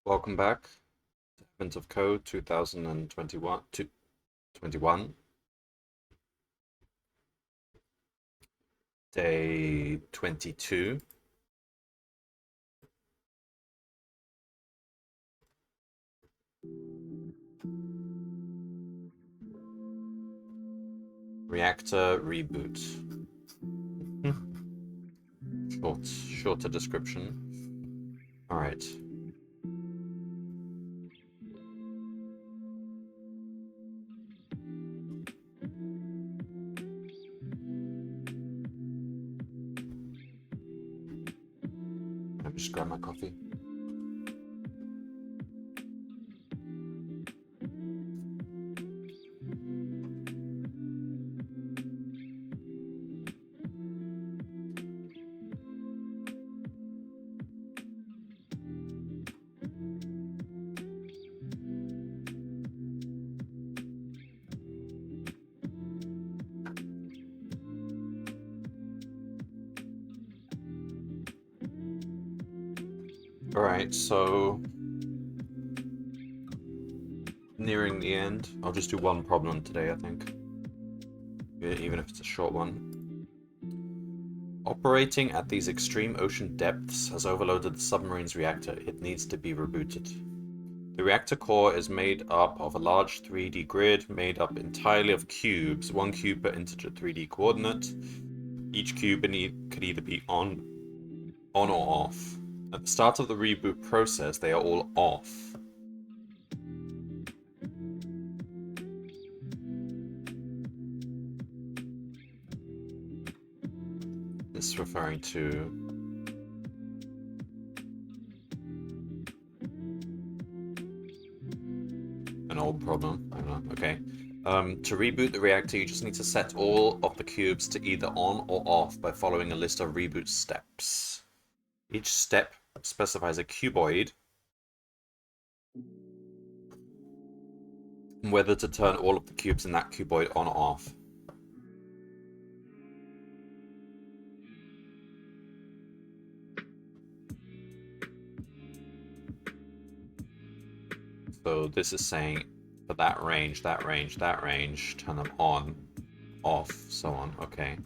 Welcome back. Advent of Code 2021 to 21, day 22. Reactor reboot. Shorter description. All right. Let me just grab my coffee. All right, so nearing the end. I'll just do one problem today, I think. Even if it's a short one. Operating at these extreme ocean depths has overloaded the submarine's reactor. It needs to be rebooted. The reactor core is made up of a large 3D grid made up entirely of cubes, one cube per integer 3D coordinate. Each cube could either be on or off. At the start of the reboot process, they are all off. This is referring to an old problem. I don't know. Okay. To reboot the reactor, you just need to set all of the cubes to either on or off by following a list of reboot steps. Each step specifies a cuboid and whether to turn all of the cubes in that cuboid on or off. So this is saying for that range, turn them on, off, so on. Okay.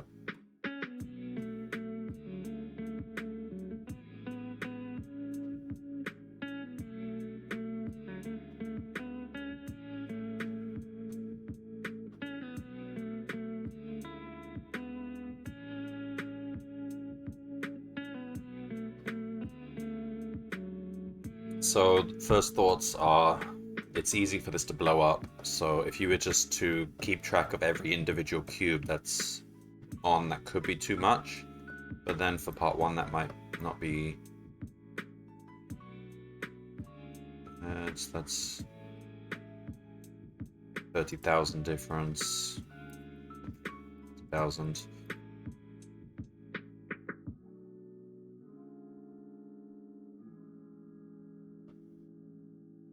So first thoughts are, it's easy for this to blow up. So if you were just to keep track of every individual cube that's on, that could be too much. But then for part one, that might not be. That's 30,000 difference. 1,000.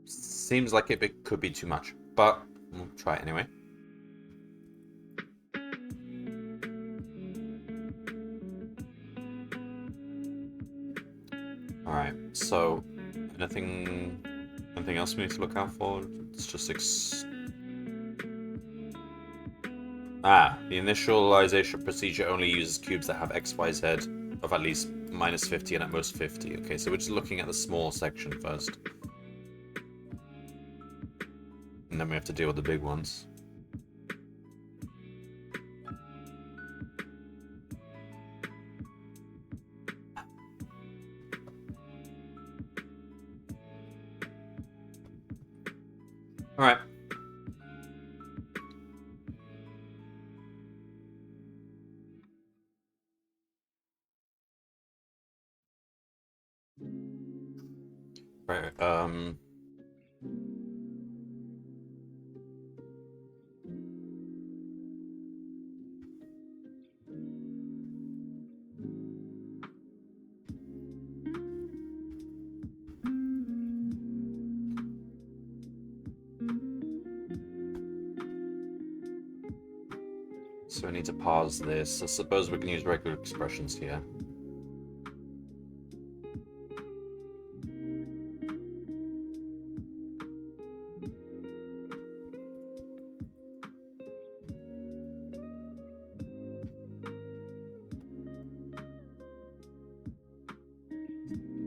Seems like it could be too much, but we'll try it anyway. Alright, so anything else we need to look out for? It's just the initialization procedure only uses cubes that have XYZ of at least -50 and at most 50. Okay, so we're just looking at the small section first. And then we have to deal with the big ones. All right. Right. So we need to pause this. I suppose we can use regular expressions here.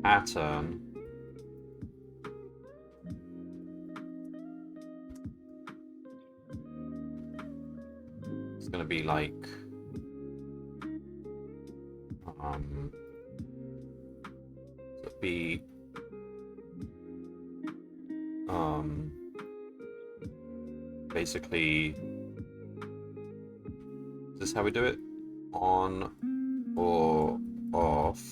pattern. It's gonna be like be basically, is this how we do it? On or off.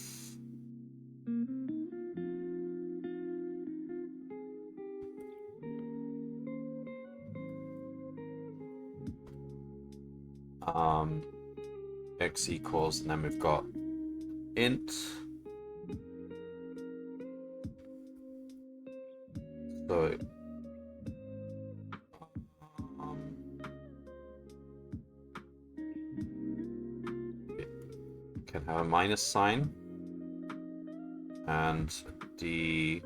X equals, and then we've got int. So it can have a minus sign, and d.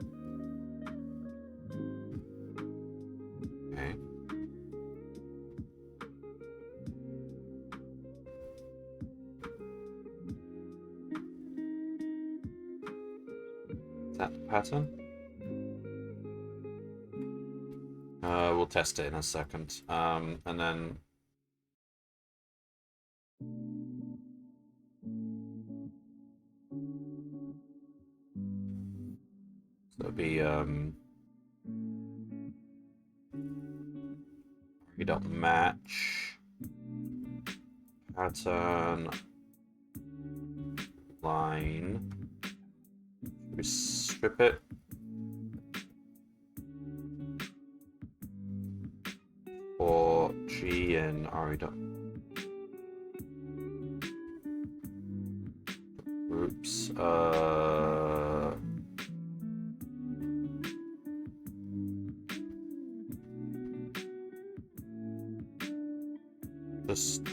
Okay. Is that the pattern? We'll test it in a second. And then so it'll be we don't match pattern line. Should we strip it? For G and RE groups.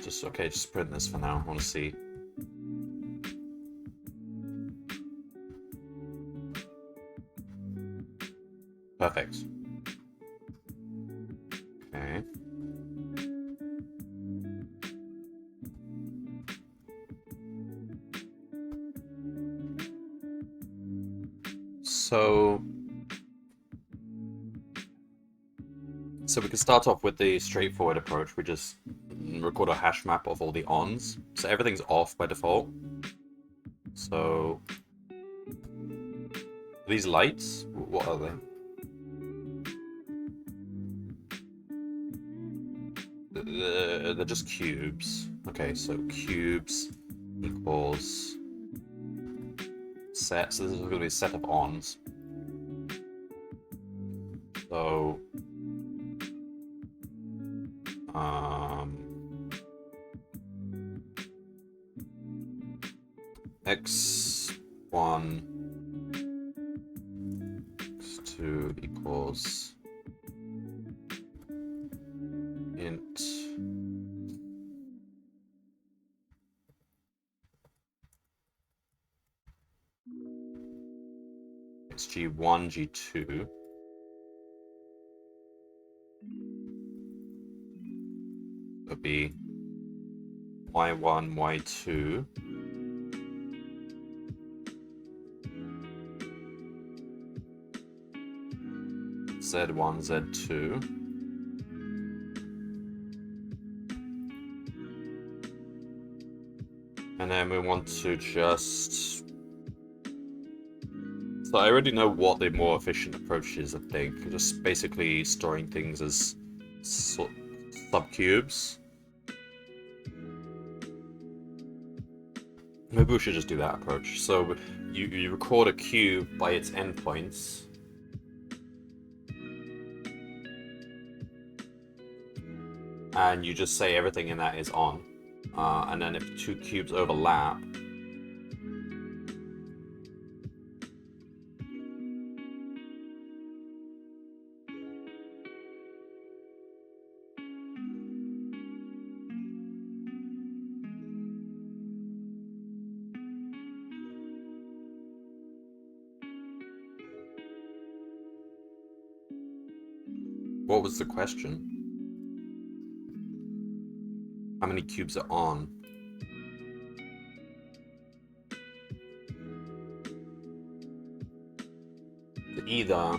Just okay. Just print this for now. I want to see. Perfect. Okay. So we can start off with the straightforward approach. We just record a hash map of all the ons. So everything's off by default. So these lights, what are they? They're just cubes. Okay, so cubes equals set. So this is going to be a set of ons. So x1 x2 equals int it's g1 g2 would be y1 y2 z1 z2 and then we want to just, so I already know what the more efficient approach is. I think just basically storing things as subcubes. Maybe we should just do that approach. So you record a cube by its endpoints. And you just say everything in that is on. And then if two cubes overlap, what was the question? How many cubes are on? either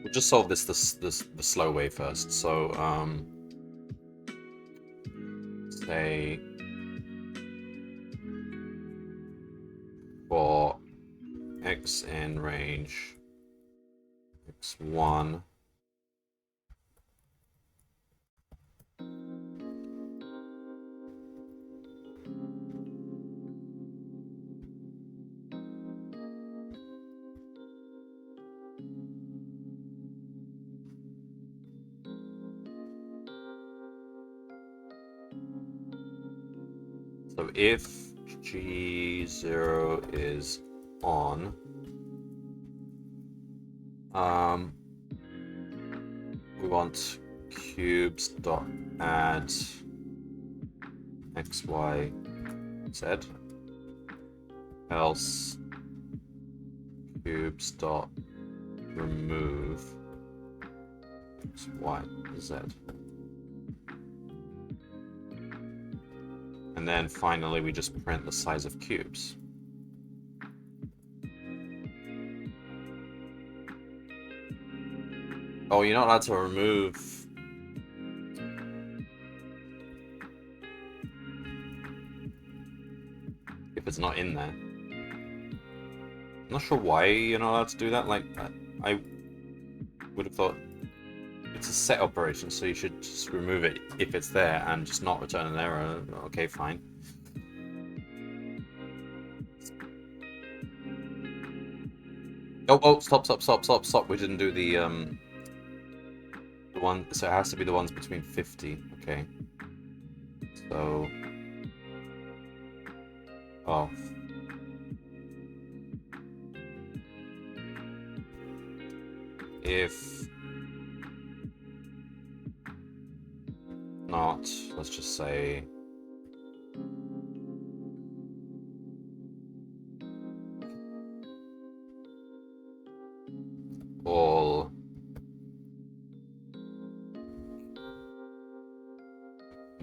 we'll just solve this the slow way first. So say for x in range x1 so if G0 is on, we want cubes dot add x, y, z, else cubes dot remove x, y, z. And then finally we just print the size of cubes. Oh, you're not allowed to remove if it's not in there. I'm not sure why you're not allowed to do that. Like, I would have thought it's a set operation, so you should just remove it if it's there and just not return an error. Okay, fine. Oh, stop. We didn't do the one, so it has to be the ones between 50. Okay. So, oh. If not, let's just say all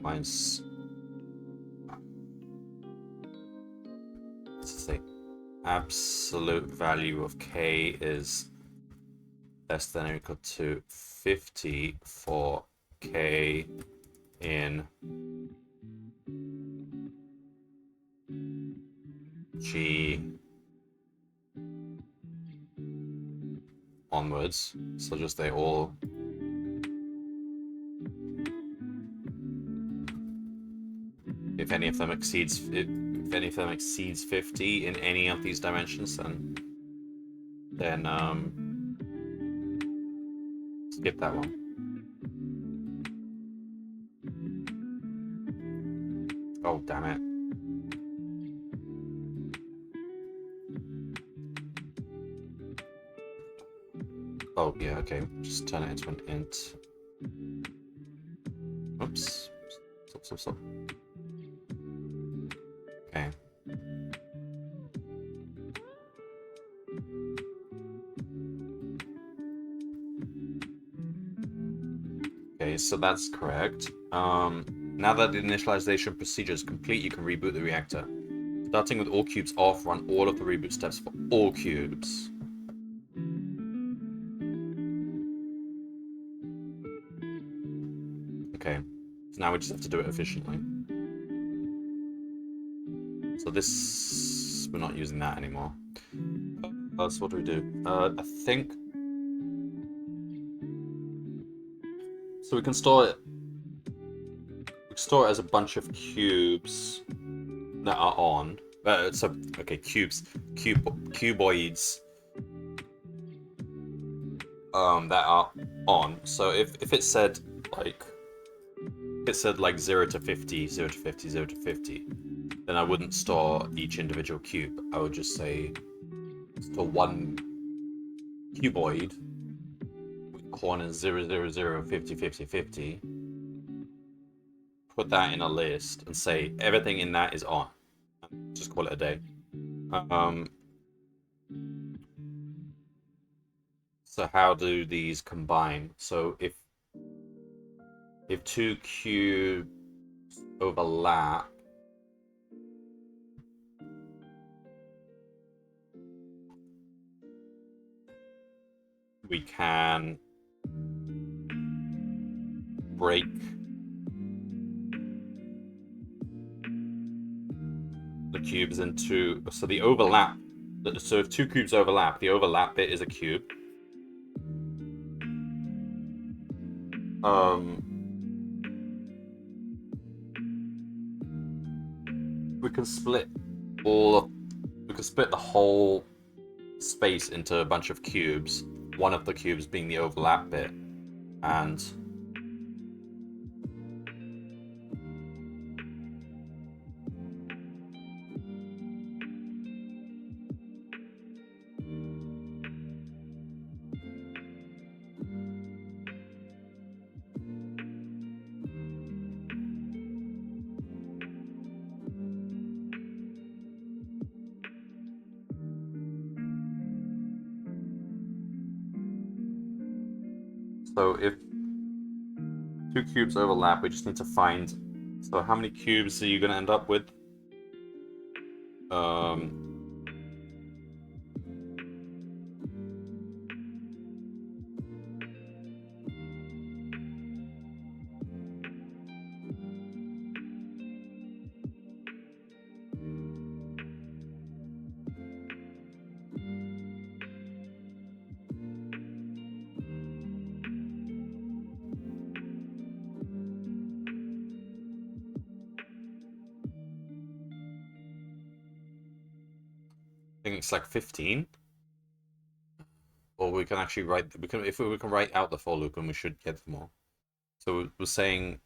minus, let's say absolute value of k is less than or equal to 50 for k in G onwards. So just they all if any of them exceeds 50 in any of these dimensions, then skip that one. Oh, damn it. Oh, yeah, okay. Just turn it into an int. Oops. Stop. Okay. Okay, so that's correct. Now that the initialization procedure is complete, you can reboot the reactor. Starting with all cubes off, run all of the reboot steps for all cubes. Okay, so now we just have to do it efficiently. So this, we're not using that anymore. So what do we do? I think, so we can store it. We store it as a bunch of cubes that are on. So okay, cuboids. That are on. So if it said like 0 to 50, 0 to 50, 0 to 50, then I wouldn't store each individual cube. I would just say store one cuboid with corners 0, 0, 0, 50, 50, 50. Put that in a list and say everything in that is on. Just call it a day. So how do these combine? So if two cubes overlap, we can break the cubes into, so the overlap, so if two cubes overlap, the overlap bit is a cube. We can split the whole space into a bunch of cubes, one of the cubes being the overlap bit, and so if two cubes overlap, we just need to find, so how many cubes are you going to end up with? I think it's like 15. Or we can actually write, if we can write out the for loop, and we should get them all. So we're saying,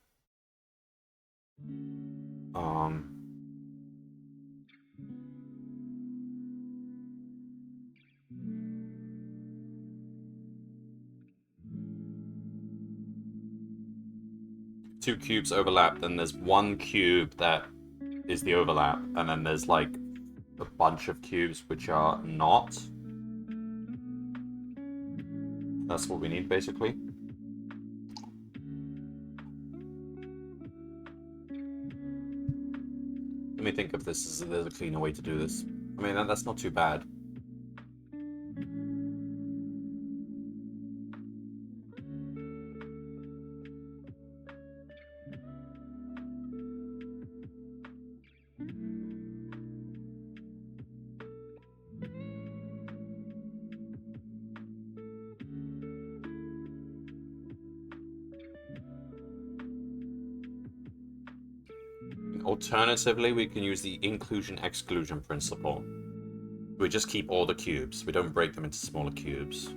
two cubes overlap, then there's one cube that is the overlap, and then there's like a bunch of cubes which are not. That's what we need, basically. Let me think if there's a cleaner way to do this. I mean, that's not too bad. Alternatively, we can use the inclusion-exclusion principle. We just keep all the cubes. We don't break them into smaller cubes.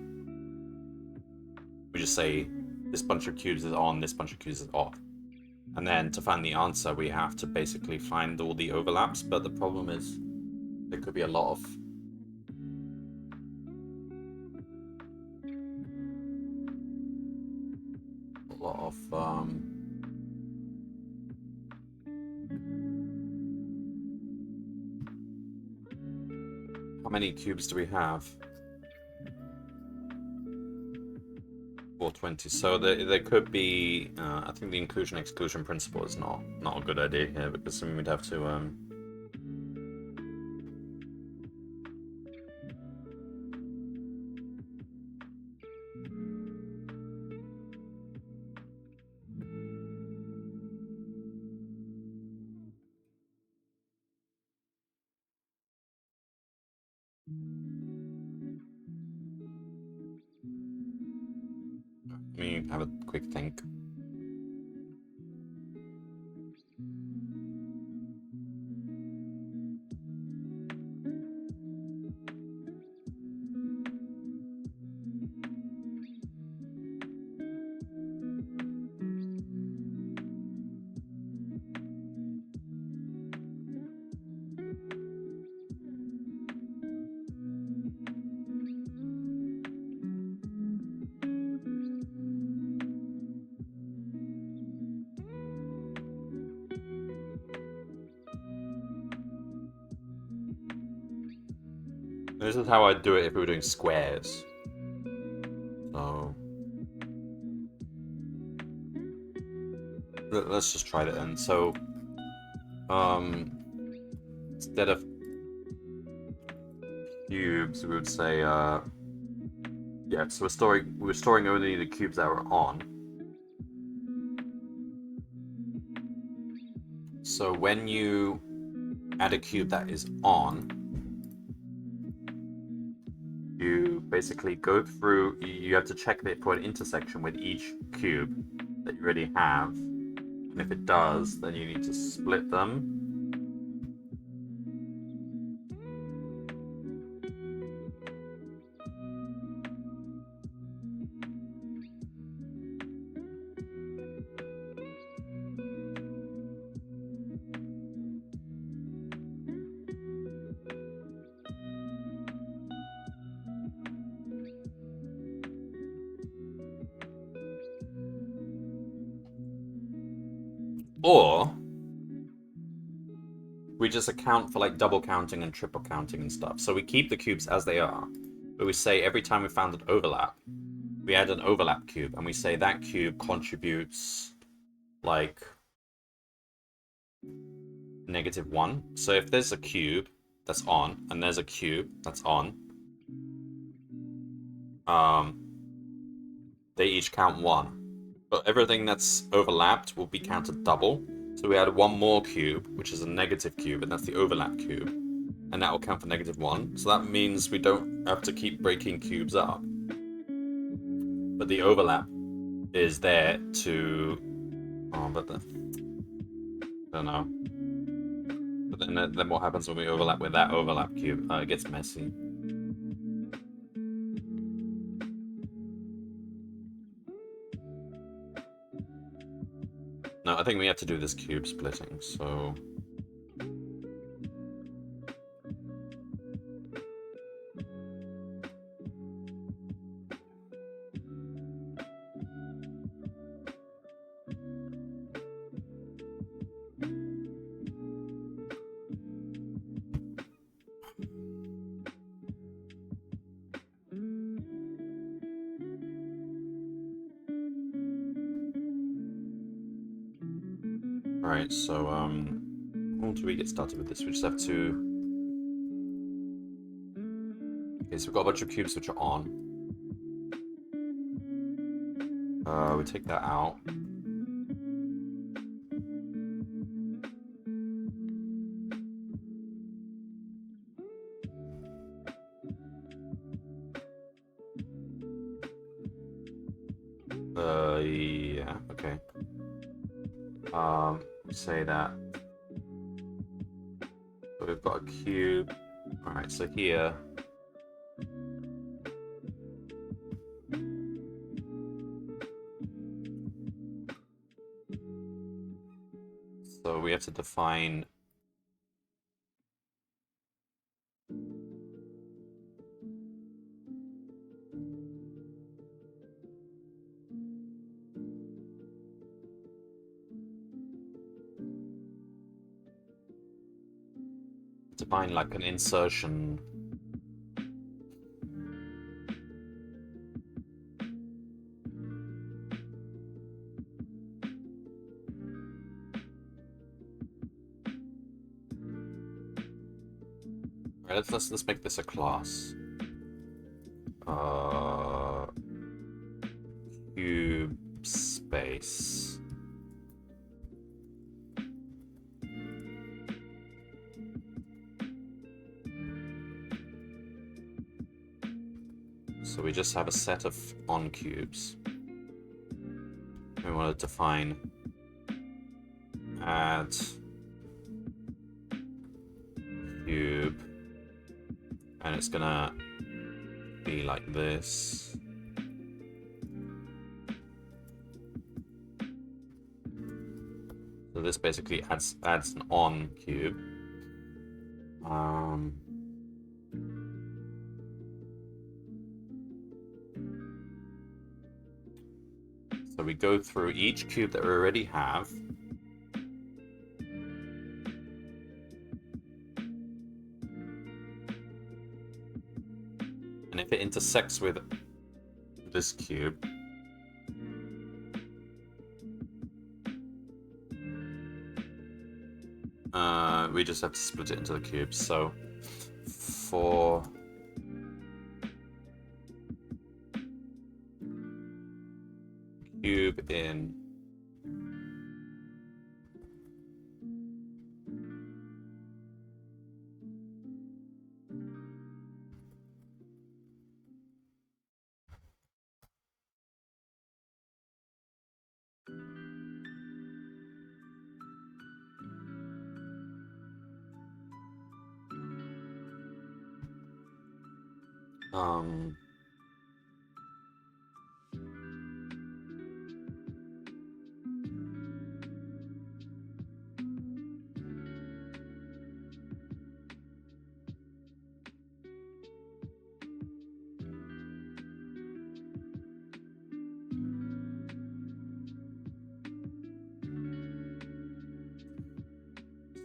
We just say this bunch of cubes is on, this bunch of cubes is off. And then to find the answer, we have to basically find all the overlaps. But the problem is there could be a lot of how many cubes do we have? 420. So there could be. I think the inclusion-exclusion principle is not a good idea here, because then we'd have to. Let me have a quick think. This is how I'd do it if we were doing squares. So let's just try that then. So instead of cubes, we would say Yeah, so we're storing only the cubes that are on. So when you add a cube that is on, you basically go through, you have to check it for an intersection with each cube that you already have. And if it does, then you need to split them. Or we just account for like double counting and triple counting and stuff. So we keep the cubes as they are, but we say every time we found an overlap, we add an overlap cube, and we say that cube contributes like -1. So if there's a cube that's on, and there's a cube that's on, they each count 1. But everything that's overlapped will be counted double. So we add one more cube, which is a negative cube, and that's the overlap cube. And that will count for -1. So that means we don't have to keep breaking cubes up. But the overlap is there to... Oh, but the... I don't know. But then what happens when we overlap with that overlap cube? It gets messy. No, I think we have to do this cube splitting, so... Alright, so, how do we get started with this? We just have to... Okay, so we've got a bunch of cubes which are on. We take that out. Yeah, okay. Say that. So we've got a cube. Alright, so here. So we have to define like an insertion. Alright, let's make this a class. Cube space. So we just have a set of on cubes. We want to define add cube, and it's gonna be like this. So this basically adds an on cube. So we go through each cube that we already have. And if it intersects with this cube, we just have to split it into the cubes. So for cube in.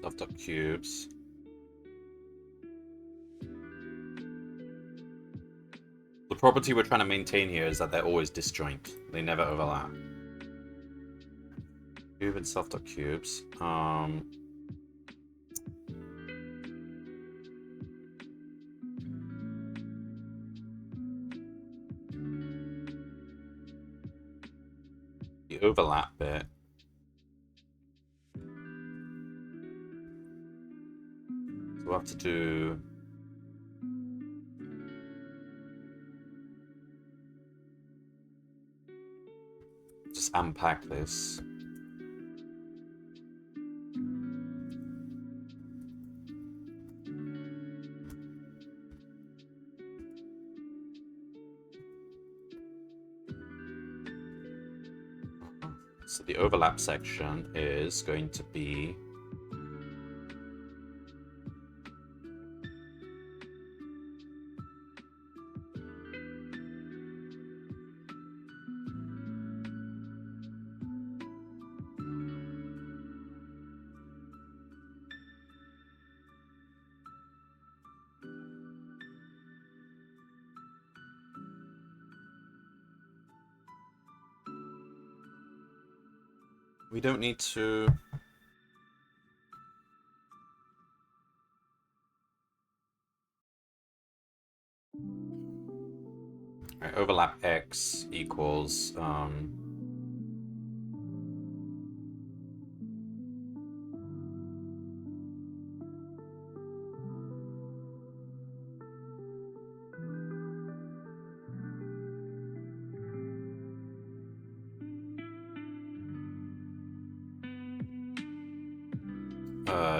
Stuffed up cubes. The property we're trying to maintain here is that they're always disjoint. They never overlap. Cube and stuffed up cubes. The overlap bit. So we'll have to do. Just unpack this. So the overlap section is going to be we don't need to. Right, overlap X equals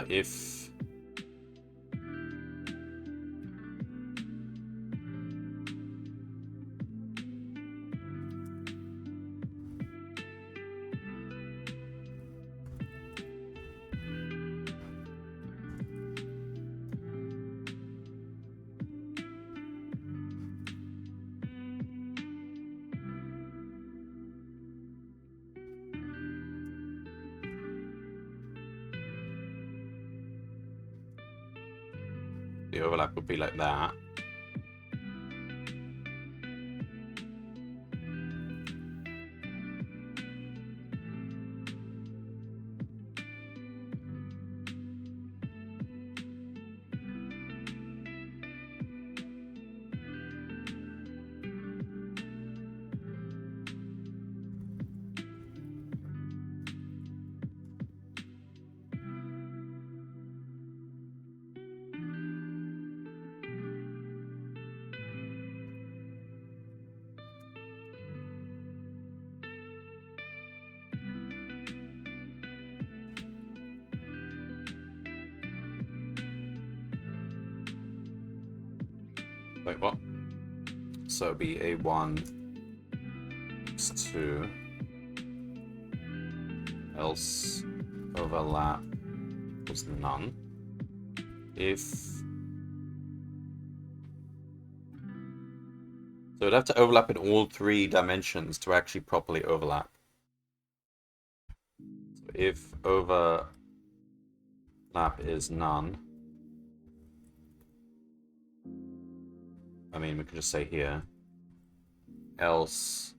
if the overlap would be like that. Wait, what? So it'd be A1 X2 else overlap was none. If so, it'd have to overlap in all three dimensions to actually properly overlap. So if overlap is none, I mean, we could just say here, else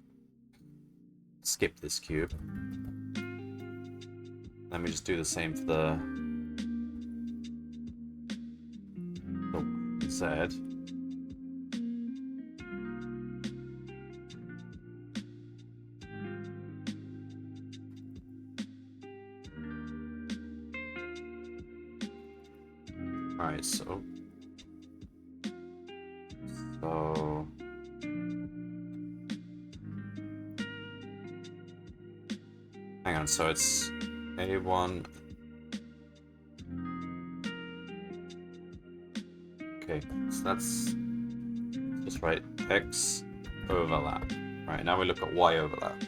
skip this cube. Let me just do the same for the Z. So hang on, so it's A1. Okay, so that's just right. X overlap. Right, now we look at Y overlap.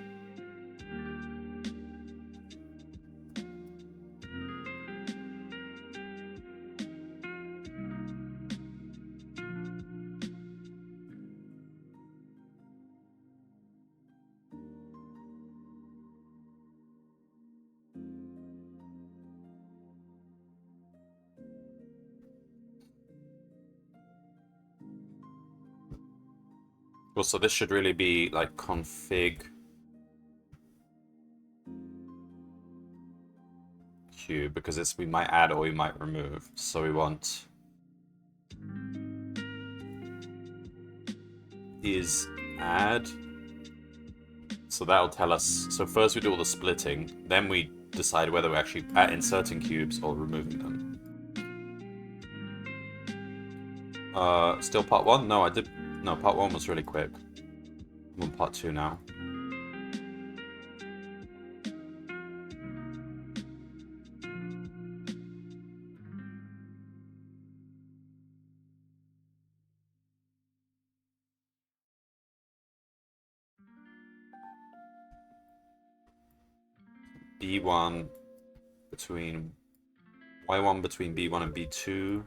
Well, so this should really be like config cube, because it's, we might add or we might remove. So we want is add. So that'll tell us. So first we do all the splitting, then we decide whether we're actually inserting cubes or removing them. Still part one? No, I did. No, part one was really quick. I'm on part two now. B1 between Y1 between B1 and B2.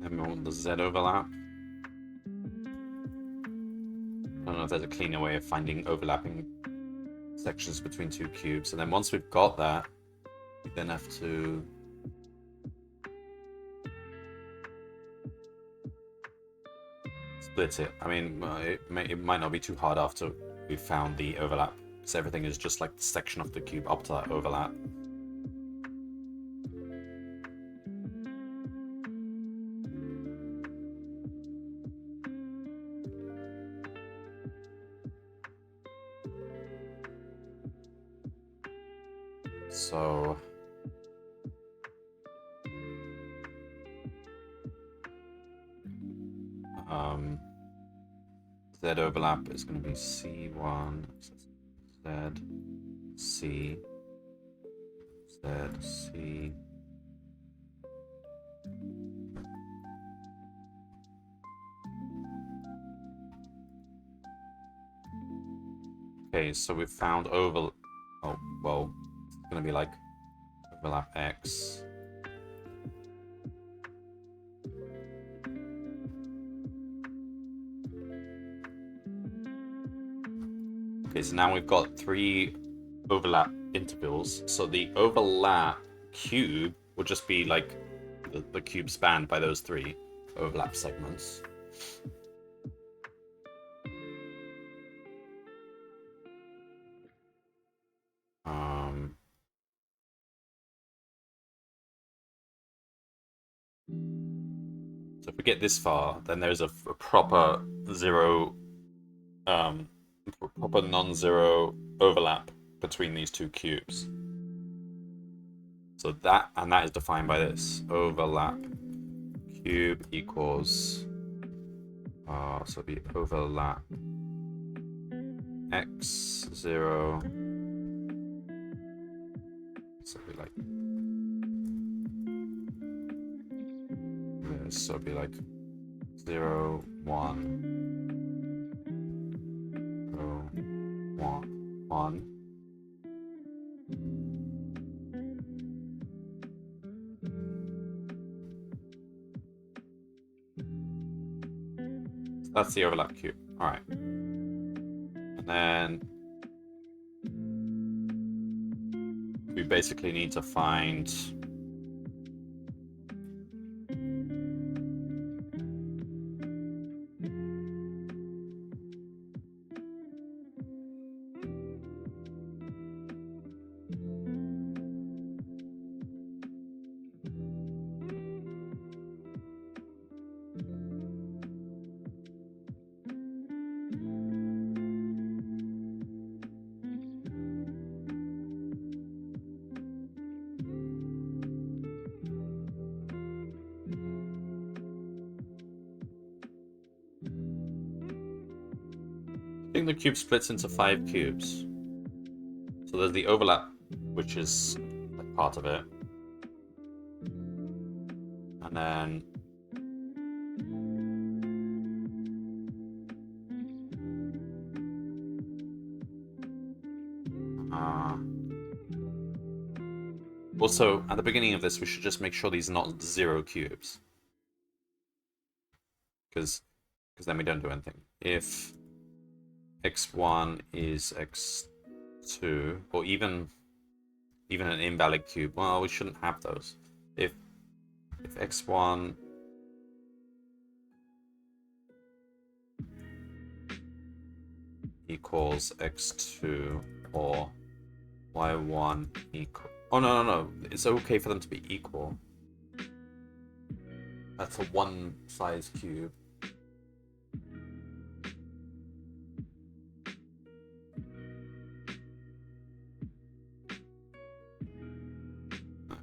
And we want the Z overlap. I don't know if there's a cleaner way of finding overlapping sections between two cubes. And then once we've got that, we then have to split it. I mean, it might not be too hard after we've found the overlap, because everything is just like the section of the cube up to that overlap. So Z overlap is going to be C1, Z, C, Z, C. Okay, so we've found oh, well, it's going to be like overlap X. Okay, so now we've got 3 overlap intervals. So the overlap cube will just be like the cube spanned by those 3 overlap segments. So if we get this far, then there's a proper zero, proper non-zero overlap between these 2 cubes. So that is defined by this overlap cube equals so it'd be overlap x0. So it'd be like this. So it'd be like 0, 1, 0, 1, 1. That's the overlap cube. All right. And then we basically need to find the cube splits into 5 cubes. So there's the overlap, which is like part of it. And then also, at the beginning of this, we should just make sure these are not 0 cubes. Because then we don't do anything. If x1 is x2, or even an invalid cube, well, we shouldn't have those. If x1 equals x2, or y1 equal... Oh, no. It's okay for them to be equal. That's a one size cube.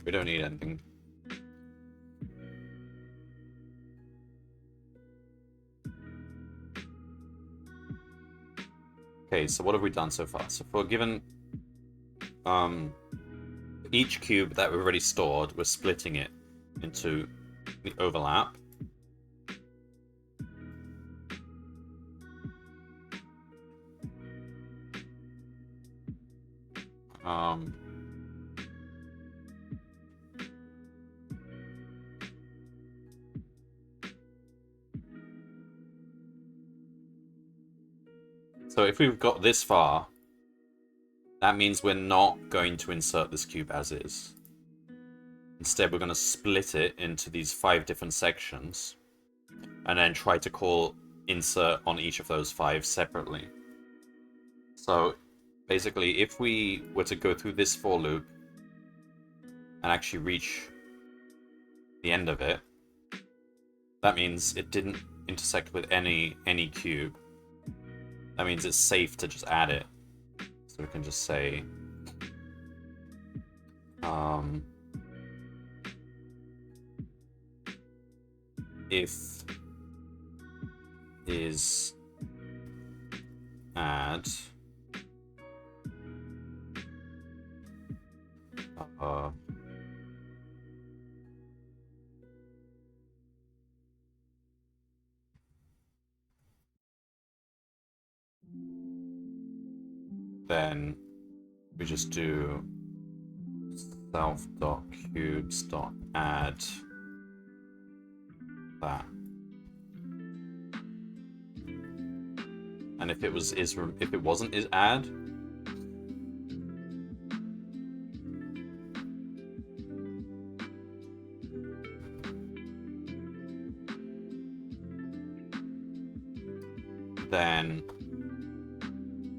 We don't need anything. Okay, so what have we done so far? So for given each cube that we've already stored, we're splitting it into the overlap. So if we've got this far, that means we're not going to insert this cube as is. Instead, we're going to split it into these 5 different sections, and then try to call insert on each of those 5 separately. So basically, if we were to go through this for loop and actually reach the end of it, that means it didn't intersect with any cube. That means it's safe to just add it. So we can just say if is add then we just do self.cubes.add that. And if it wasn't is add, then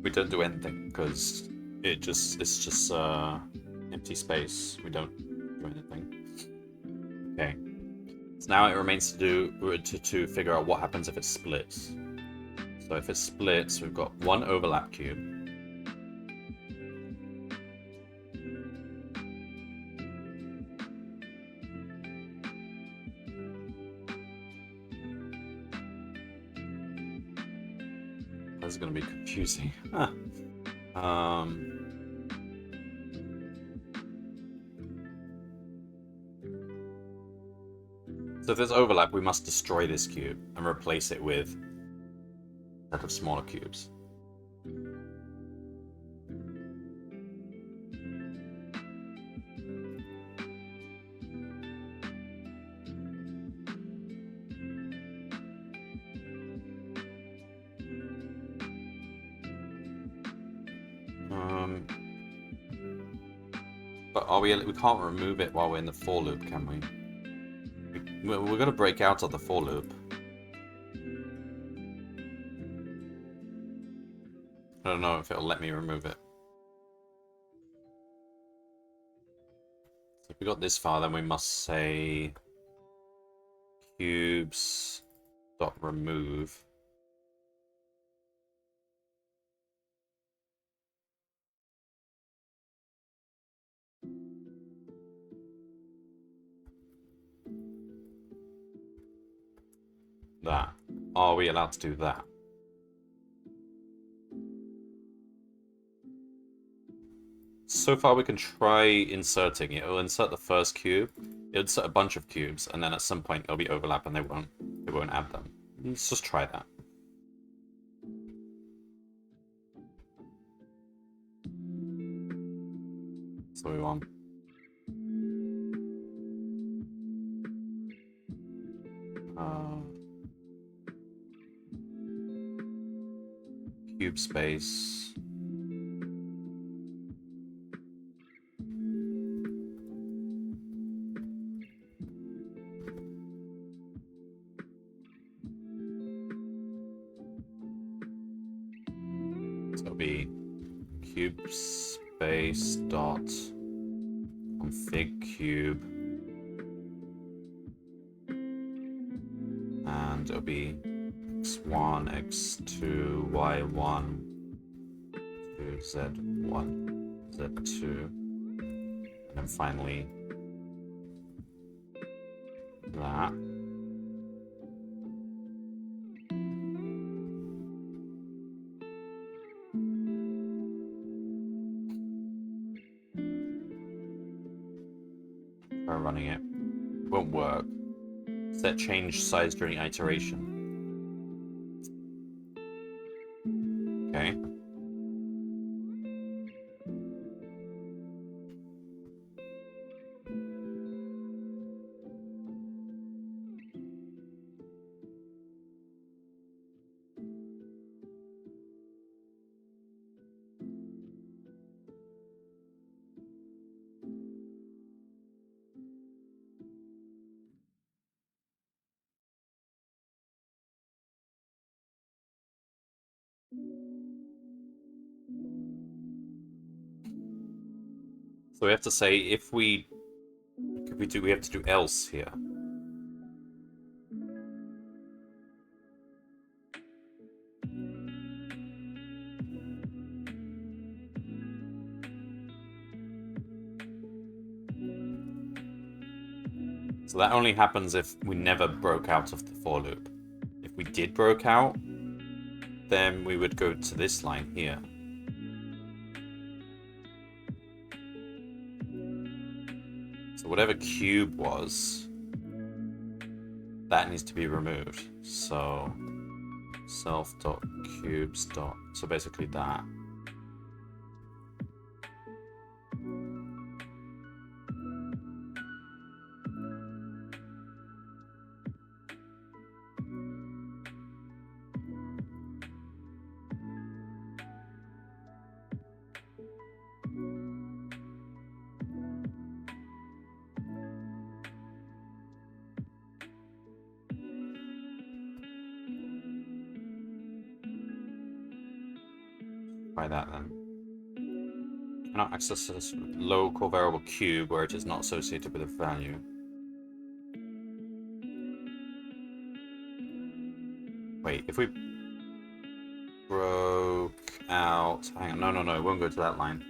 we don't do anything because it's just empty space. We don't do anything. Okay. So now it remains to figure out what happens if it splits. So if it splits, we've got one overlap cube. This is going to be confusing. So if there's overlap, we must destroy this cube and replace it with a set of smaller cubes. But we can't remove it while we're in the for loop, can we? We're going to break out of the for loop. I don't know if it'll let me remove it. So if we got this far, then we must say cubes.remove. That. Are we allowed to do that? so far we can try inserting it. It'll insert the first cube. It'll insert a bunch of cubes, and then at some point there'll be overlap and it won't add them. Let's just try that. So we want cube space. So it'll be cube space dot config cube, and it'll be x1, x2, y1, to z1, z2, and then finally that. Try running it. Won't work. Set change size during iteration. Okay. So we have to say if we have to do else here. So that only happens if we never broke out of the for loop. If we did broke out, then we would go to this line here. So whatever cube was, that needs to be removed. So self.cubes. So basically that. Try that then. Cannot access this local variable cube where it is not associated with a value. Wait, if we broke out... Hang on, no, it won't go to that line.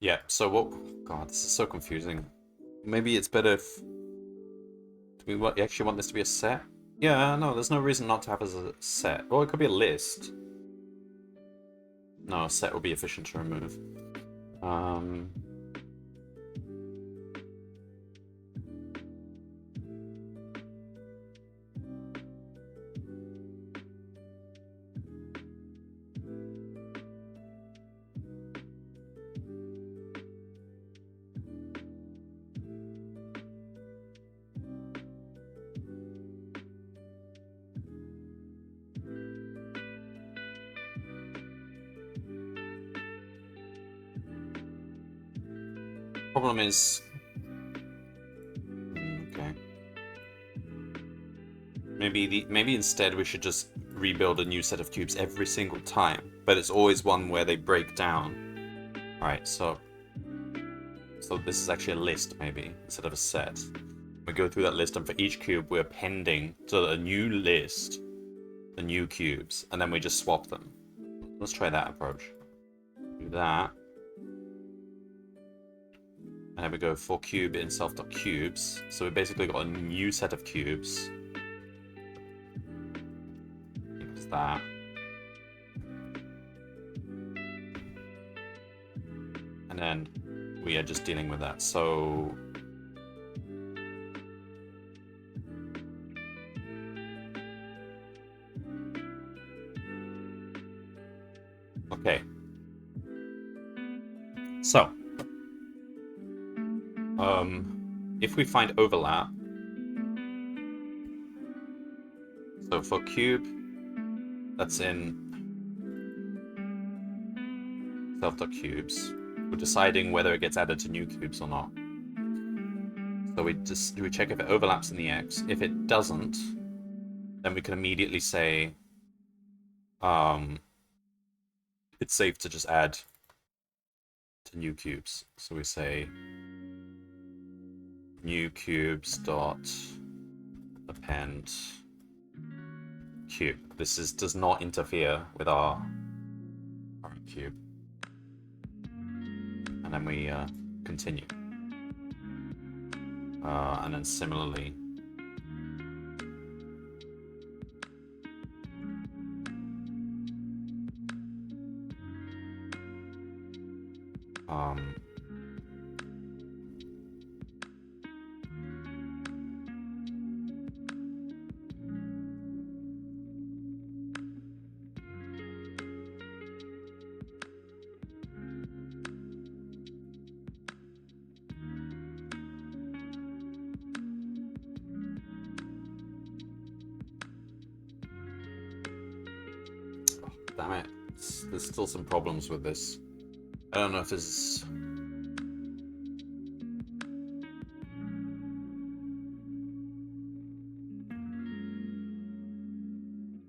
Yeah, so what... God, this is so confusing. Maybe it's better if... Do we actually want this to be a set? Yeah, no, there's no reason not to have it as a set. Or it could be a list. No, a set will be efficient to remove. Problem is... Okay. maybe instead we should just rebuild a new set of cubes every single time, but it's always one where they break down. All right, so this is actually a list maybe instead of a set. We go through that list, and for each cube we're appending to a new list the new cubes, and then we just swap them. Let's try that approach. Do that. And then we go for cube in self.cubes. So we basically got a new set of cubes. Equals that. And then we are just dealing with that. So okay. So if we find overlap, so for cube that's in self.cubes, we're deciding whether it gets added to new cubes or not. So we check if it overlaps in the X. If it doesn't, then we can immediately say it's safe to just add to new cubes. So we say new cubes dot append cube. This does not interfere with our current cube. And then we continue. And then similarly, damn it. There's still some problems with this. I don't know if this is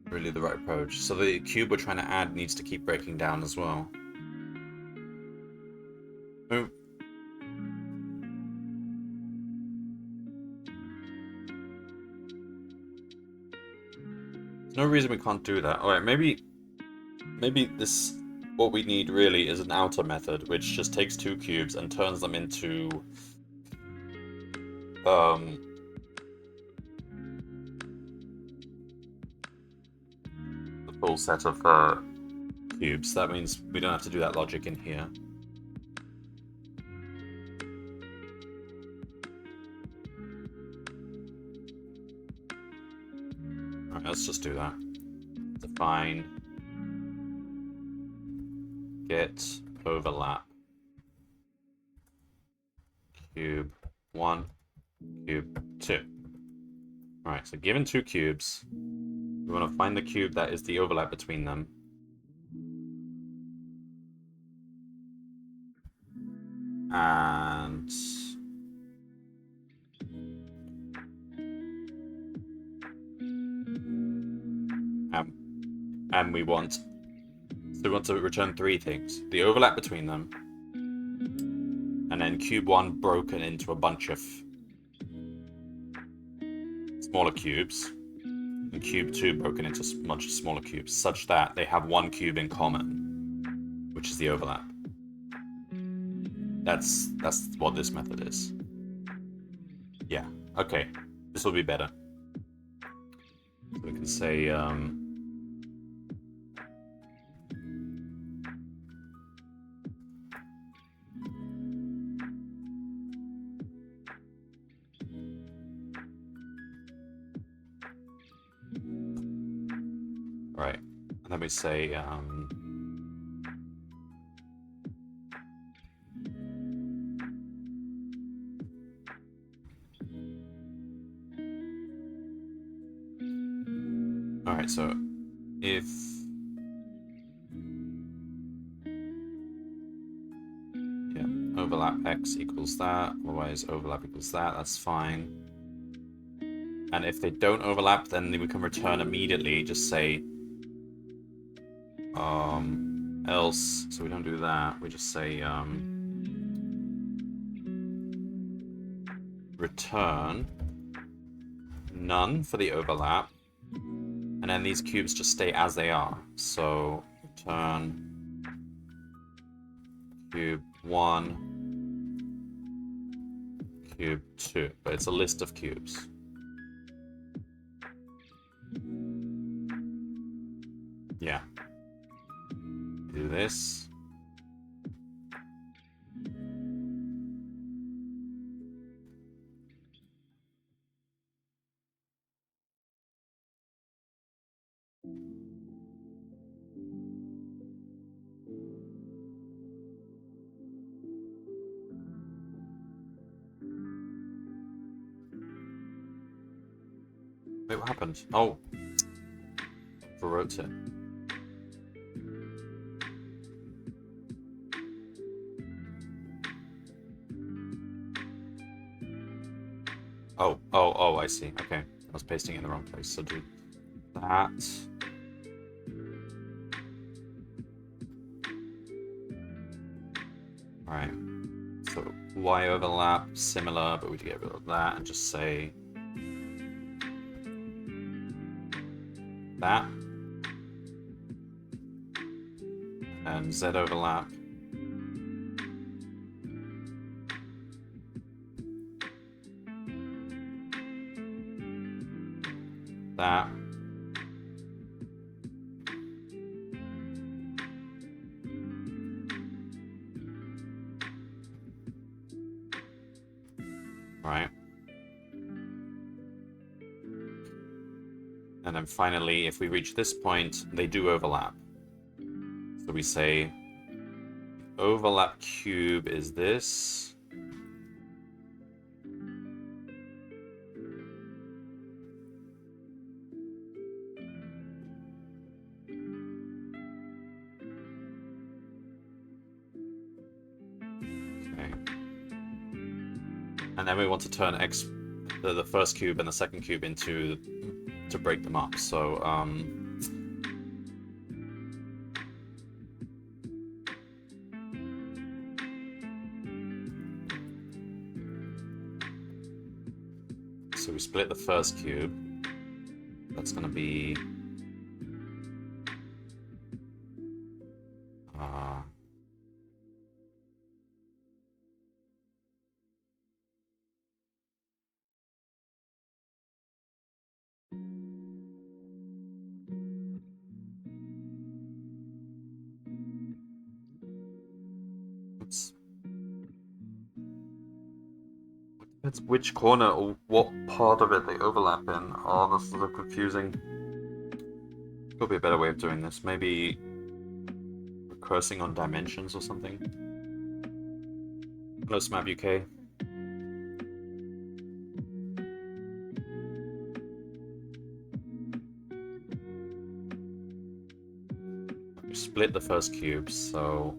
really the right approach. So the cube we're trying to add needs to keep breaking down as well. Oh. There's no reason we can't do that. Alright, maybe this, what we need really is an outer method, which just takes two cubes and turns them into the full set of cubes. That means we don't have to do that logic in here. Alright, let's just do that. Define get overlap cube 1, cube 2. Alright, so given two cubes, we want to find the cube that is the overlap between them. And we want to return three things: the overlap between them, and then cube 1 broken into a bunch of smaller cubes, and cube 2 broken into a bunch of smaller cubes, such that they have one cube in common, which is the overlap. That's what this method is. Yeah, okay. This will be better. So we can say right, and then we say alright, so if overlap x equals that, otherwise overlap equals that, that's fine. And if they don't overlap, then we can return immediately. Just say else. So we don't do that. We just say return none for the overlap. And then these cubes just stay as they are. So return cube 1, cube 2. But it's a list of cubes. Yeah. Do this. Wait, what happened? Oh. Overwrote it. Oh, I see. Okay. I was pasting it in the wrong place, so do that. Alright. So Y overlap, similar, but we get rid of that and just say that. And Z overlap. That. Right. And then finally, if we reach this point, they do overlap. So we say overlap cube is this. And then we want to turn the first cube and the second cube into to break them up. So so we split the first cube. That's going to be it's which corner or what part of it they overlap in. Oh, this is so confusing. Could be a better way of doing this. Maybe recursing on dimensions or something. Hello, Smab UK. We split the first cube, so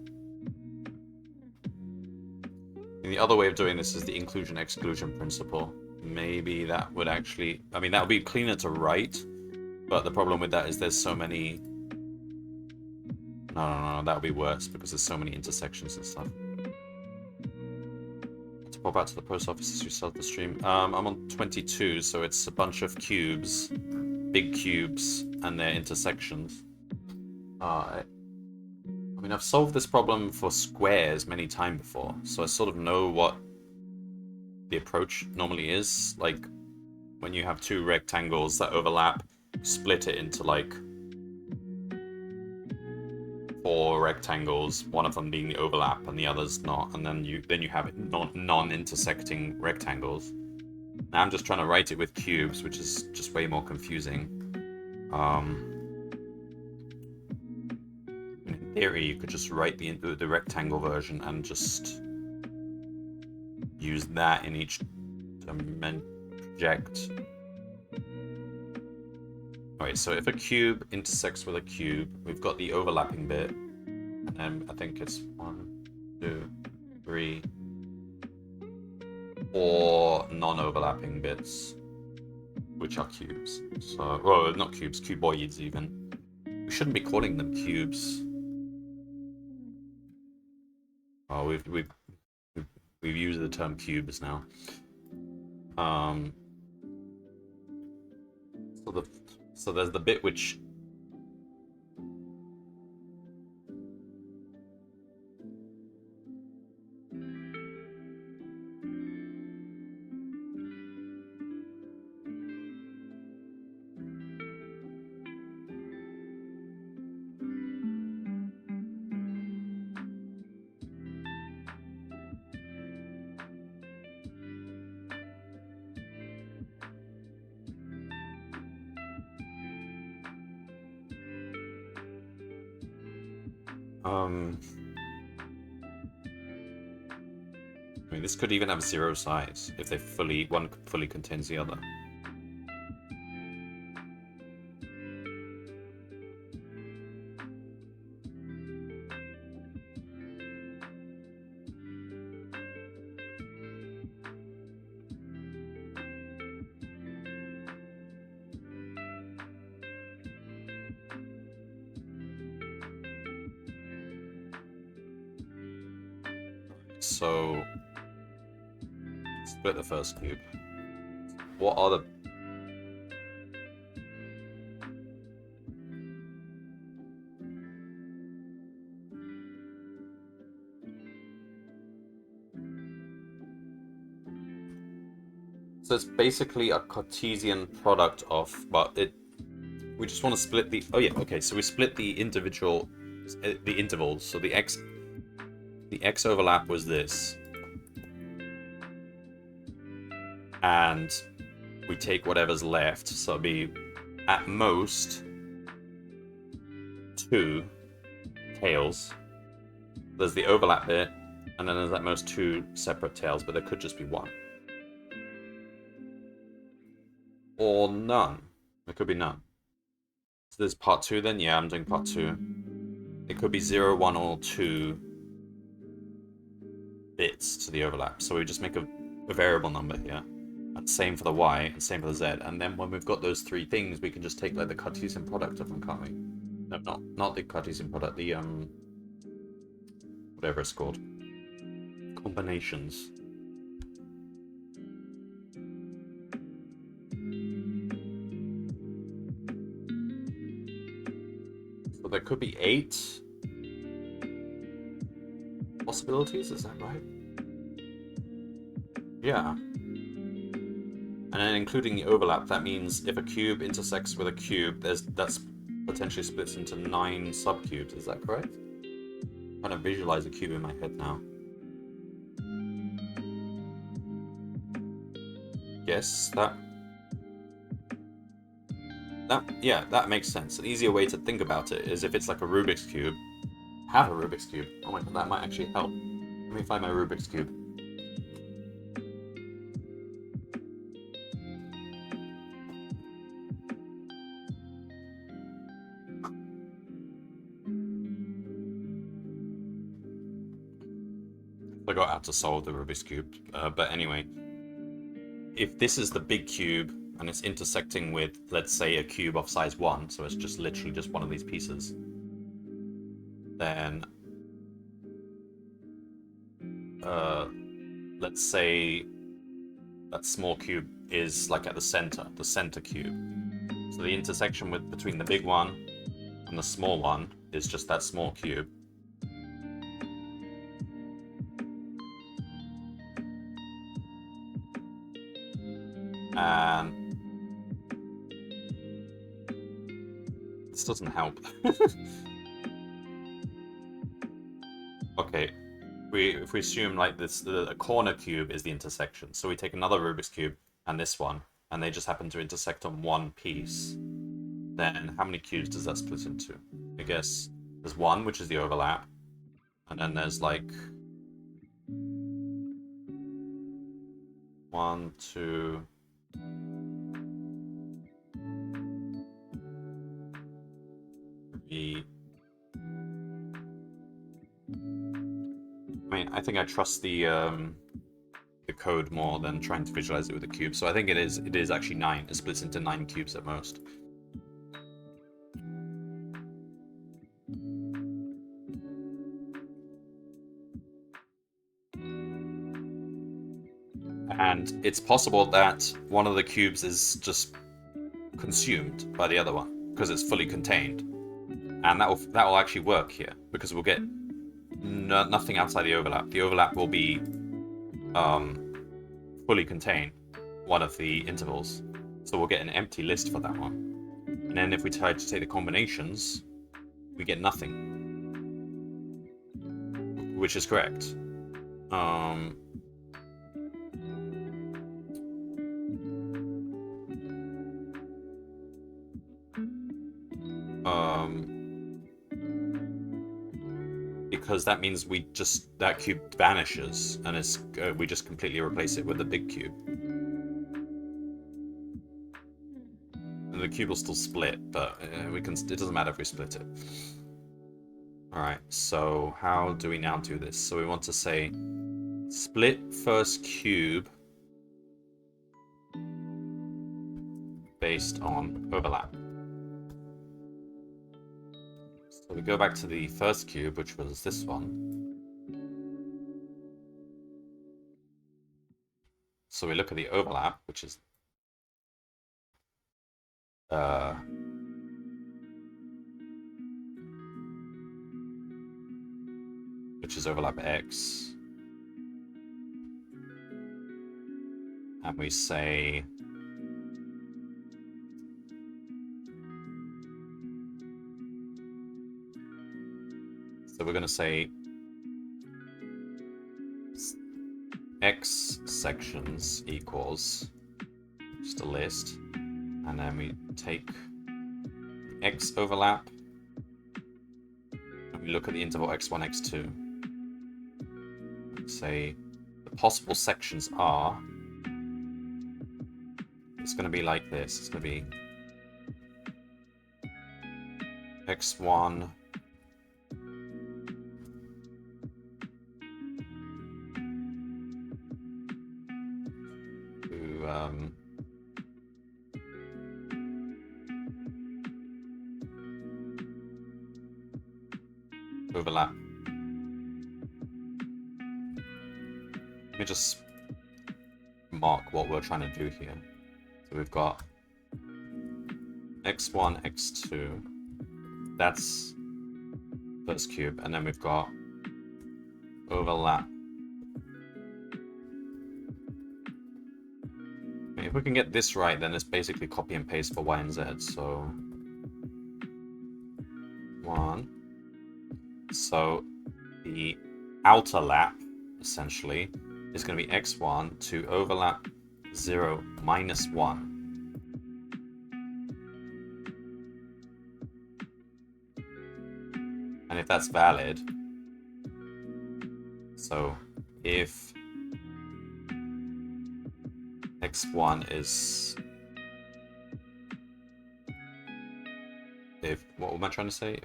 and the other way of doing this is the inclusion-exclusion principle. Maybe that would actually... I mean, that would be cleaner to write, but the problem with that is there's so many... No, that would be worse, because there's so many intersections and stuff. To pop out to the post office as you start the stream. I'm on 22, so it's a bunch of cubes, big cubes, and their intersections. I mean, I've solved this problem for squares many times before, so I sort of know what the approach normally is. Like, when you have two rectangles that overlap, split it into, like, 4 rectangles, one of them being the overlap and the others not, and then you have non-intersecting rectangles. Now I'm just trying to write it with cubes, which is just way more confusing. In theory, you could just write the rectangle version and just use that in each project. Alright, so if a cube intersects with a cube, we've got the overlapping bit, and then I think it's 1, 2, 3, 4 non-overlapping bits. which are cubes. So, well, not cubes, cuboids even. We shouldn't be calling them cubes. Oh, we've used the term cubes now. So there's the bit which I mean, this could even have 0 size if one fully contains the other. So, split the first cube. What are the... So it's basically a Cartesian product of, but we just want to split the... Oh yeah, okay, so we split the intervals. So the x overlap was this. And we take whatever's left, so it'll be at most 2 tails. There's the overlap bit, and then there's at most 2 separate tails, but there could just be 1. Or none. There could be none. So there's part 2 then? Yeah, I'm doing part 2. It could be 0, 1, or 2 bits to the overlap. So we just make a variable number here. And same for the y, and same for the z. And then when we've got those 3 things, we can just take like the Cartesian product of them, can't we? No, not the Cartesian product, the whatever it's called. Combinations. So there could be 8 possibilities, is that right? Yeah. And then including the overlap, that means if a cube intersects with a cube, that's potentially splits into 9 subcubes, is that correct? I'm trying to visualize a cube in my head now. Yes, yeah, that makes sense. An easier way to think about it is if it's like a Rubik's Cube. Have a Rubik's Cube. Oh my god, that might actually help. Let me find my Rubik's Cube. I forgot how to solve the Rubik's Cube. But anyway, if this is the big cube and it's intersecting with, let's say, a cube of size 1, so it's just literally just one of these pieces, then let's say that small cube is like at the center cube. So the intersection between the big one and the small one is just that small cube. And this doesn't help. Okay, if we assume like this, the corner cube is the intersection. So we take another Rubik's Cube and this one, and they just happen to intersect on one piece. Then how many cubes does that split into? I guess there's 1, which is the overlap, and then there's like 1, 2. I mean, I think I trust the code more than trying to visualize it with a cube. So I think it is actually 9. It splits into 9 cubes at most. And it's possible that one of the cubes is just consumed by the other one because it's fully contained, and that will actually work here because we'll get nothing outside the overlap. The overlap will be fully contain one of the intervals, so we'll get an empty list for that one. And then if we try to take the combinations, we get nothing, which is correct. Because that means that cube vanishes and we just completely replace it with a big cube. And the cube will still split, but it doesn't matter if we split it. Alright, so how do we now do this? So we want to say split first cube based on overlap. So we go back to the first cube, which was this one. So we look at the overlap, which is overlap X. And we say so we're going to say X sections equals just a list, and then we take X overlap and we look at the interval X1, X2. Say the possible sections are, it's going to be like this. It's going to be X1 to overlap. Let me just mark what we're trying to do here. So we've got X1, X2. That's first cube. And then we've got overlap. I mean, if we can get this right, then it's basically copy and paste for Y and Z. So 1. So the outer lap, essentially, is going to be X1 to overlap 0 minus 1. And if that's valid, so if X1 is, what am I trying to say?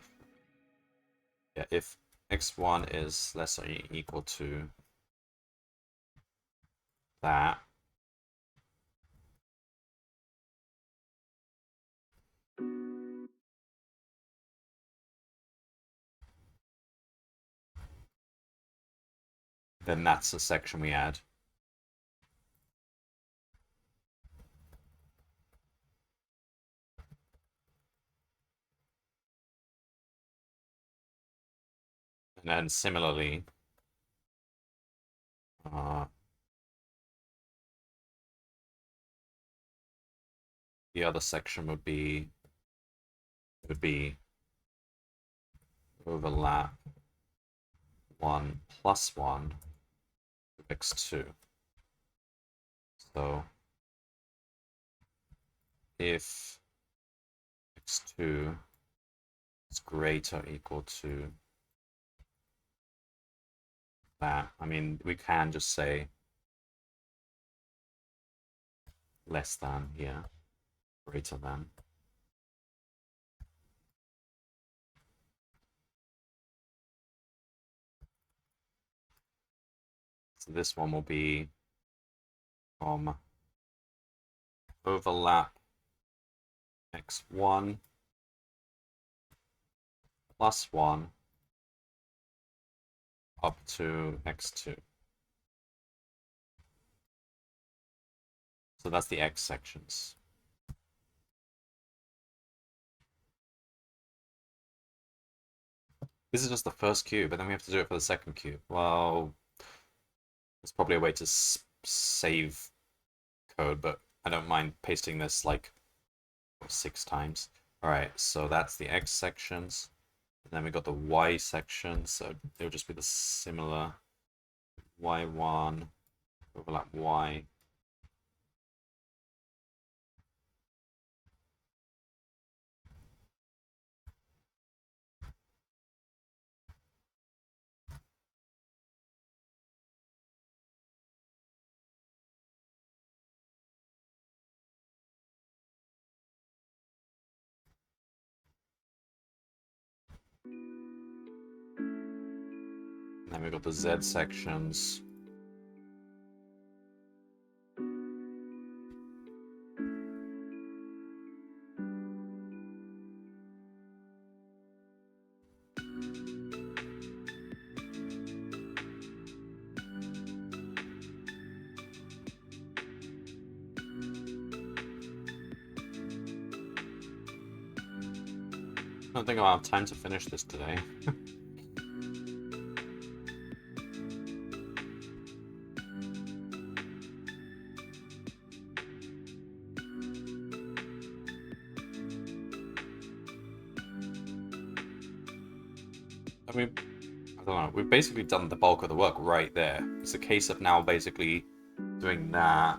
If X1 is less or equal to that, then that's the section we add. And then similarly, the other section would be overlap 1 plus 1 of X2. So if X2 is greater or equal to that, I mean, we can just say less than here, greater than. So this one will be from overlap x1 plus 1 up to x2. So that's the x sections. This is just the first cube, but then we have to do it for the second cube. Well, there's probably a way to save code, but I don't mind pasting this like 6 times. Alright, so that's the x sections. And then we got the y sections, so it'll just be the similar y1 overlap y. And then we got the z sections. I don't think I'll have time to finish this today. I mean, I don't know. We've basically done the bulk of the work right there. It's a case of now basically doing that.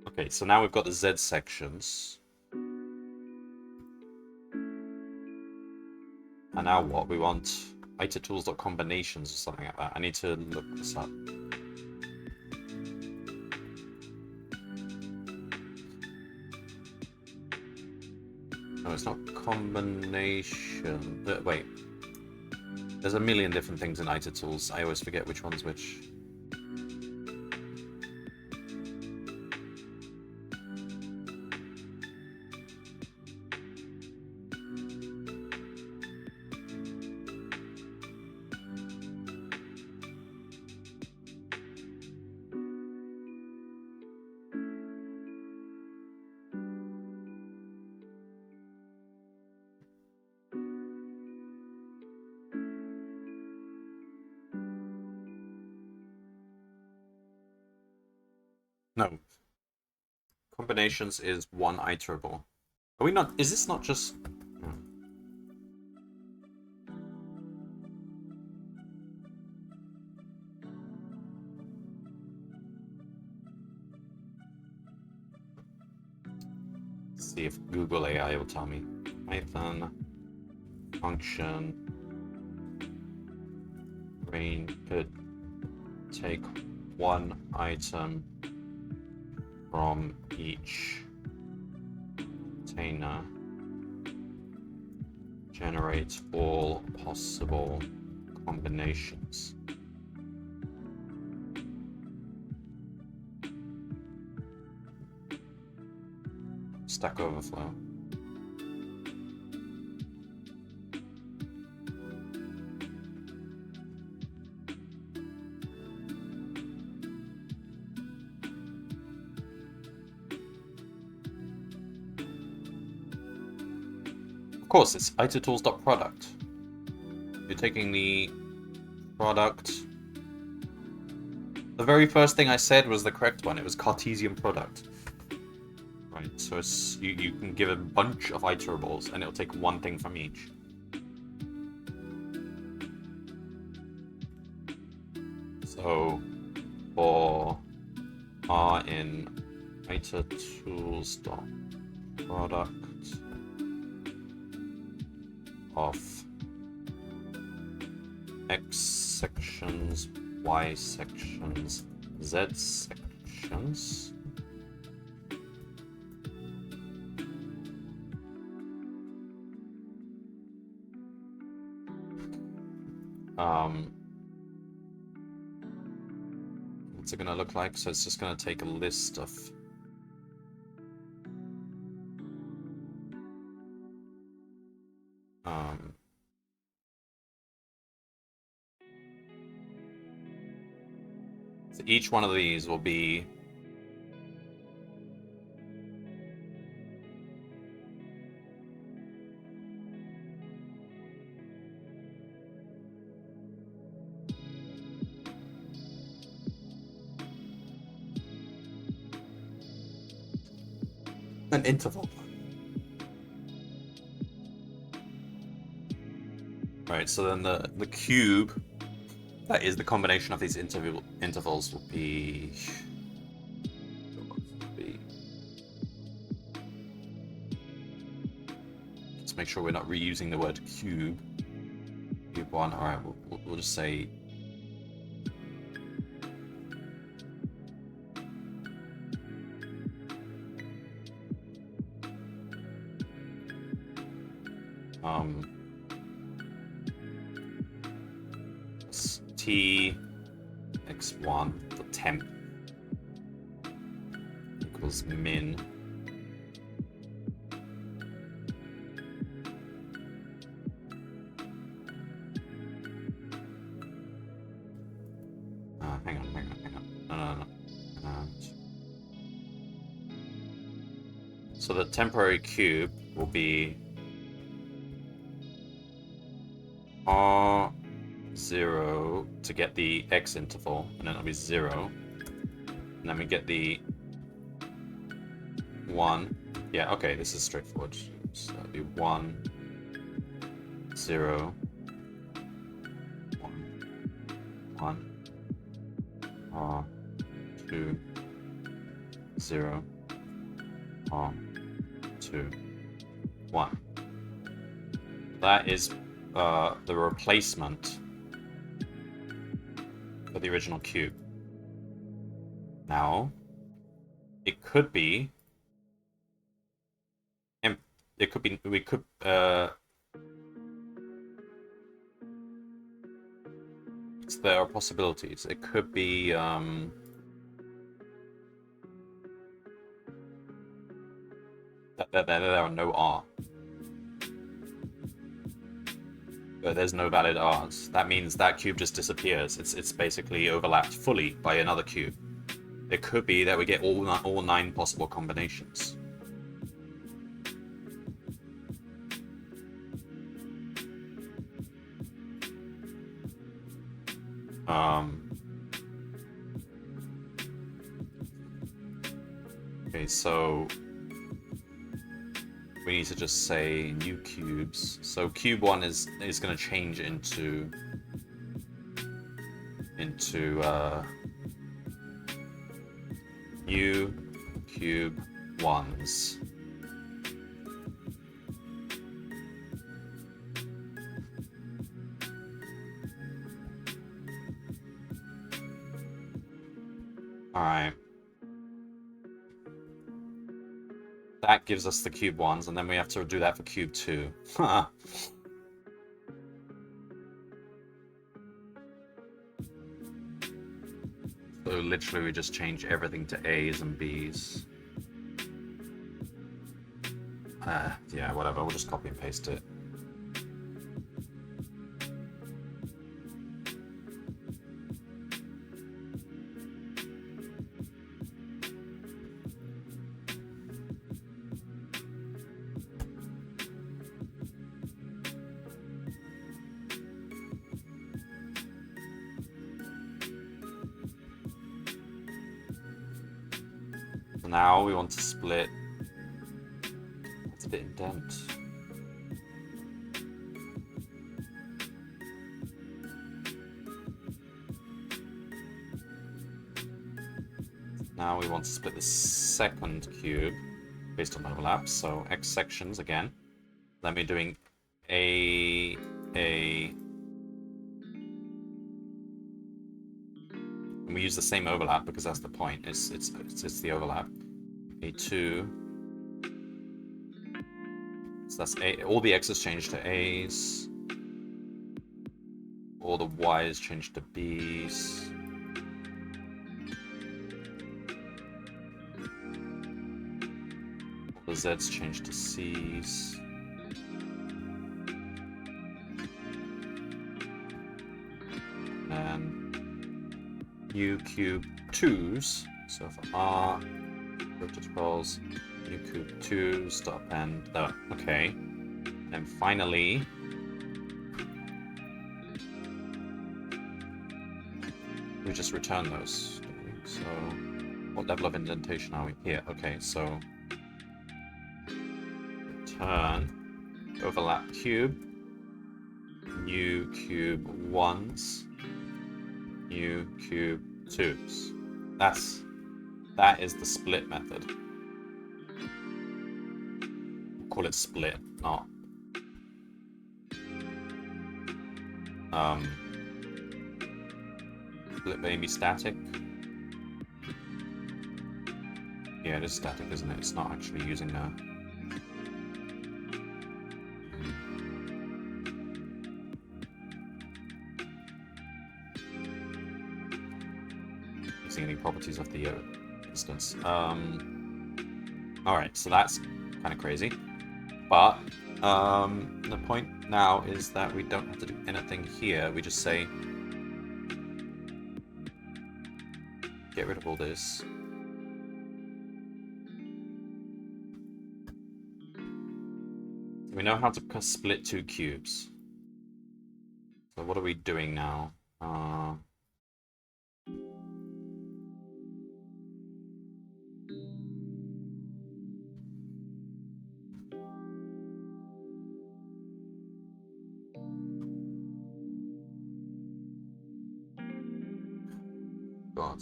Okay, so now we've got the Z sections. And now what? We want itertools.combinations or something like that. I need to look this up. No, it's not combination. But wait. There's a million different things in itertools. I always forget which one's which. No. Combinations is one iterable. Are we not... Is this not just... Let's see if Google AI will tell me. Python function range could take one item from each container, generate all possible combinations. Stack Overflow. Of course, it's itertools.product. You're taking the product. The very first thing I said was the correct one. It was Cartesian product. Right, so it's, you can give a bunch of iterables and it'll take one thing from each. So for R in itertools.product of X sections, Y sections, Z sections. What's it gonna look like? So it's just gonna take a list of Um, so each one of these will be an interval. Right, so then the cube that is the combination of these intervals will be... Let's make sure we're not reusing the word cube. Cube 1, alright, we'll just say... T x1, the temp, equals min hang on. No. So the temporary cube will be R0 to get the x interval, and then it'll be 0. And then we get the 1. Yeah, okay, this is straightforward. So it'll be 1, 0, 1, R2, 0, R2, 1. That is the replacement for the original cube. Now, it could be, we could, there are possibilities. It could be, there are no R. But there's no valid R's. That means that cube just disappears. It's basically overlapped fully by another cube. It could be that we get all 9 possible combinations. Okay, so we need to just say new cubes. So cube 1 is going to change into new cube 1s. Alright. That gives us the cube 1s, and then we have to do that for cube 2. So literally we just change everything to A's and B's. Yeah, whatever, we'll just copy and paste it. Now we want to split. That's a bit indent. Now we want to split the second cube based on overlap. So X sections again. Then we're doing A. And we use the same overlap because that's the point. It's the overlap. A2. So that's A. All the X's changed to A's. All the Y's changed to B's. All the Z's changed to C's. new cube 2's. So for R, protocols, new cube 2, stop and okay. And finally, we just return those. So what level of indentation are we? Here, okay, so return overlap cube, new cube 1's, new cube 2's. That is the split method. We'll call it split, not split maybe static. Yeah, it is static, isn't it? It's not actually using a any properties of the instance. Alright, so that's kind of crazy. But the point now is that we don't have to do anything here. We just say get rid of all this. We know how to split two cubes. So what are we doing now? God.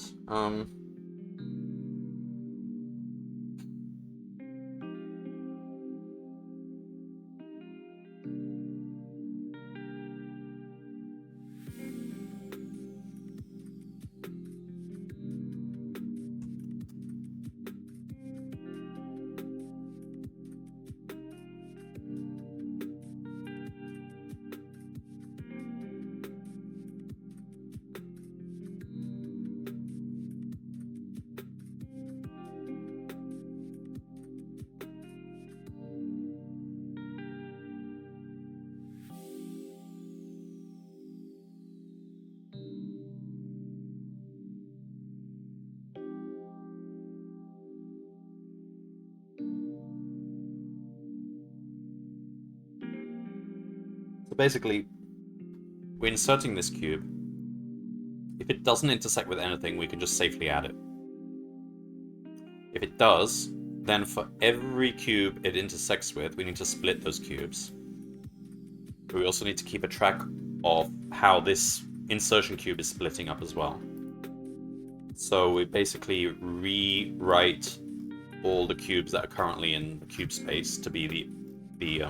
So basically, we're inserting this cube. If it doesn't intersect with anything, we can just safely add it. If it does, then for every cube it intersects with, we need to split those cubes. But we also need to keep a track of how this insertion cube is splitting up as well. So we basically rewrite all the cubes that are currently in the cube space to be the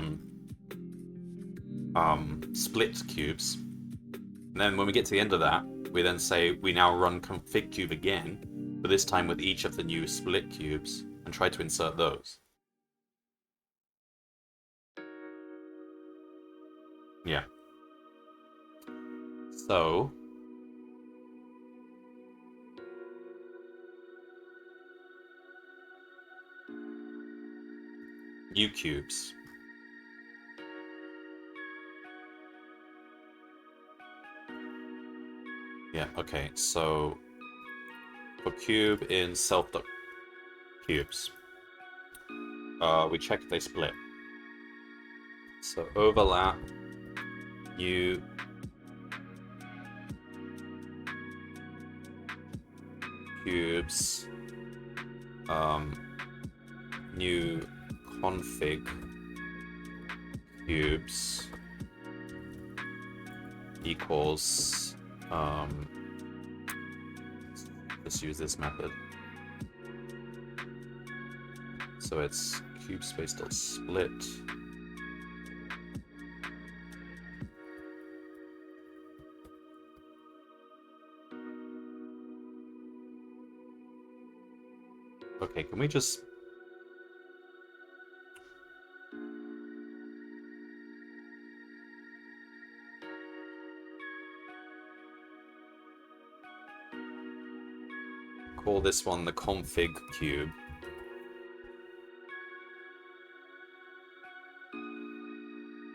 split cubes. And then when we get to the end of that, we then say we now run config cube again, but this time with each of the new split cubes, and try to insert those. Yeah. So new cubes. Yeah, okay, so for cube in self.cubes, we check if they split. So overlap new cubes, new config cubes equals let's use this method. So it's cube space dot split. Okay, can we just call this one the config cube?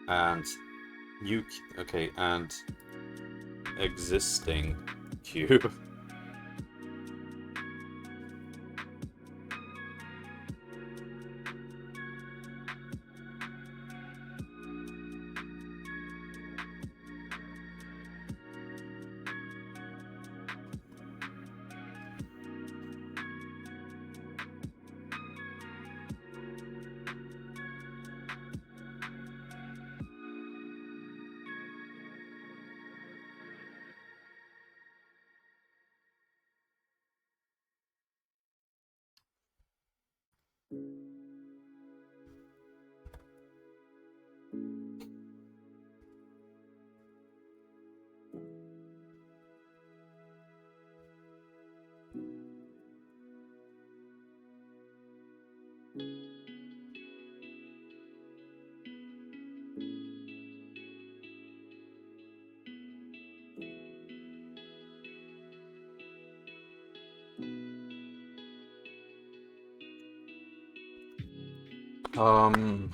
And and existing cube Um,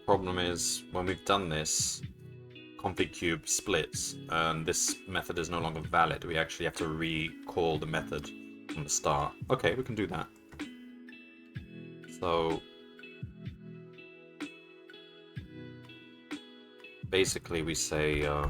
problem is, when we've done this, config cube splits, and this method is no longer valid. We actually have to recall the method from the start. Okay, we can do that. So basically we say uh,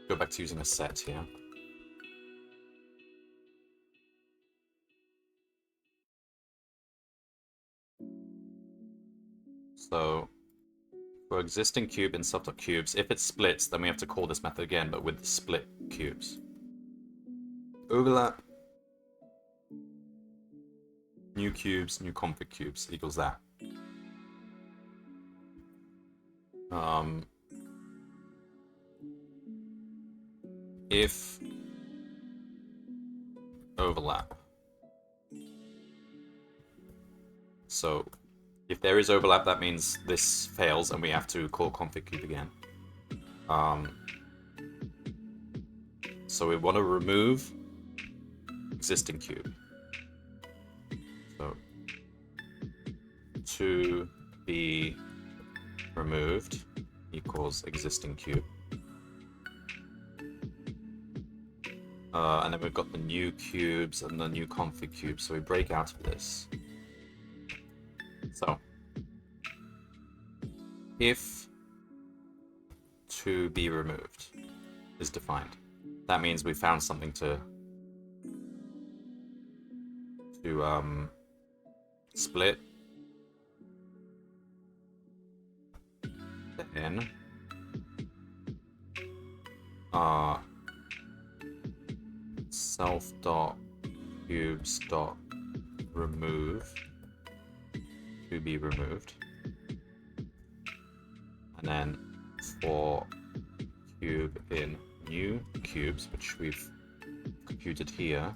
go back to using a set here. So for existing cube in sub.cubes, if it splits, then we have to call this method again, but with the split cubes. Overlap new cubes, new config cubes equals that. If overlap. So if there is overlap, that means this fails and we have to call config cube again. So we want to remove existing cube. So to be removed equals existing cube. And then we've got the new cubes and the new config cubes, so we break out of this. So if to be removed is defined, that means we found something to split. Then self dot cubes dot remove to be removed, and then for cube in new cubes, which we've computed here,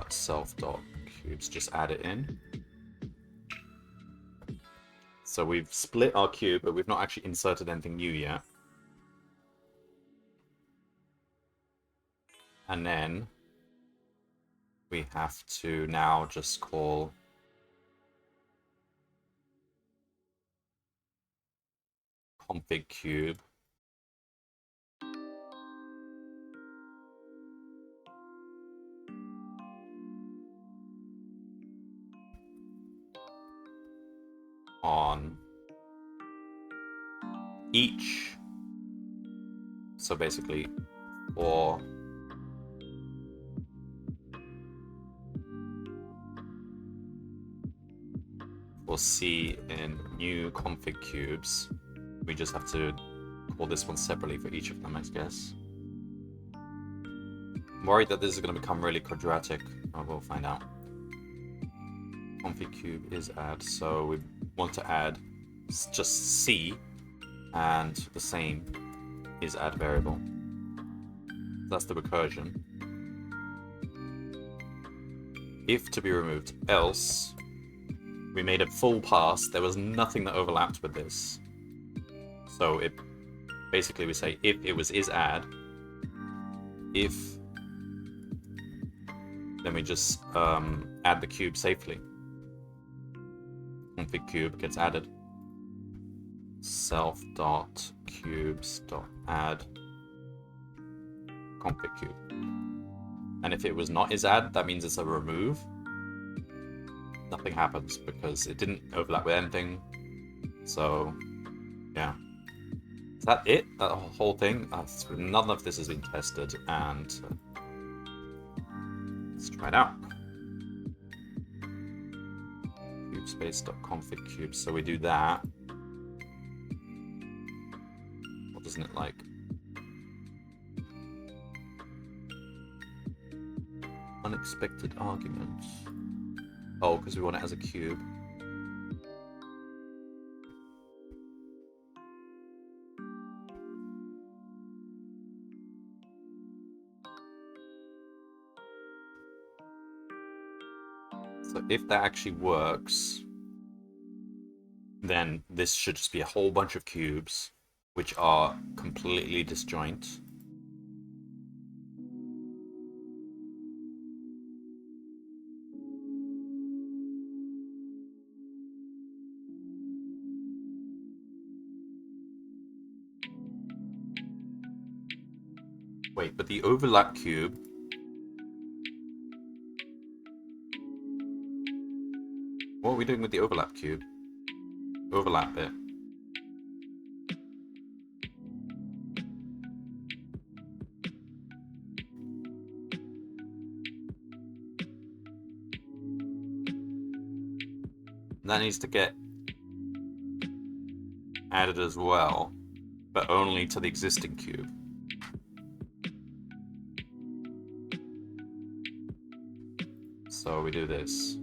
self dot cubes, just add it in. So we've split our cube, but we've not actually inserted anything new yet. And then we have to now just call config cube on each. So basically for C in new config cubes, we just have to call this one separately for each of them, I guess. I'm worried that this is going to become really quadratic. We'll find out. Config cube is add, so we want to add just C, and the same is add variable. That's the recursion. If to be removed, else we made a full pass. There was nothing that overlapped with this. So it basically we say if it was is_add, if, then we just add the cube safely. Config cube gets added. Self.cubes.add config cube. And if it was not is_add, that means it's a remove. Nothing happens because it didn't overlap with anything. So, yeah. Is that it? That whole thing? None of this has been tested, and let's try it out. Cubespace.config cube. So we do that. What doesn't it like? Unexpected arguments. Oh, because we want it as a cube. So if that actually works, then this should just be a whole bunch of cubes which are completely disjoint. Wait, but the overlap cube... What are we doing with the overlap cube? Overlap bit. That needs to get added as well, but only to the existing cube. So we do this.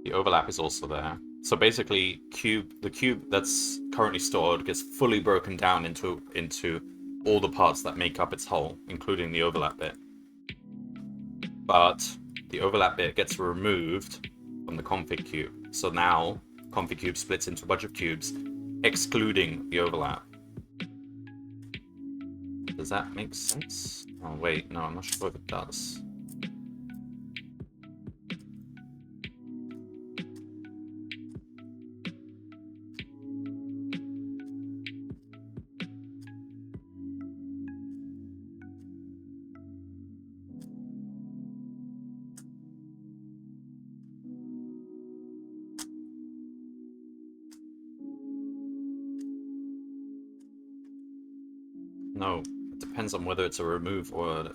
The overlap is also there. So basically, the cube that's currently stored gets fully broken down into all the parts that make up its whole, including the overlap bit. But the overlap bit gets removed from the config cube. So now config cube splits into a bunch of cubes, excluding the overlap. Does that make sense? Oh wait, no, I'm not sure if it does. No, it depends on whether it's a remove or a...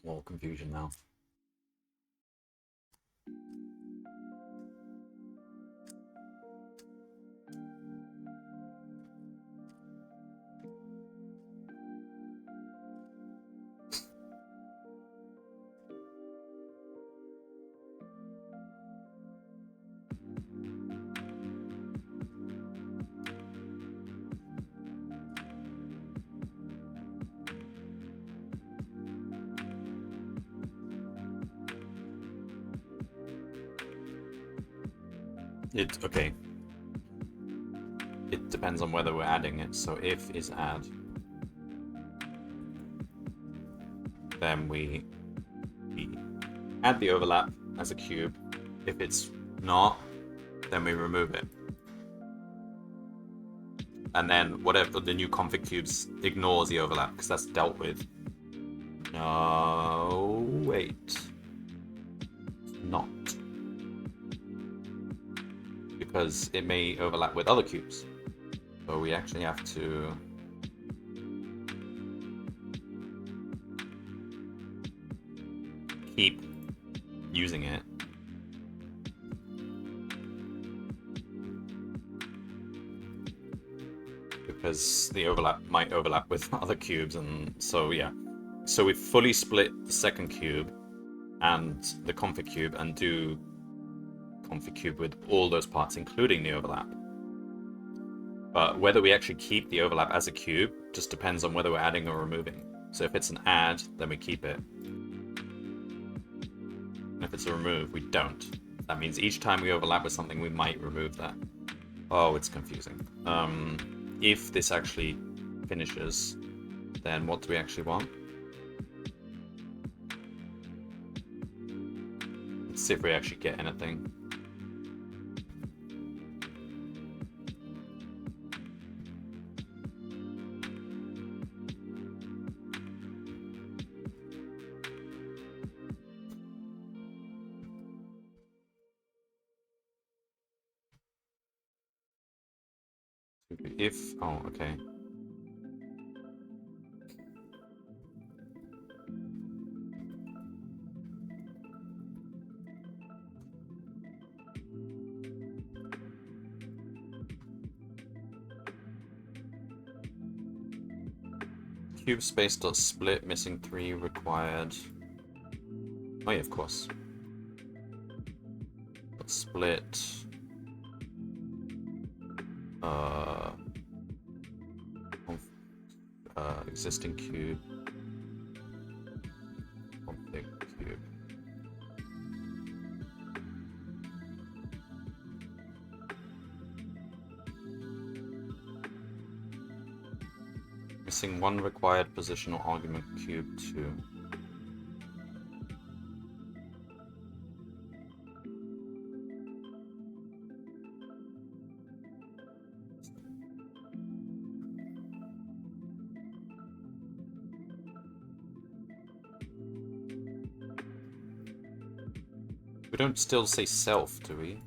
Well, confusion now. Okay. It depends on whether we're adding it. So if is add, then we add the overlap as a cube. If it's not, then we remove it. And then whatever the new config cubes ignores the overlap because that's dealt with. No, wait. Not. Because it may overlap with other cubes. So we actually have to keep using it. Because the overlap might overlap with other cubes, and so yeah. So we fully split the second cube and the config cube and do config cube with all those parts, including the overlap. But whether we actually keep the overlap as a cube just depends on whether we're adding or removing. So if it's an add, then we keep it. And if it's a remove, we don't. That means each time we overlap with something, we might remove that. Oh, it's confusing. If this actually finishes, then what do we actually want? Let's see if we actually get anything. If, oh, okay. Cube space dot split missing 3 required. Oh yeah, of course. Dot split. Existing cube. Config cube. Missing 1 required positional argument cube 2. We don't still say self, do we?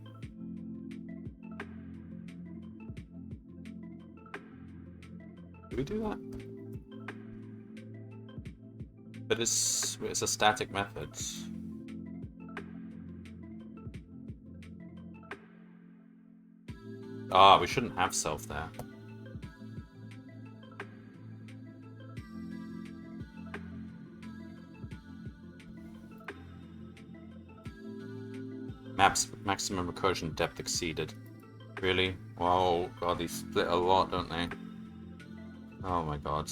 Do we do that? But it's a static method. Ah, we shouldn't have self there. Maps maximum recursion depth exceeded. Really? Oh god, these split a lot, don't they? Oh my god.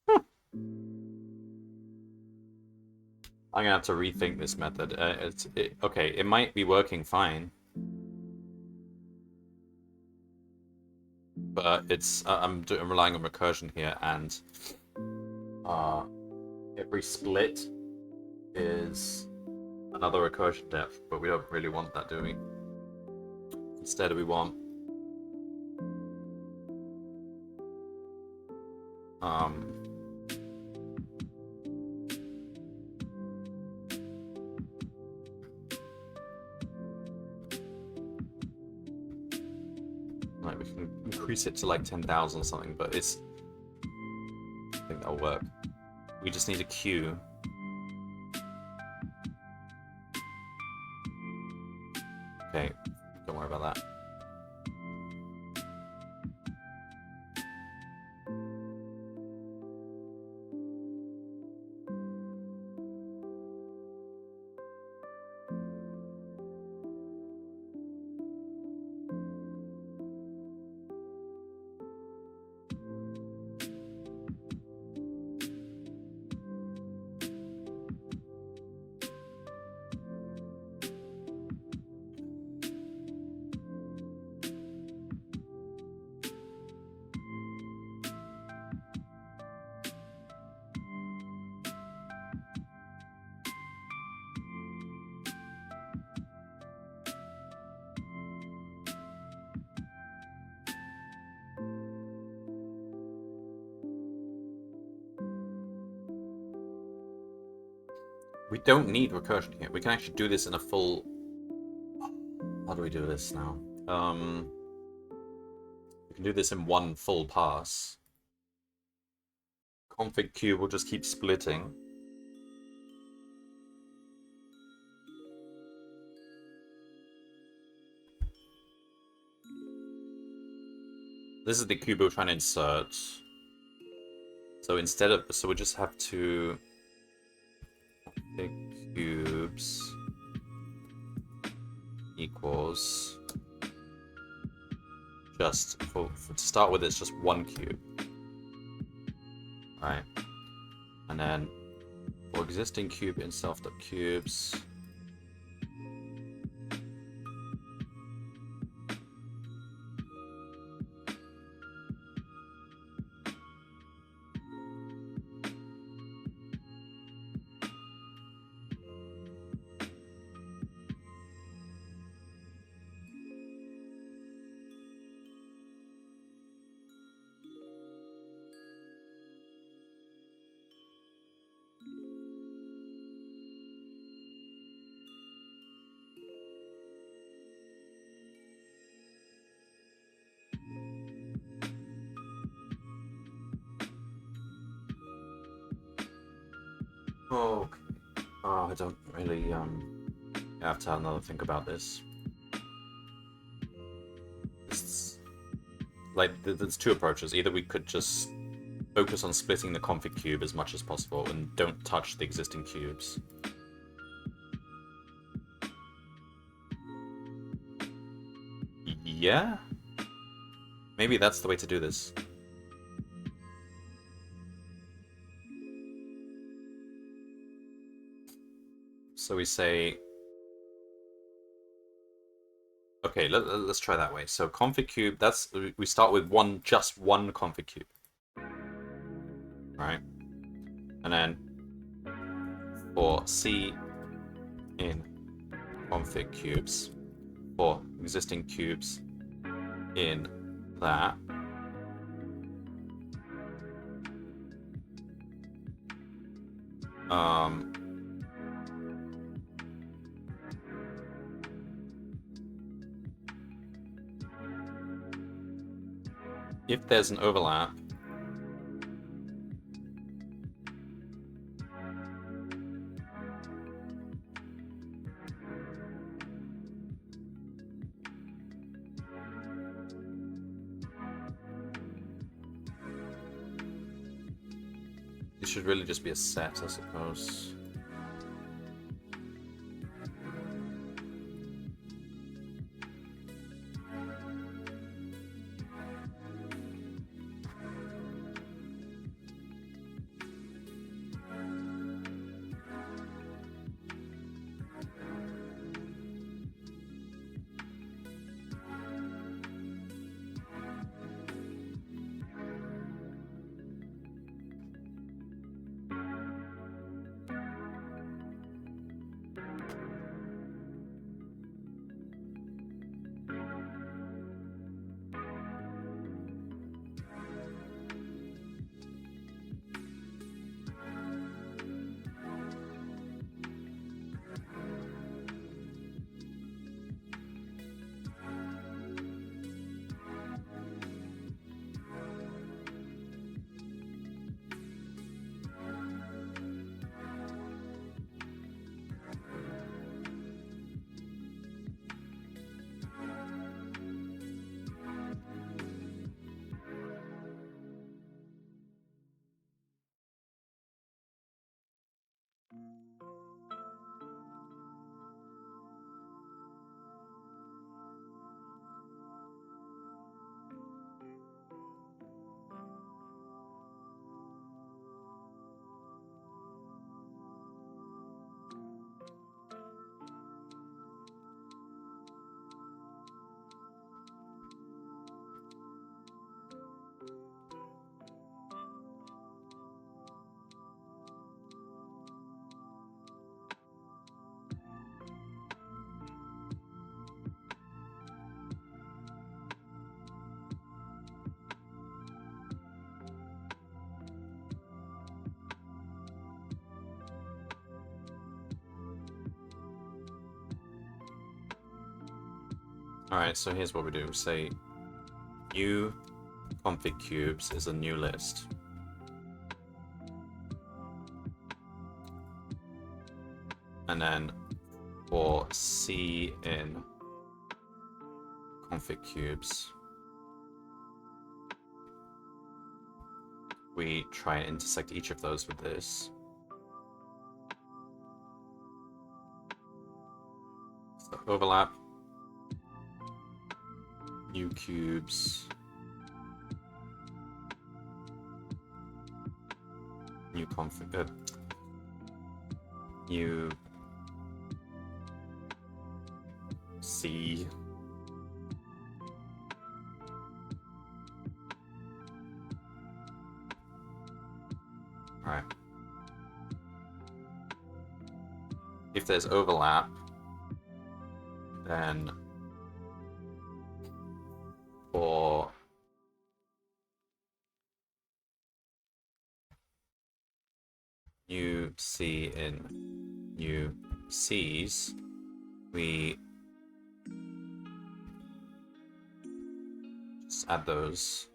I'm gonna have to rethink this method. Okay, it might be working fine, but it's I'm relying on recursion here, and every split is another recursion depth, but we don't really want that, do we? Instead, we want like we can increase it to like 10,000 or something, but I think that'll work. We just need a queue. Okay, don't worry about that. We don't need recursion here. We can actually do this in a full... How do we do this now? We can do this in one full pass. Config cube will just keep splitting. This is the cube we're trying to insert. So instead of... So we just have to... cubes just to start with, it's just one cube. Right. And then for existing cube in self.cubes. Okay. Oh, I don't really have to have another think about this. It's like there's two approaches. Either we could just focus on splitting the config cube as much as possible and don't touch the existing cubes. Yeah? Maybe that's the way to do this. So we say... Okay, let's try that way. So config cube, we start with just one config cube. Right? And then for C in config cubes, for existing cubes in that, if there's an overlap, it should really just be a set, I suppose. Alright, so here's what we do. Say new config cubes is a new list. And then for C in config cubes, we try and intersect each of those with this. So overlap. New cubes. New config. New C. Alright. If there's overlap, then for new C in new C's, we just add those.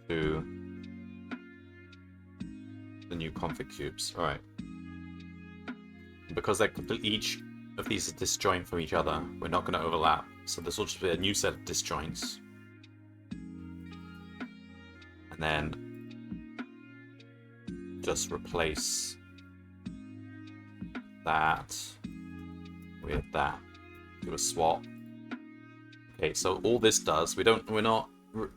To the new config cubes. Alright. Because they're each of these are disjoint from each other, we're not going to overlap. So this will just be a new set of disjoints. And then just replace that with that. Do a swap. Okay, so all this does, we're not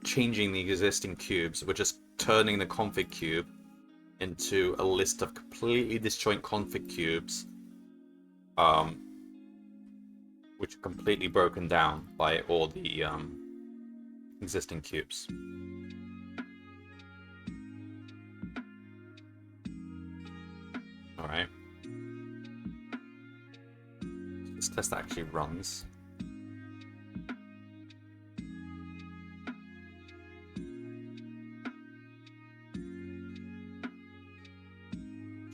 changing the existing cubes, we're just turning the config cube into a list of completely disjoint config cubes, which are completely broken down by all the existing cubes. Alright. This test actually runs.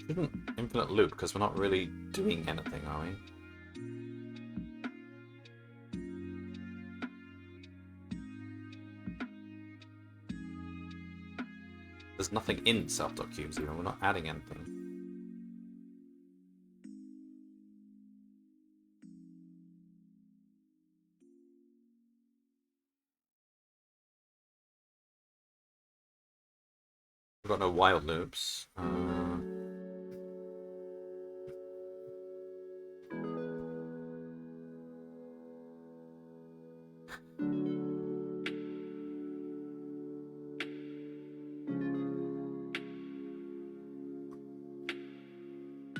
Shouldn't infinite loop, because we're not really doing anything, are we? There's nothing in self.cubes even, we're not adding anything. We've got no while loops.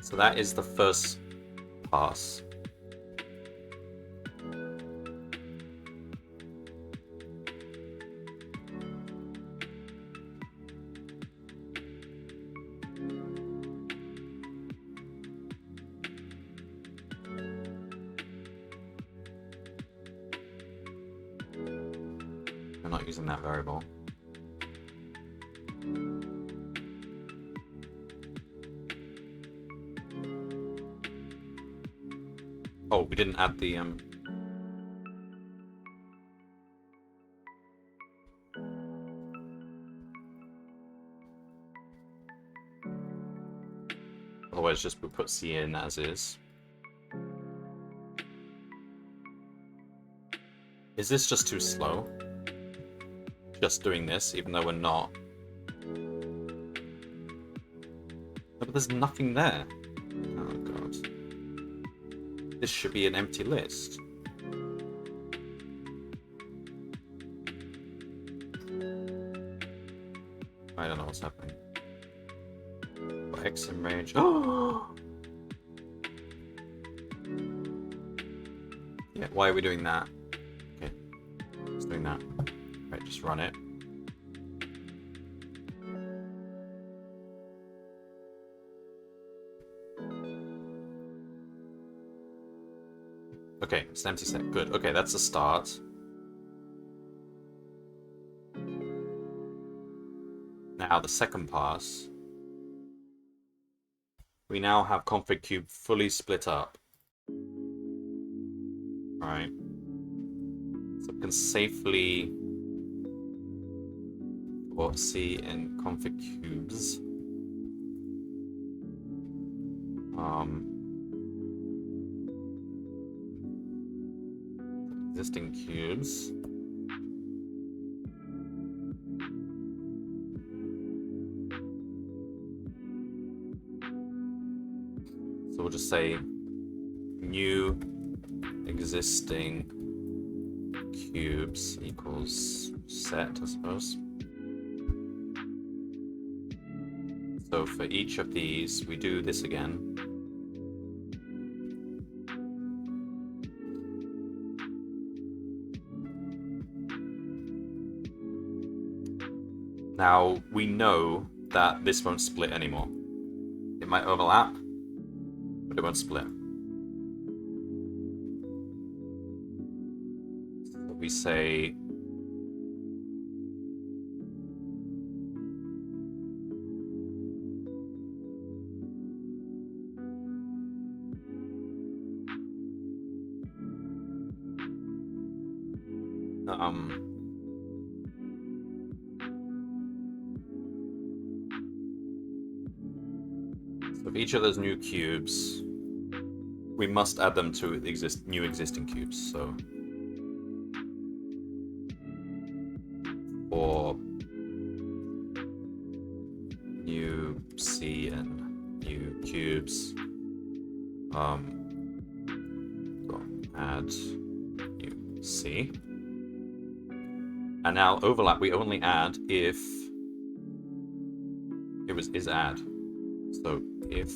So that is the first pass. I'm not using that variable. Oh, we didn't add the otherwise just we put C in as is. Is this just too slow? Just doing this, even though we're not. But there's nothing there. Oh god. This should be an empty list. I don't know what's happening. Got X in range. Oh! Yeah, why are we doing that? Okay, just doing that. Right, just run it. Okay, it's an empty set. Good. Okay, that's a start. Now the second pass. We now have config cube fully split up. Alright. So we can safely see in config cubes. existing cubes. So we'll just say new existing cubes equals set, I suppose. So for each of these, we do this again. Now, we know that this won't split anymore. It might overlap, but it won't split. So we say so for each of those new cubes, we must add them to new existing cubes. So for new C and new cubes, add new C. And now overlap we only add if it was is add. So if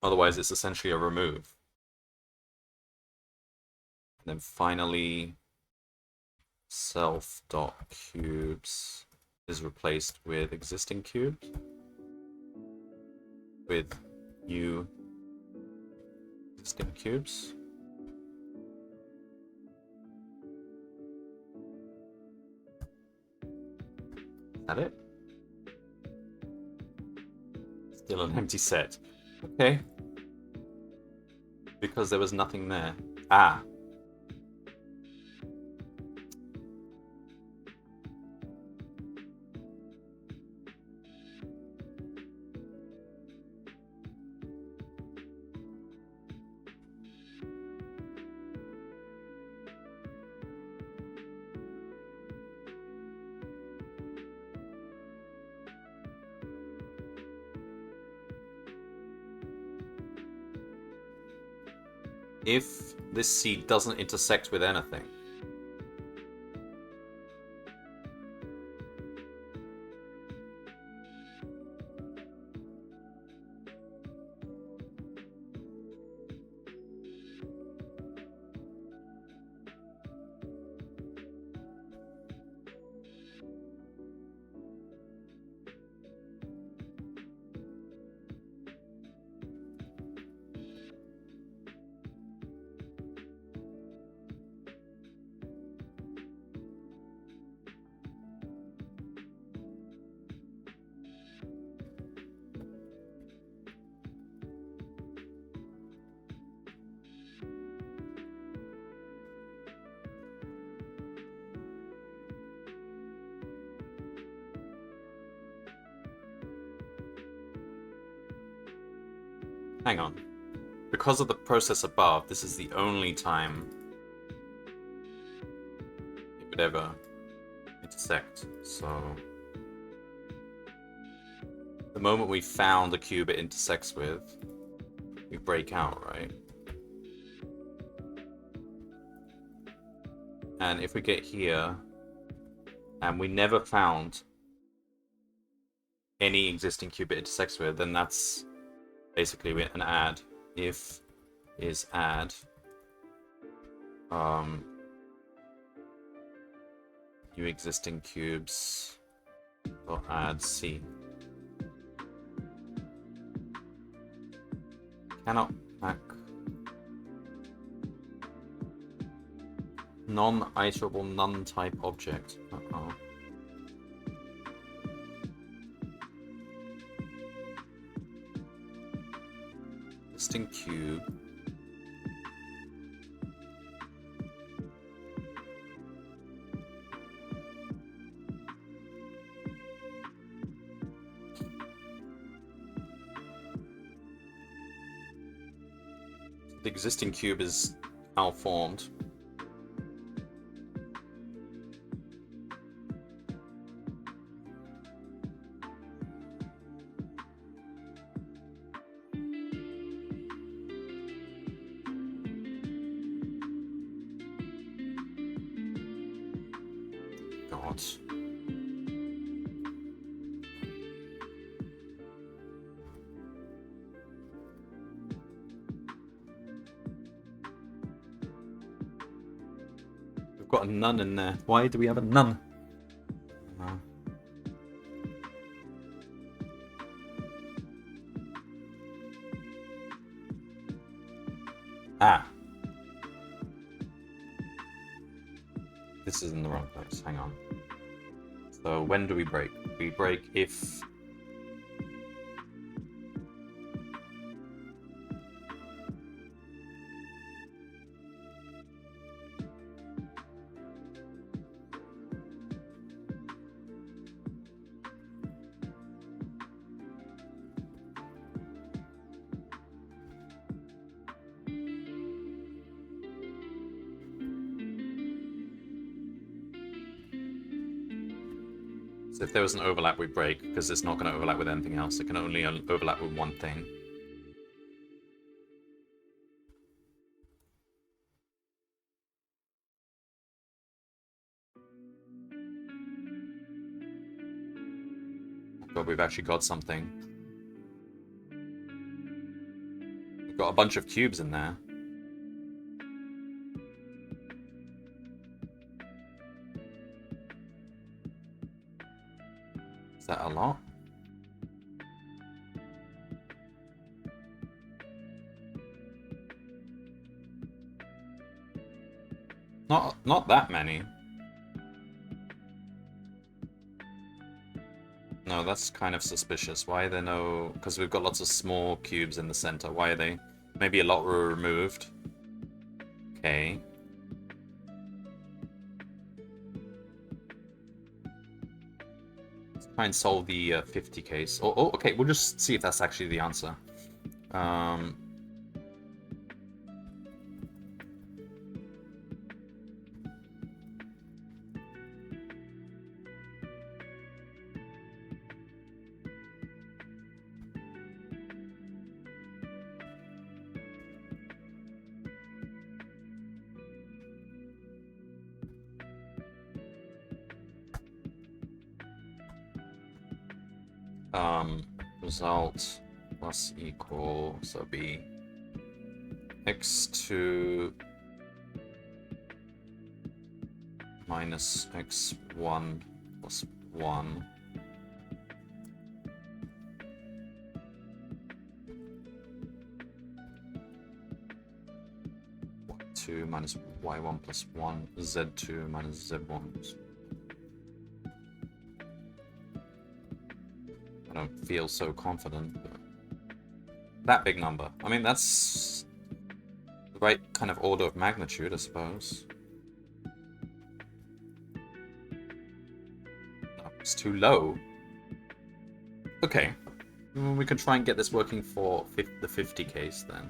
otherwise it's essentially a remove. And then finally self.cubes is replaced with existing cubes with new existing cubes. Is that it? Still an empty set. Okay. Because there was nothing there. Ah. If this C doesn't intersect with anything, hang on. Because of the process above, this is the only time it would ever intersect. So the moment we found the cube it intersects with, we break out, right? And if we get here, and we never found any existing cube it intersects with, then that's basically an add. If is add new existing cubes or add C. Cannot pack non-iterable none-type object. Uh-oh. Existing cube. The existing cube is malformed. God. We've got a nun in there. Why do we have a nun? Ah. This is in the wrong place. Hang on. So when do we break? We break if... So if there was an overlap, we break, because it's not going to overlap with anything else. It can only overlap with one thing. But we've actually got something. We've got a bunch of cubes in there. Is that a lot? Not that many. No, that's kind of suspicious. Why are there no... Because we've got lots of small cubes in the center. Why are they... Maybe a lot were removed. Okay. Let's try and solve the 50 case. Oh, okay, we'll just see if that's actually the answer. Result plus equal, so be x2 minus x1 plus 1. Y2 minus y1 plus 1, z2 minus z1 plus 1. I don't feel so confident, but that big number. I mean, that's the right kind of order of magnitude, I suppose. No, it's too low. Okay. We can try and get this working for the 50 case then.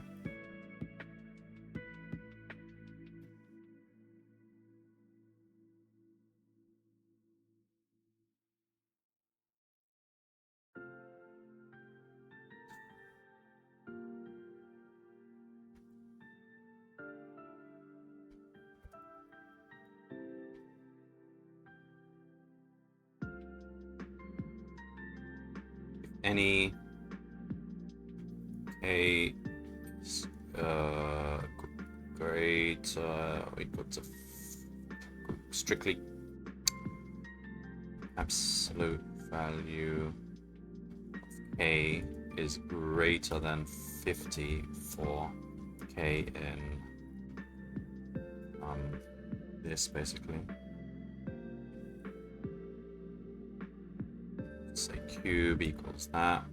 Any a great we put a strictly absolute value of k is greater than 50 for k in this basically. Say cube equals that.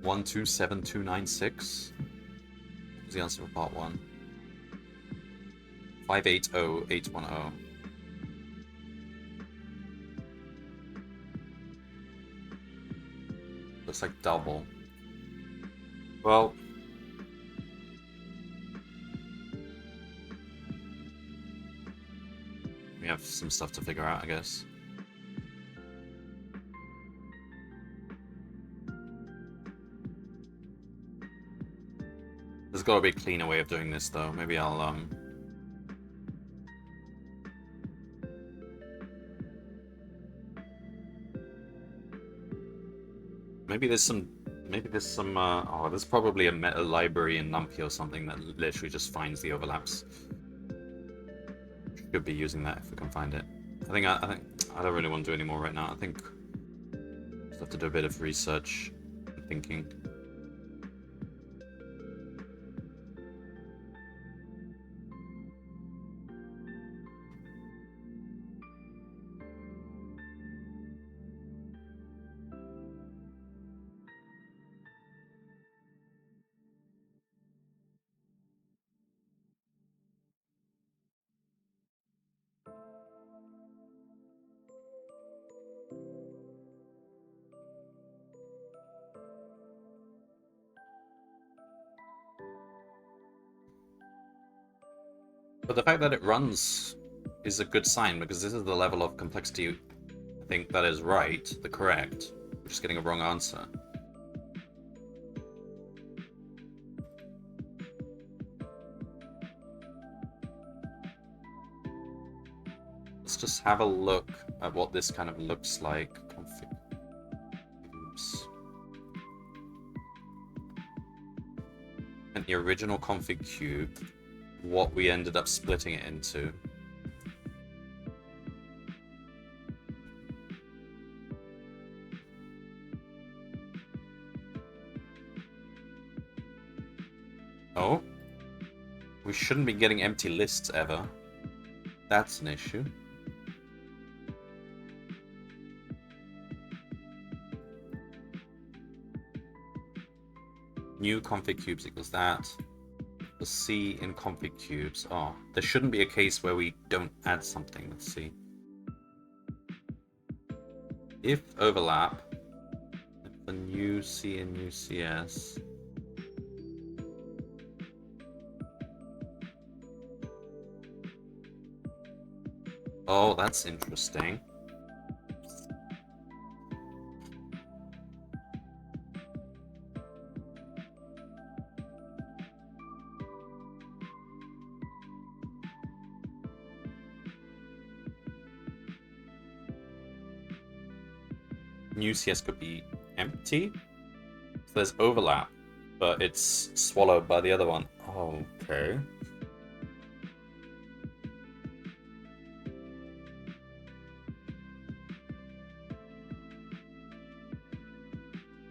One two seven two nine six the answer for part 1? 580810. Looks like double. Well, we have some stuff to figure out, I guess. There's got to be a cleaner way of doing this, though. Maybe I'll maybe there's some. Oh, there's probably a meta library in NumPy or something that literally just finds the overlaps. Should be using that if we can find it. I think I don't really want to do any more right now. I think just have to do a bit of research and thinking. But the fact that it runs is a good sign, because this is the level of complexity I think that is right, the correct. We're just getting a wrong answer. Let's just have a look at what this kind of looks like. Config. Oops. And the original config cube, what we ended up splitting it into. Oh, we shouldn't be getting empty lists ever. That's an issue. New config cubes equals that. The C in config cubes. Oh, there shouldn't be a case where we don't add something. Let's see. If overlap, if the new C and new CS. Oh, that's interesting. New CS could be empty. So there's overlap, but it's swallowed by the other one. Oh, okay.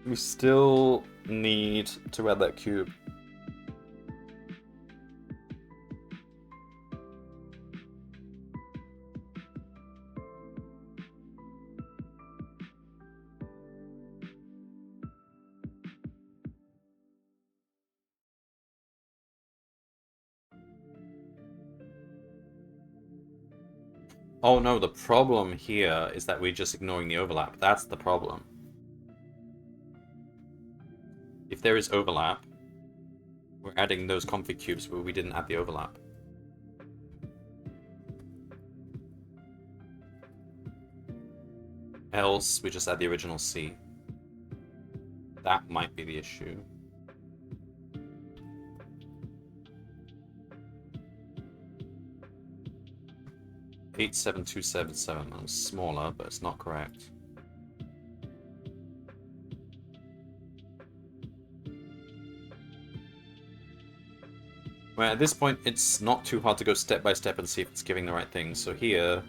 We still need to add that cube. Oh no, the problem here is that we're just ignoring the overlap. That's the problem. If there is overlap, we're adding those config cubes where we didn't add the overlap. Else, we just add the original C. That might be the issue. $87277. That was smaller, but it's not correct. Well, at this point, it's not too hard to go step by step and see if it's giving the right thing. So here,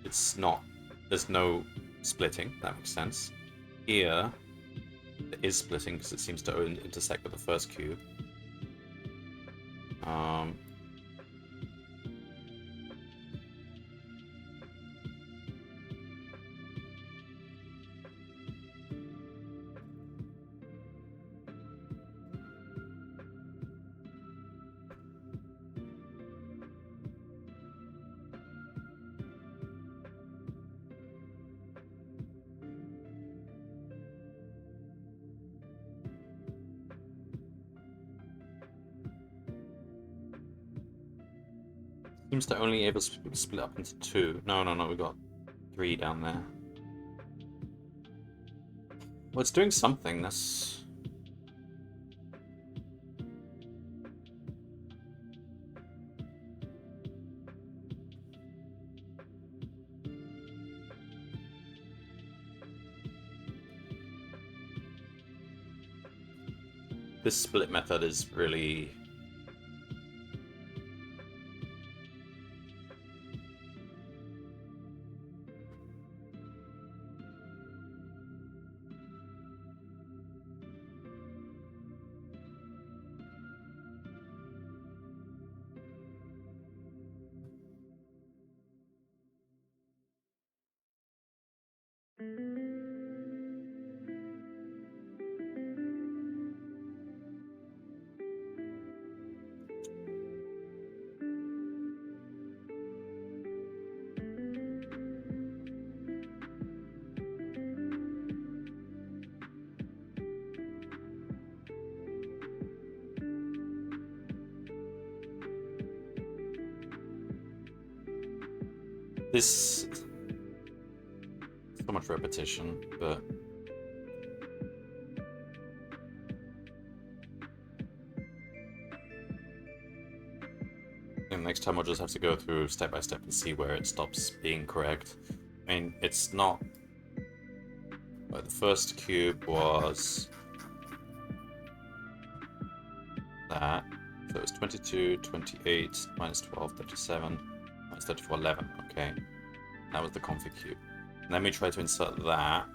it's not. There's no splitting. That makes sense. Here, there is splitting because it seems to intersect with the first cube. Seems to only able to split up into 2. No, we got 3 down there. Well, it's doing something. That's... This split method is really... This... So much repetition, but... And next time I'll just have to go through step by step and see where it stops being correct. I mean, it's not... Well, the first cube was... that. So it was 22, 28, minus 12, 37, minus 34, 11. Okay. That was the config cube. And then we try to insert that.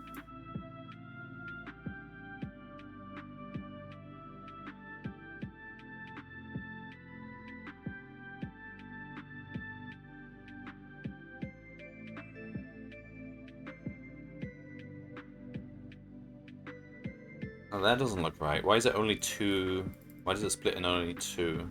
Oh, that doesn't look right. Why is it only 2? Why does it split in only 2?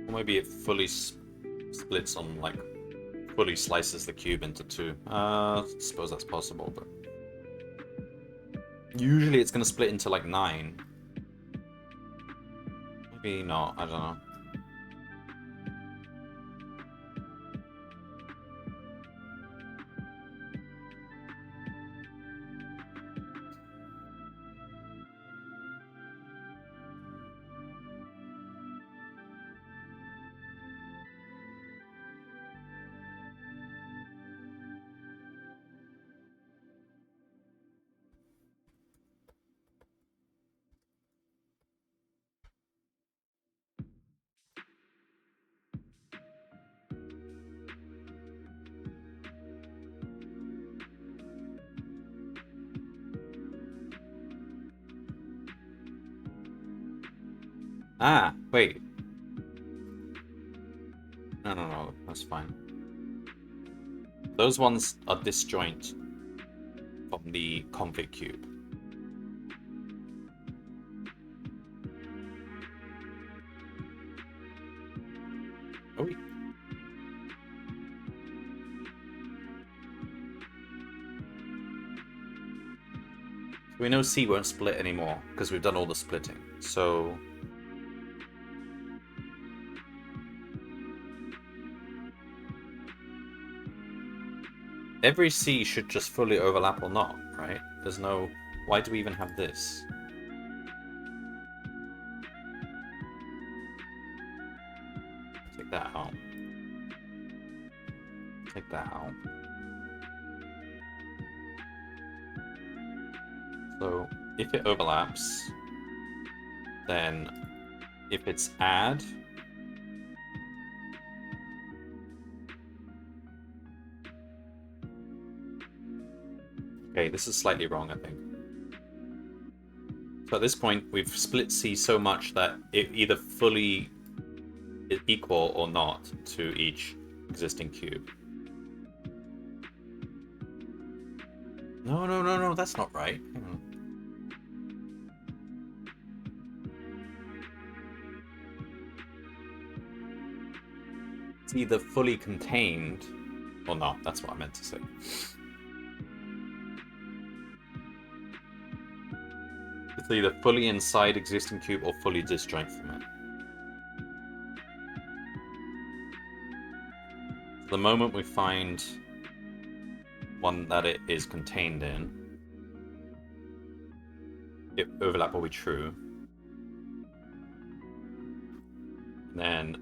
Or maybe it fully splits on, like, fully slices the cube into 2. I suppose that's possible, but... Usually it's going to split into, like, 9. Maybe not, I don't know. Ah, wait. No, that's fine. Those ones are disjoint from the config cube. Oh, we know C won't split anymore because we've done all the splitting. So every C should just fully overlap or not, right? There's no... Why do we even have this? Take that out. Take that out. So if it overlaps, then if it's add... Okay, this is slightly wrong, I think. So at this point, we've split C so much that it either fully is equal or not to each existing cube. No, that's not right. Hang on. It's either fully contained Well, no, that's what I meant to say. It's either fully inside existing cube or fully disjoint from it. The moment we find one that it is contained in, if overlap will be true. And then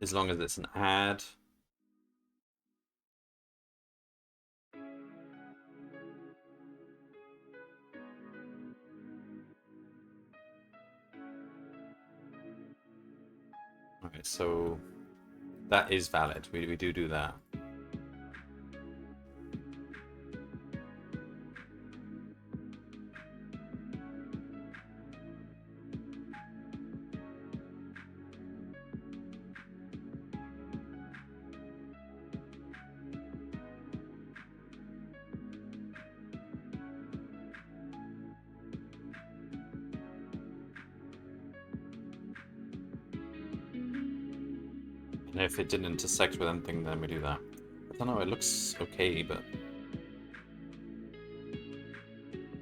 as long as it's an add, okay, so that is valid. We do that. And if it didn't intersect with anything, then we do that. I don't know, it looks okay, but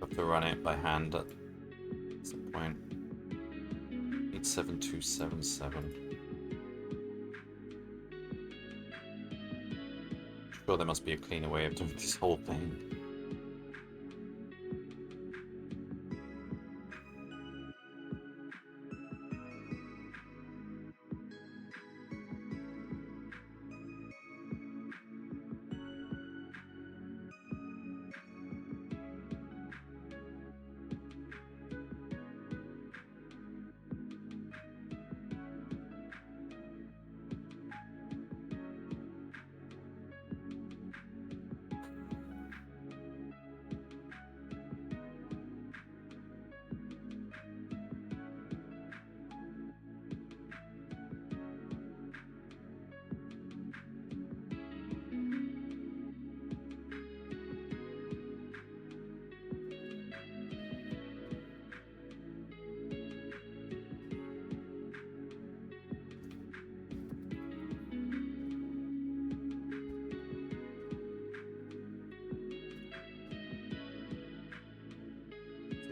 have to run it by hand at some point. 87277. Sure, there must be a cleaner way of doing this whole thing.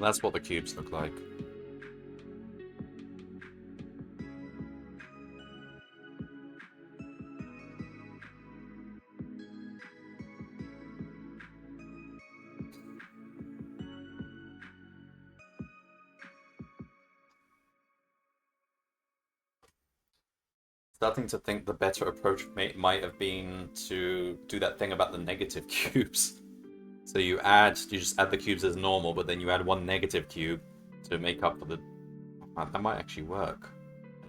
So that's what the cubes look like. Starting to think the better approach might have been to do that thing about the negative cubes. So you just add the cubes as normal, but then you add one negative cube to make up for the... Oh, that might actually work.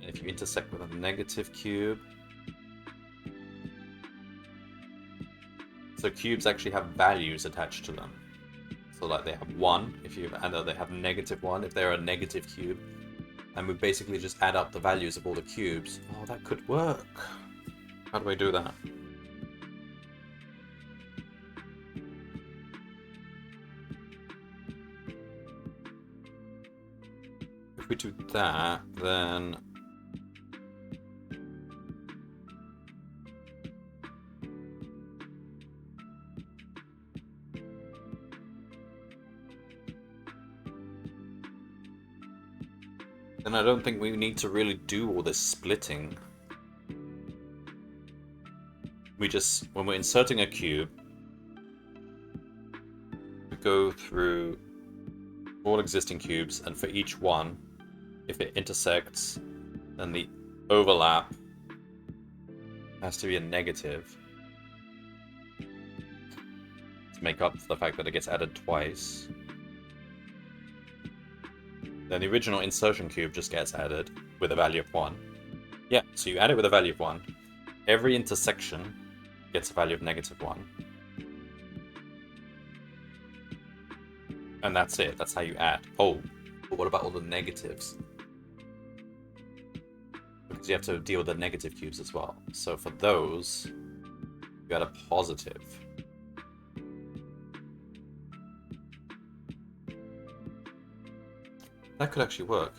And if you intersect with a negative cube... So cubes actually have values attached to them. So like they have 1, and they have -1 if they're a negative cube. And we basically just add up the values of all the cubes. Oh, that could work. How do I do that? If we do that, then... then I don't think we need to really do all this splitting. We just, when we're inserting a cube, we go through all existing cubes, and for each one, if it intersects, then the overlap has to be a negative to make up for the fact that it gets added twice. Then the original insertion cube just gets added with a value of 1. Yeah, so you add it with a value of 1. Every intersection gets a value of -1. And that's it. That's how you add. Oh, but what about all the negatives? Because you have to deal with the negative cubes as well. So for those, you add a positive. That could actually work.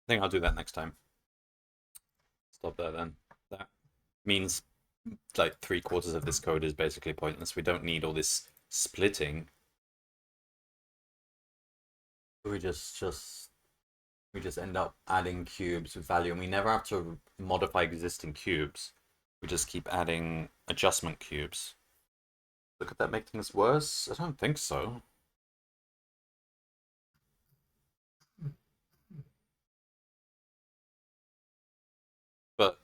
think I'll do that next time. Stop there then. That means like 3/4 of this code is basically pointless. We don't need all this splitting. We just end up adding cubes with value, and we never have to modify existing cubes. We just keep adding adjustment cubes. So could that make things worse? I don't think so. But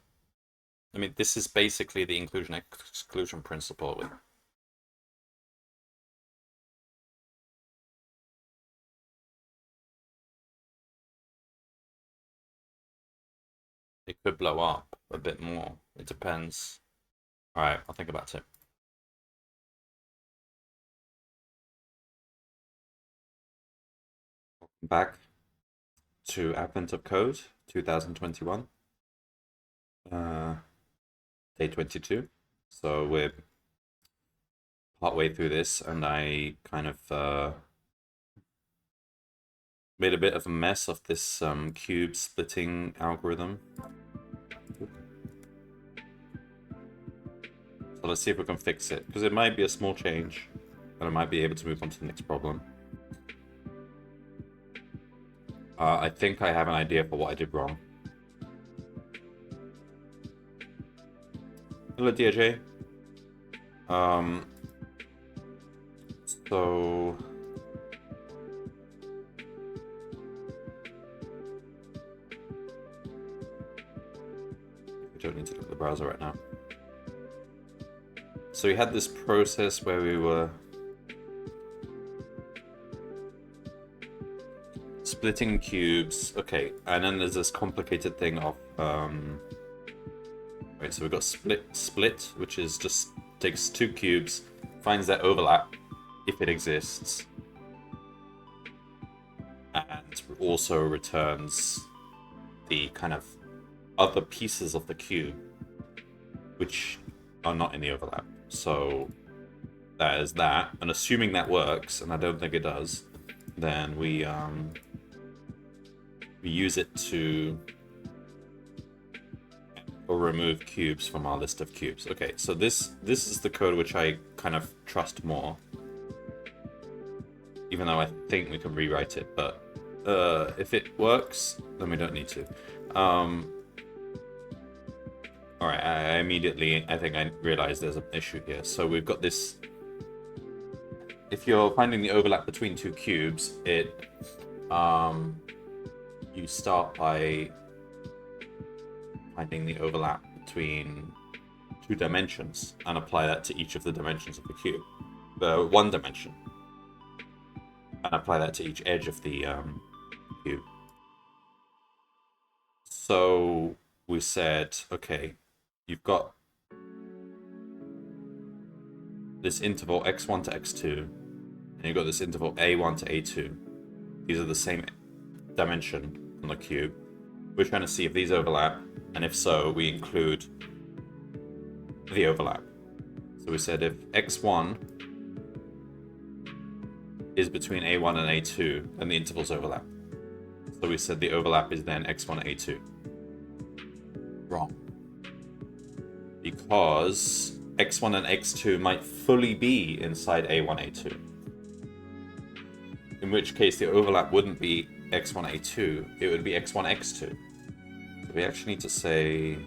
I mean, this is basically the inclusion-exclusion principle. It could blow up a bit more. It depends. All right, I'll think about it. Welcome back to Advent of Code 2021. Day 22. So we're partway through this, and I kind of made a bit of a mess of this cube splitting algorithm. So let's see if we can fix it, because it might be a small change, and I might be able to move on to the next problem. I think I have an idea for what I did wrong. Hello, DJ. So we don't need to look at the browser right now. So we had this process where we were splitting cubes. Okay, and then there's this complicated thing of right, so we've got split, which is just takes two cubes, finds their overlap if it exists, and also returns the kind of other pieces of the cube which are not in the overlap. So that is that, and assuming that works, and I don't think it does, then we use it to remove cubes from our list of cubes. Okay, so this is the code which I kind of trust more, even though I think we can rewrite it, but if it works, then we don't need to. Alright, I think I realized there's an issue here. So we've got this. If you're finding the overlap between two cubes, you start by finding the overlap between two dimensions and apply that to each of the dimensions of the cube. The one dimension. And apply that to each edge of the cube. So we said, okay, you've got this interval x1 to x2, and you've got this interval a1 to a2. These are the same dimension on the cube. We're trying to see if these overlap, and if so, we include the overlap. So we said if x1 is between a1 and a2, then the intervals overlap. So we said the overlap is then x1 a2. Wrong. Because x1 and x2 might fully be inside a1, a2. In which case the overlap wouldn't be x1, a2, it would be x1, x2. So we actually need to say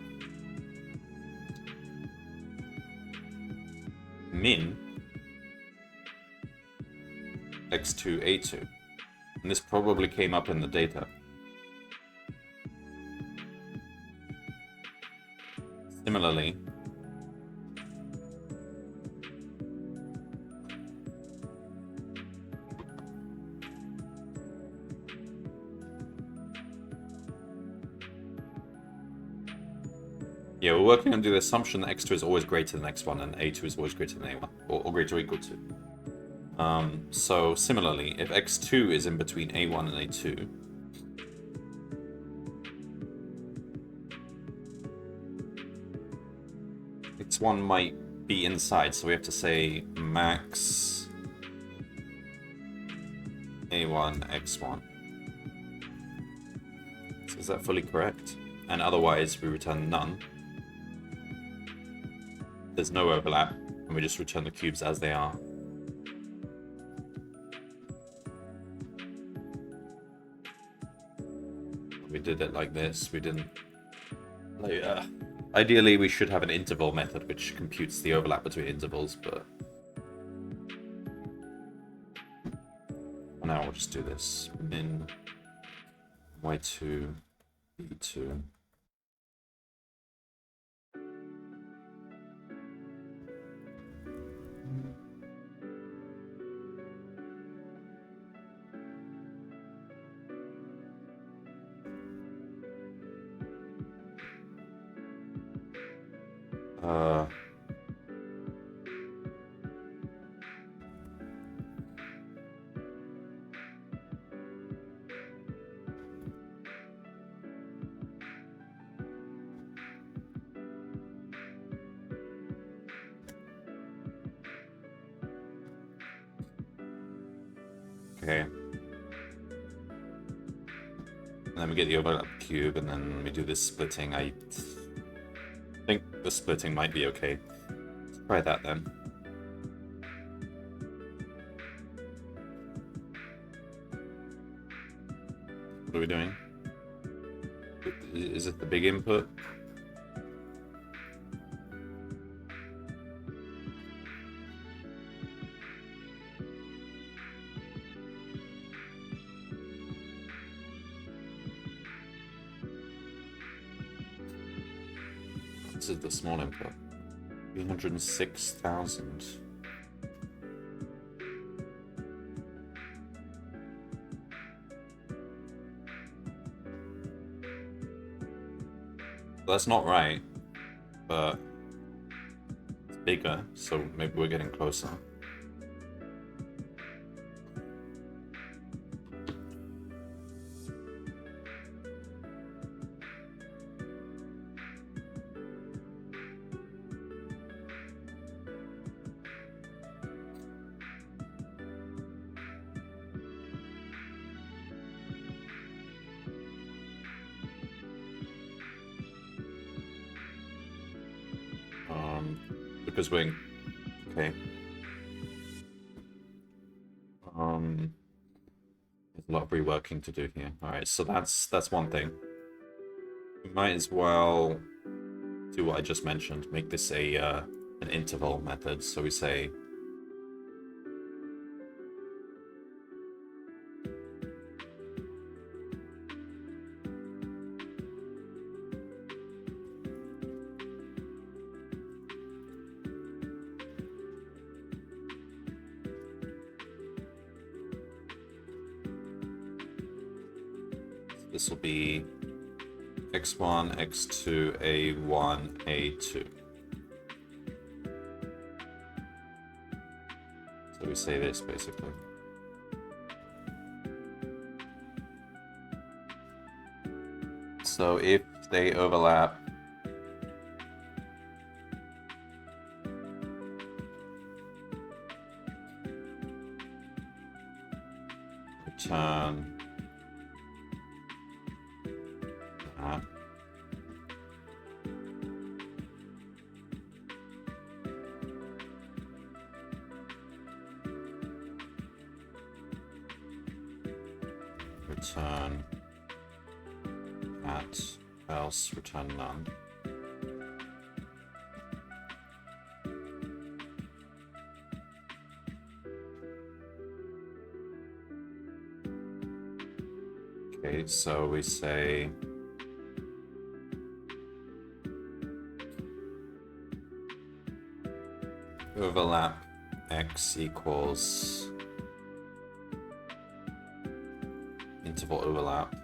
min x2, a2. And this probably came up in the data. Similarly, yeah, we're working on the assumption that x2 is always greater than x1 and a2 is always greater than a1, or greater or equal to. So similarly, if x2 is in between a1 and a2, x1 might be inside, so we have to say max a1 x1. So Is that fully correct? And otherwise, we return none. There's no overlap, and we just return the cubes as they are. We did it like this. We didn't... Like, ideally, we should have an interval method which computes the overlap between intervals, but... For now, we'll just do this. Min y2, b2. Okay. And then we get the overlap cube, and then we do this splitting. I think the splitting might be okay. Let's try that then. What are we doing? Is it the big input? This is the small input. 306,000. That's not right, but it's bigger, so maybe we're getting closer. Because we're okay. There's a lot of reworking to do here. All right, so that's one thing. We might as well do what I just mentioned. Make this a an interval method. So we say this will be x1, x2, a1, a2. So we say this basically. So if they overlap, return that. Return that, else return none. Okay, so we say overlap x equals interval overlap.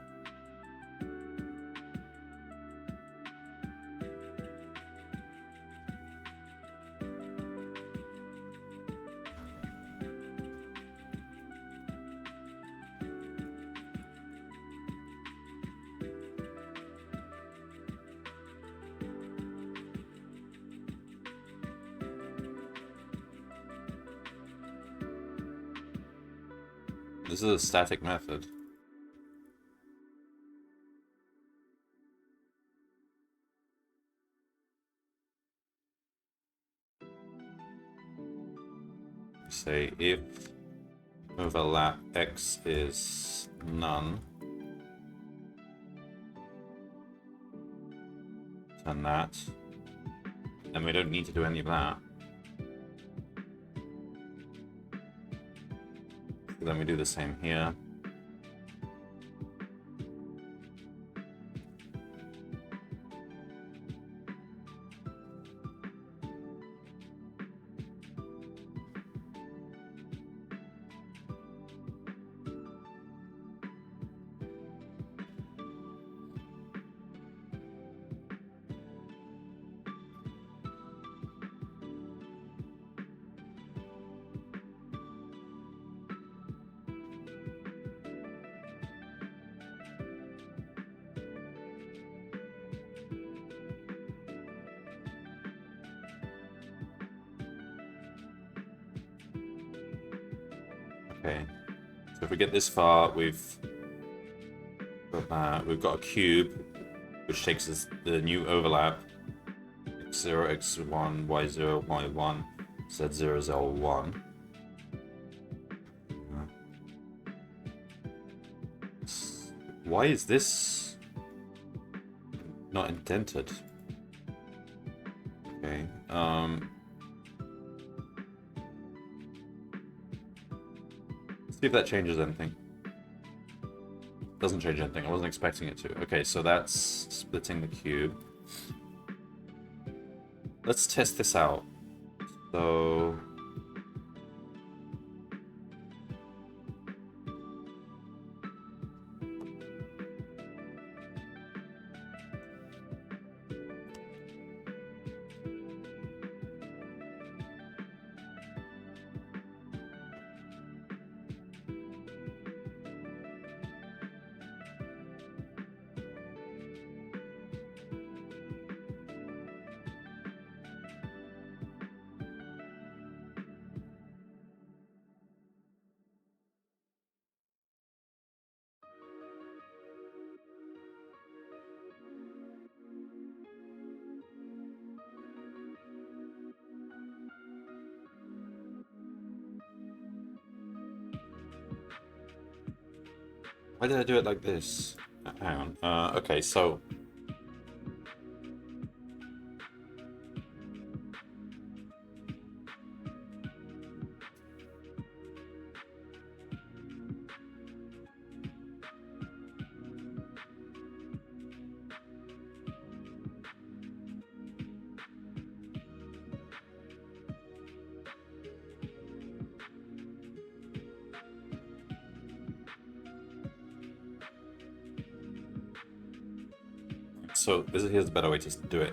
This is a static method. say if overlap X is none, turn that, and we don't need to do any of that. So then we do the same here. Okay, so if we get this far, we've got a cube, which takes us the new overlap: x0, x1, y0, y1, z0, z1. Why is this not indented? Okay. See if that changes anything. Doesn't change anything. I wasn't expecting it to. Okay, so that's splitting the cube. Let's test this out. So why did I do it like this? Hang on. Okay, so here's a better way to do it.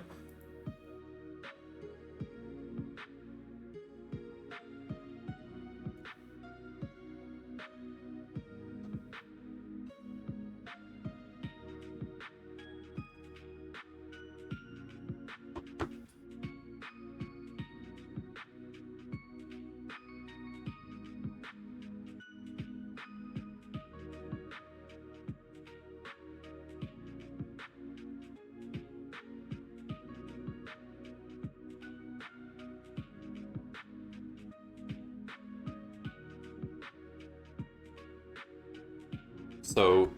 So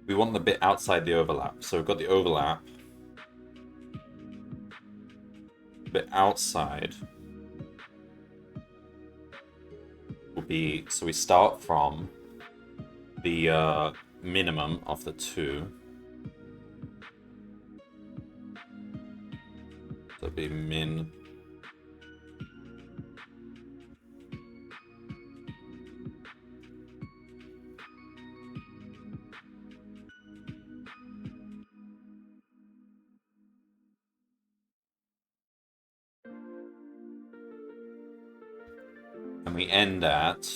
we want the bit outside the overlap. So we've got the overlap. Bit outside will be, so we start from the minimum of the two. So it'd be min. And we end at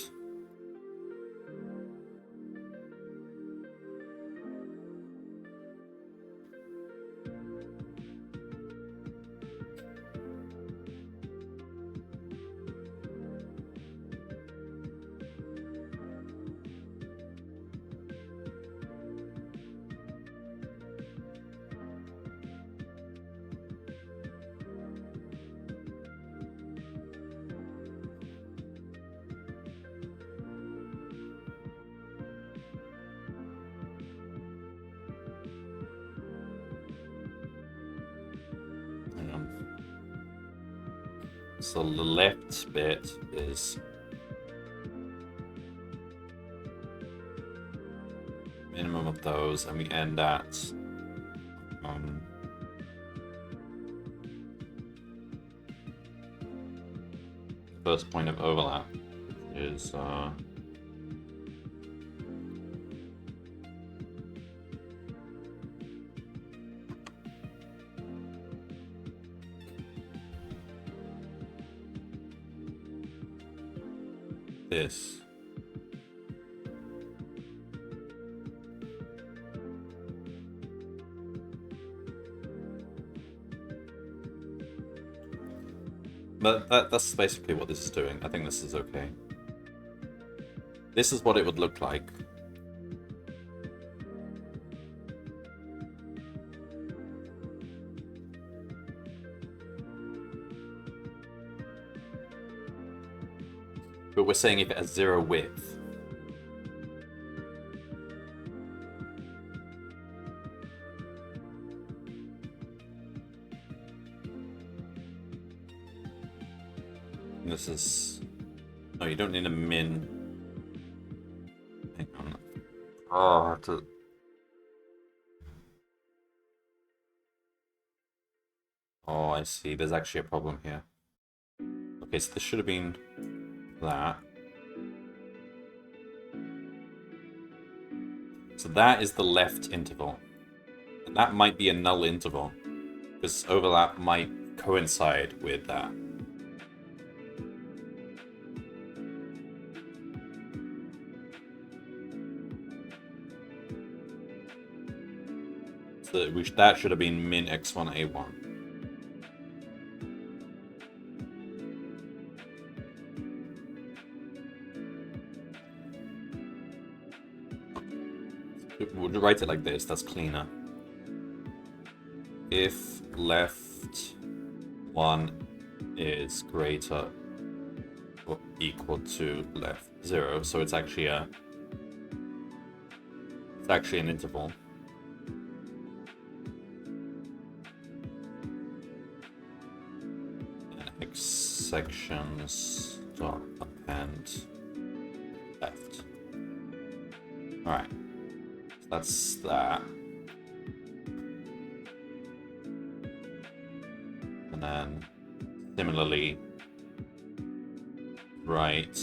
So the left bit is minimum of those, and we end at first point of overlap, which is this. But that's basically what this is doing. I think this is okay. This is what it would look like. But we're saying if it has 0 width. This is... No, you don't need a min. Hang on. Oh, I have to... Oh, I see. There's actually a problem here. Okay, so this should have been that. So that is the left interval. And that might be a null interval, because overlap might coincide with that. So that should have been min x1, a1. We'll write it like this, that's cleaner. If left 1 is greater or equal to left 0, so it's actually an interval. And x sections dot append left. Alright. That's that. And then similarly, right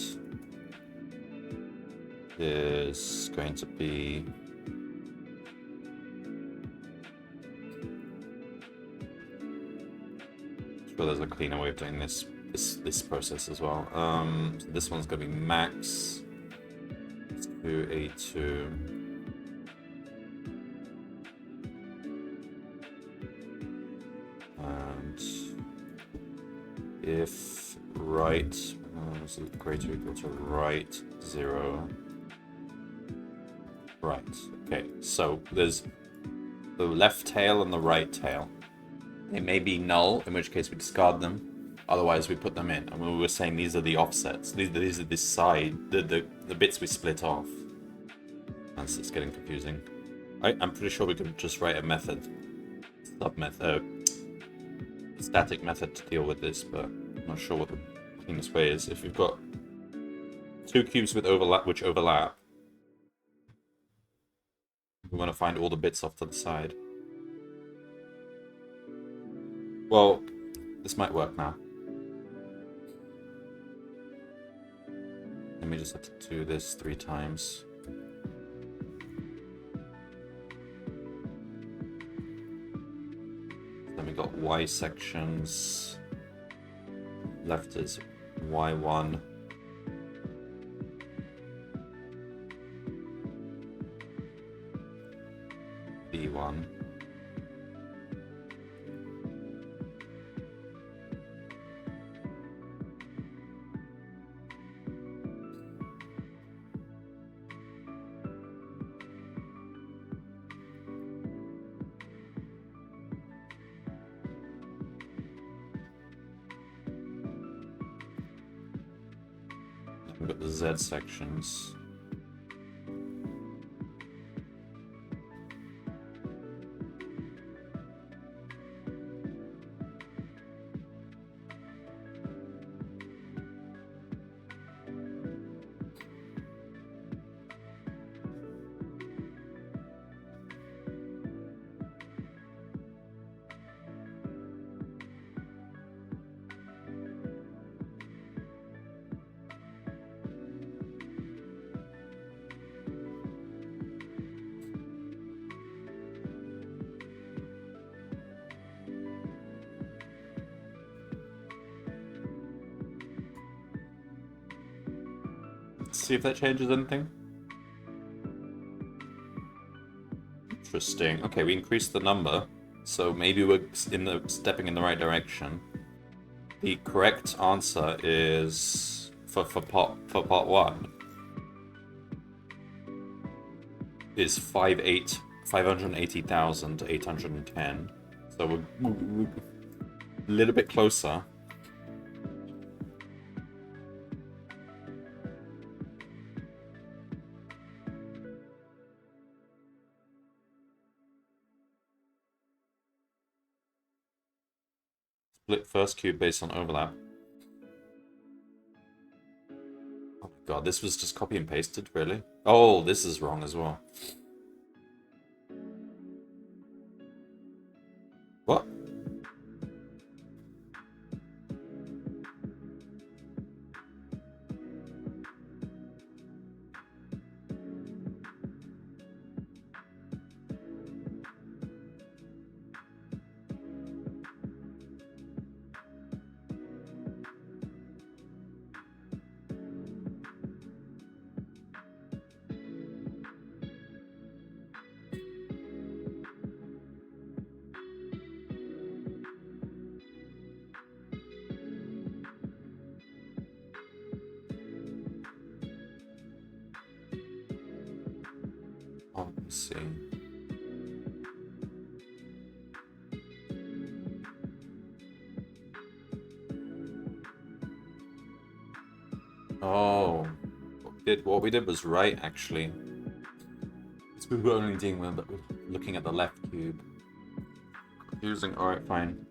is going to be sure there's a cleaner way of doing this process as well. So this one's gonna be max 2a2. If right is greater or equal to right 0. Right. Okay, so there's the left tail and the right tail. They may be null, in which case we discard them. Otherwise, we put them in. And we were saying these are the offsets. These are this side, the bits we split off. That's it's getting confusing. I'm pretty sure we could just write a method, static method to deal with this, but I'm not sure what the cleanest way is. If we've got 2 cubes with which overlap, we want to find all the bits off to the side. Well, this might work now. Let me just have to do this 3 times. Then we got y sections. Left is y1. b1. We've got the Z sections. see if that changes anything. Interesting. Okay, we increased the number, so maybe we're stepping in the right direction. The correct answer is for part 1 is 580,810. So we're a little bit closer. Split first cube based on overlap. Oh my god, this was just copy and pasted, really? Oh, this is wrong as well. What? Oh, let's see. Oh, what we did was right, actually. We were only dealing with looking at the left cube. Confusing. Alright, fine.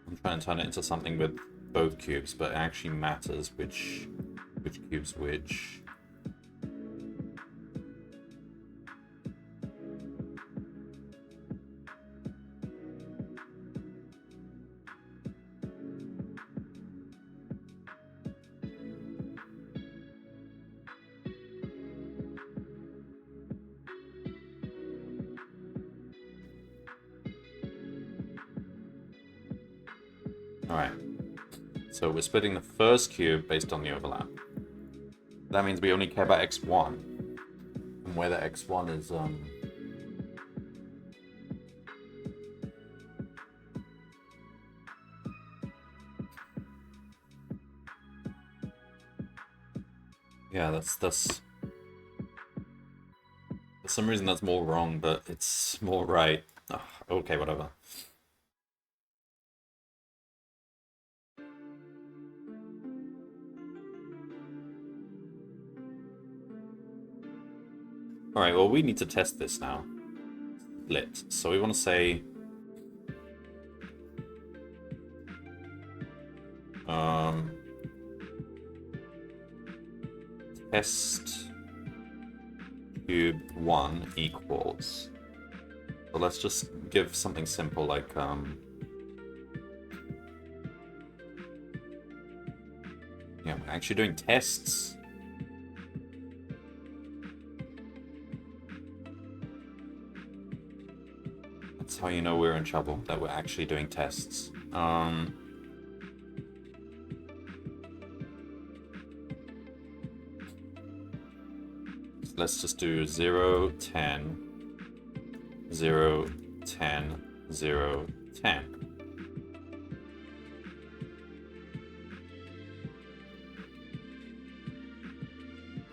I'm trying to turn it into something with both cubes, but it actually matters which cube's which. Alright, so we're splitting the first cube based on the overlap. That means we only care about x1. And where the x1 is, yeah, that's... For some reason that's more wrong, but it's more right. Oh, okay, whatever. Alright, well, we need to test this now. Split. So we want to say... test cube 1 equals... So let's just give something simple like... yeah, we're actually doing tests. That's how you know we're in trouble, that we're actually doing tests. Let's just do 0, 10, 0, 10, 0, 10.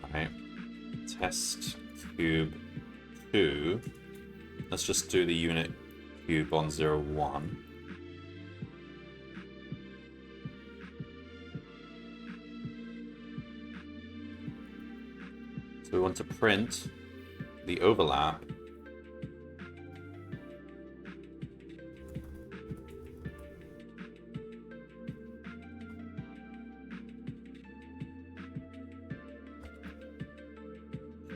Alright. Test cube 2. Let's just do the unit cube on 0, 1. So we want to print the overlap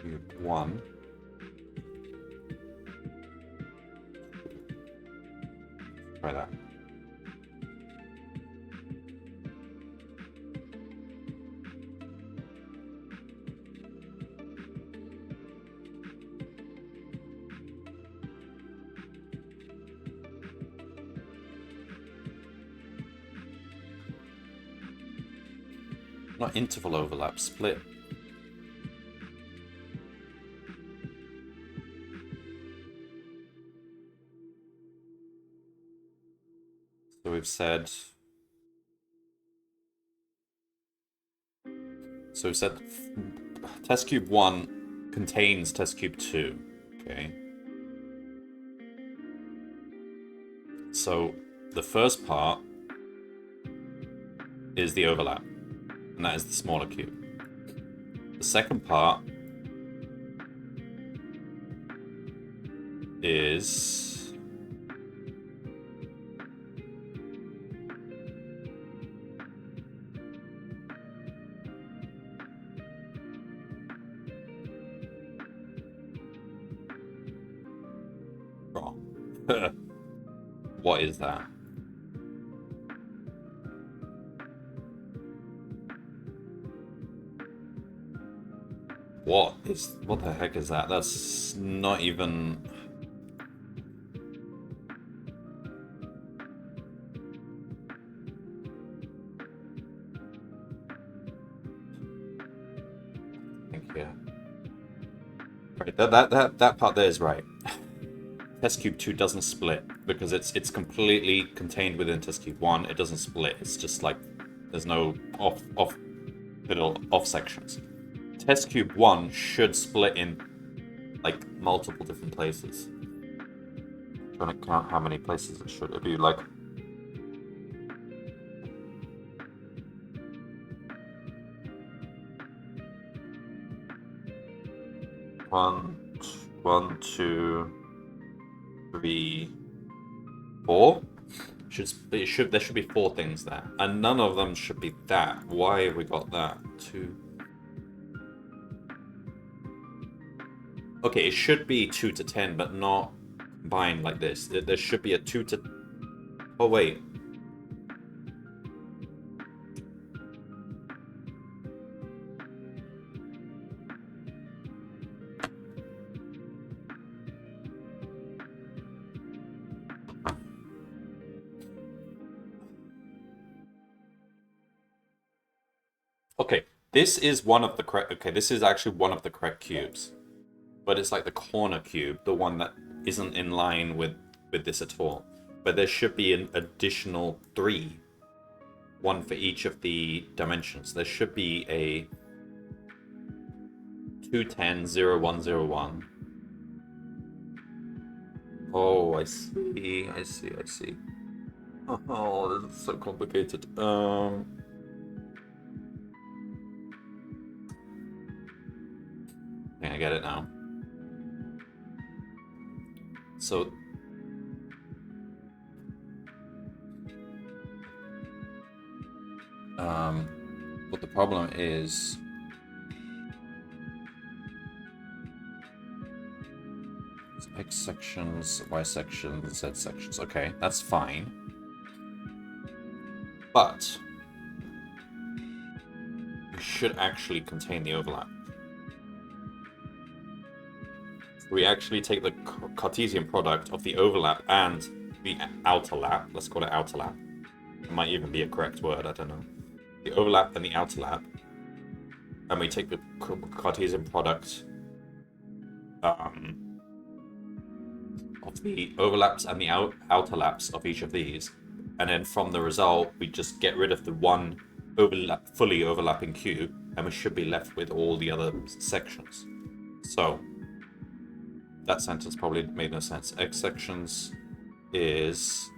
cube 1. Try that. Not interval overlap, split. So we've said... So we've said test cube 1 contains test cube 2. Okay. So the first part is the overlap, and that is the smaller cube. The second part is wrong. What is that? What the heck is that? That's not even... Yeah. Right, that part there is right. Test cube 2 doesn't split because it's completely contained within test cube 1. It doesn't split. It's just like there's no off sections. Test cube 1 should split in like multiple different places. I'm trying to count how many places it should. It'd be like 1, 2, 3, 4. There should be 4 things there, and none of them should be that. Why have we got that? 2. Okay, it should be 2 to 10, but not combined like this. There should be a 2 to... Oh, wait. Okay, this is one of the correct... Okay, this is actually one of the correct cubes. But it's like the corner cube, the one that isn't in line with this at all. But there should be an additional 3. 1 for each of the dimensions. There should be a 2, 10, 0, 1, 0, 1. Oh, I see. Oh, this is so complicated. I get it now. So what the problem is X sections, Y sections, Z sections. Okay, that's fine. But we should actually contain the overlap. We actually take the Cartesian product of the overlap and the outer lap. Let's call it outer lap. It might even be a correct word, I don't know. The overlap and the outer lap. And we take the Cartesian product of the overlaps and the outer laps of each of these. And then from the result, we just get rid of the one fully overlapping cube, and we should be left with all the other sections. So that sentence probably made no sense. X sections is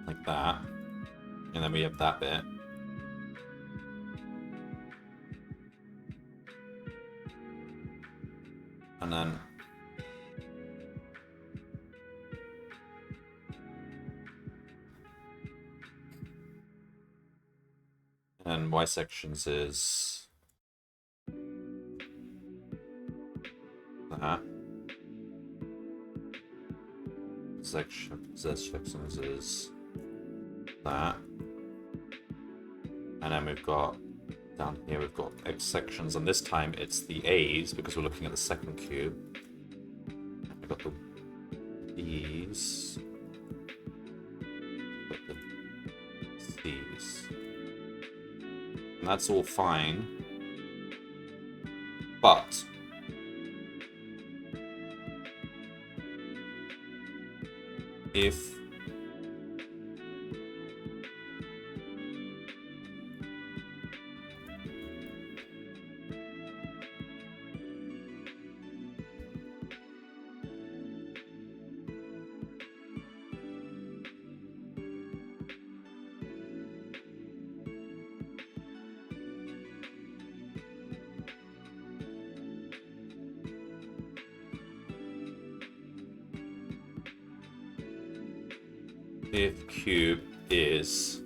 like that, and then we have that bit. And then Y sections is that. Z sections is that. And then we've got Down here we've got X sections, and this time it's the A's because we're looking at the second cube. We've got the B's. We've got the C's. And that's all fine. But if cube is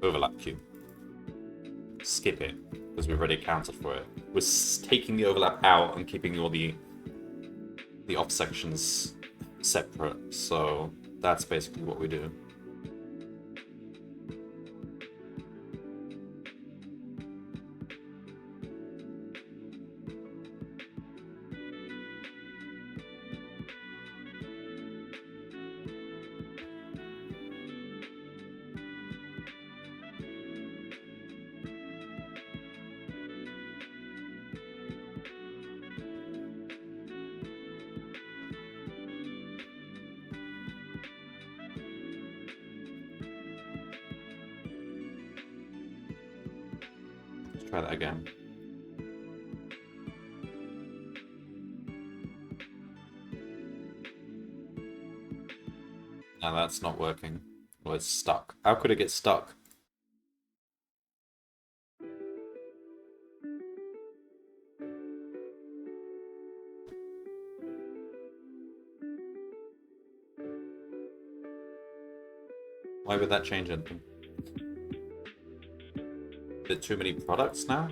overlap cube, skip it because we've already accounted for it. We're taking the overlap out and keeping all the off sections separate. So that's basically what we do. Try that again. No, that's not working. Well, it's stuck. How could it get stuck? Why would that change anything? Is it too many products now?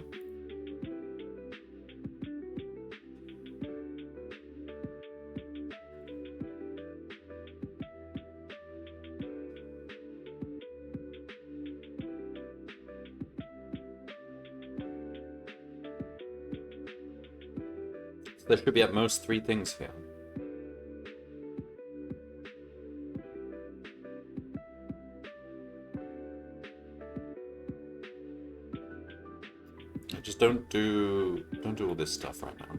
So there should be at most 3 things here. Just don't do all this stuff right now.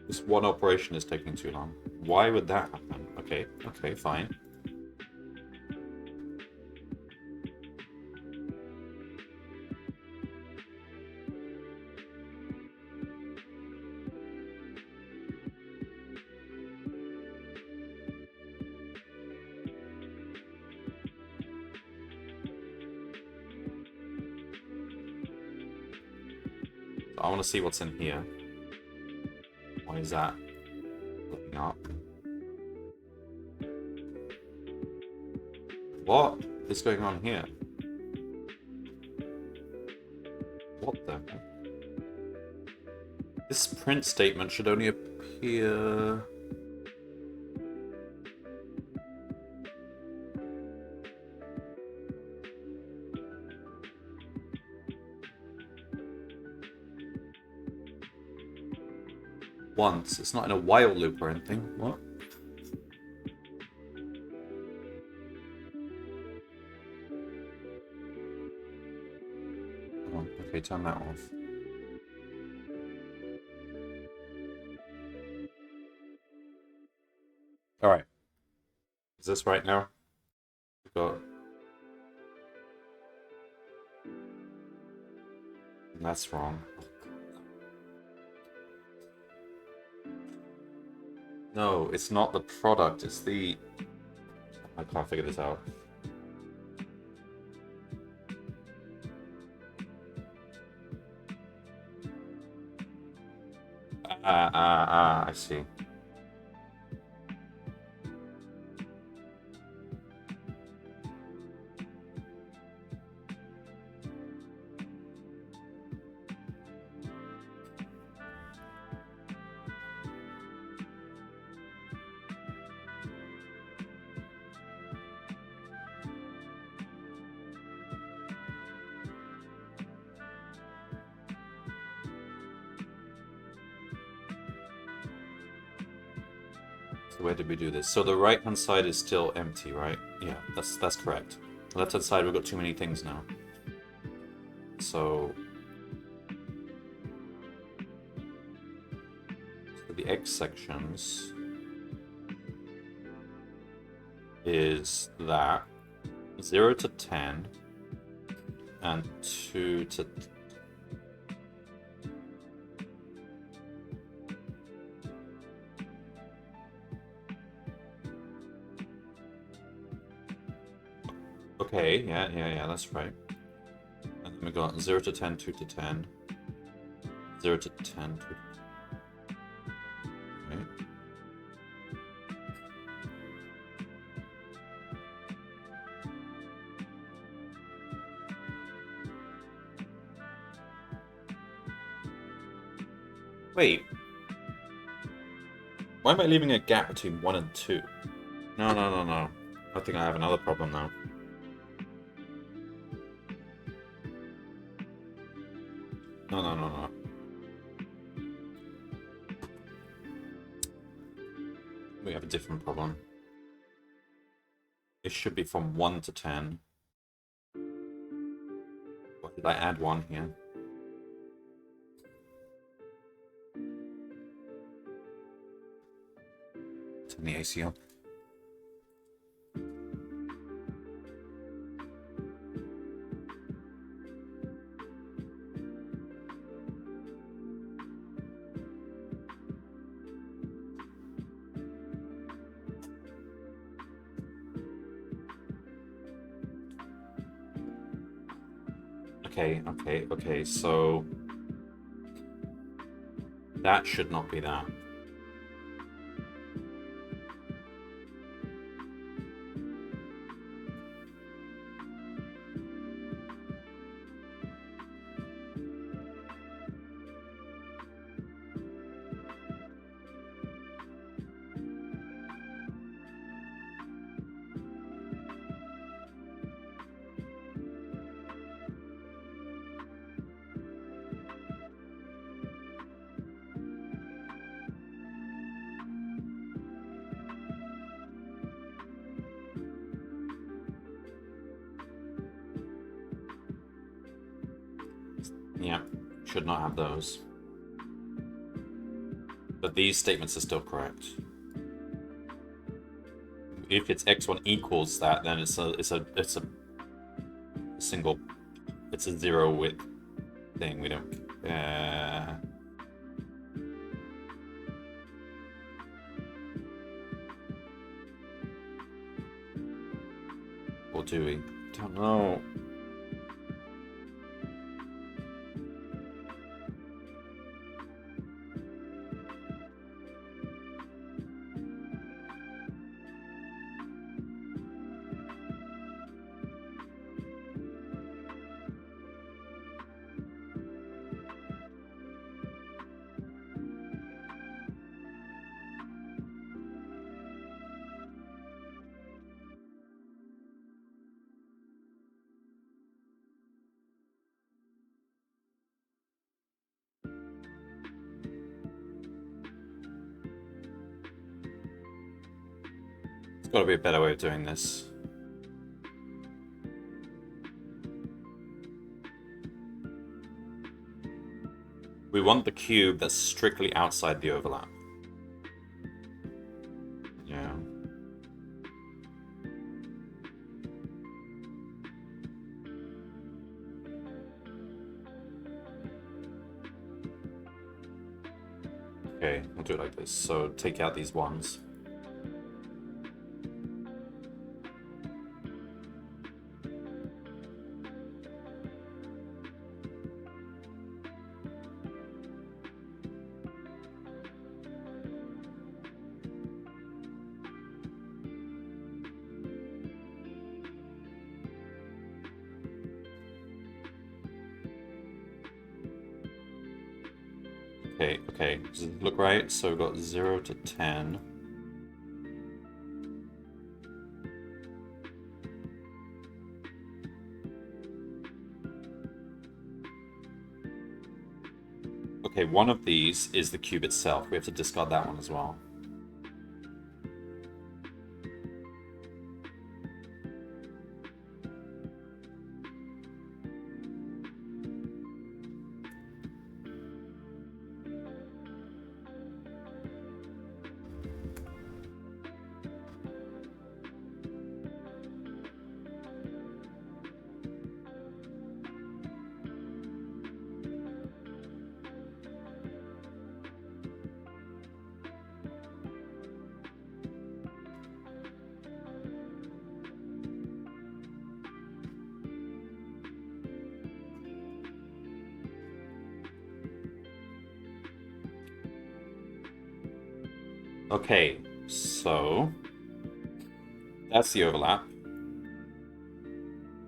This one operation is taking too long. Why would that happen? Okay, fine. I want to see what's in here. Why is that looking up? What is going on here? What the heck? This print statement should only appear... once. It's not in a while loop or anything. What? Oh, okay, turn that off. Alright. Is this right now? We've got... and that's wrong. No, it's not the product, it's the... I can't figure this out. I see. So where did we do this? So the right-hand side is still empty, right? Yeah, that's correct. The left-hand side, we've got too many things now. So the X sections is that 0 to 10 and 2 to... Okay, yeah, that's right. And then we got 0 to 10, 2 to 10, 0 to 10, 2 to 10. Okay. Wait. Why am I leaving a gap between 1 and 2? No. I think I have another problem now. No. We have a different problem. It should be from 1 to 10. What did I add 1 here? Turn the AC on. Okay, so that should not be that. Yeah, should not have those. But these statements are still correct. If it's x1 equals that, then it's a single, it's a 0 width thing. We don't. Or do we? Don't know. There's got to be a better way of doing this. We want the cube that's strictly outside the overlap. Yeah. Okay, I'll do it like this. So take out these ones. Okay, does it look right? So we've got 0 to 10. Okay, one of these is the cube itself. We have to discard that one as well. Okay, so that's the overlap.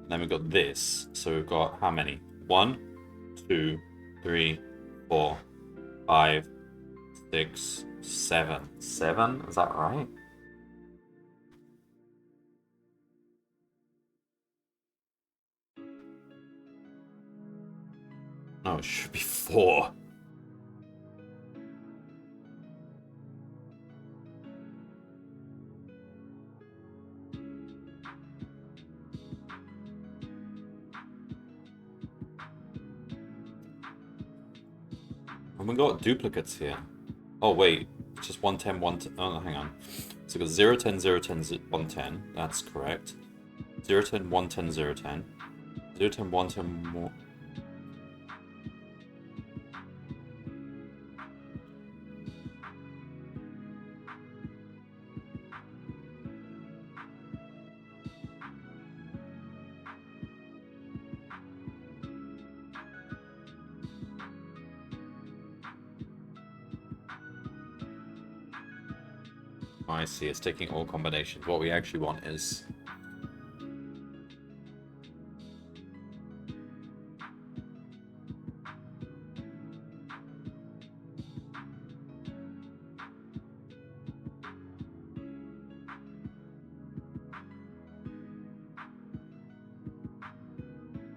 Then we've got this. So we've got how many? 1, 2, 3, 4, 5, 6, 7. 7? Is that right? No, it should be 4. And we got duplicates here. Oh, wait. Just 110, 110. Oh, no, hang on. So we've got 0, 10, 0, 10, 110. That's correct. 0, 10, 110, 0, 10. 0, 10, 110 more. Oh, I see. It's taking all combinations. What we actually want is...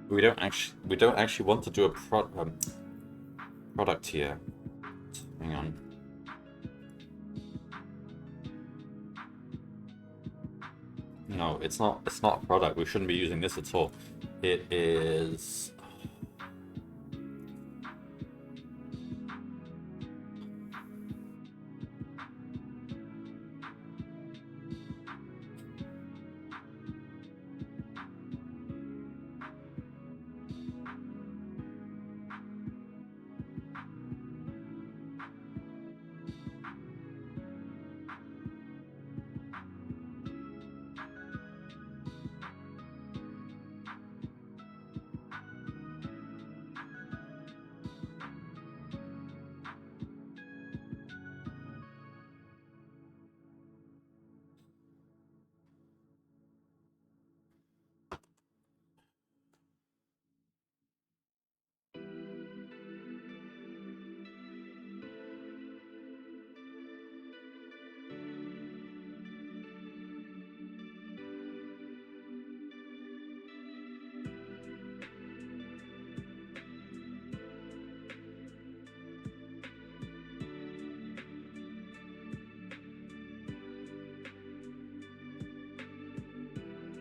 We don't actually want to do a product here. Hang on. No, it's not a product. We shouldn't be using this at all. It is...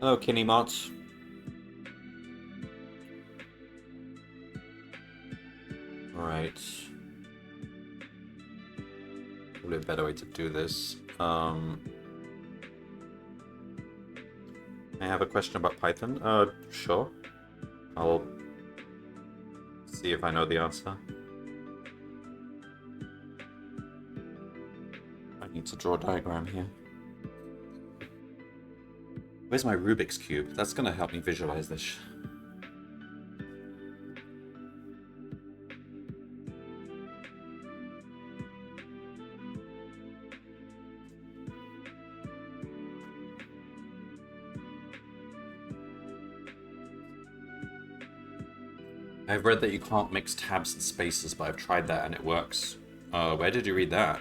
Hello, Kinnymot. Alright. Probably a better way to do this. I have a question about Python. Sure. I'll see if I know the answer. I need to draw a diagram here. Where's my Rubik's Cube? That's gonna help me visualize this. I've read that you can't mix tabs and spaces, but I've tried that and it works. Where did you read that?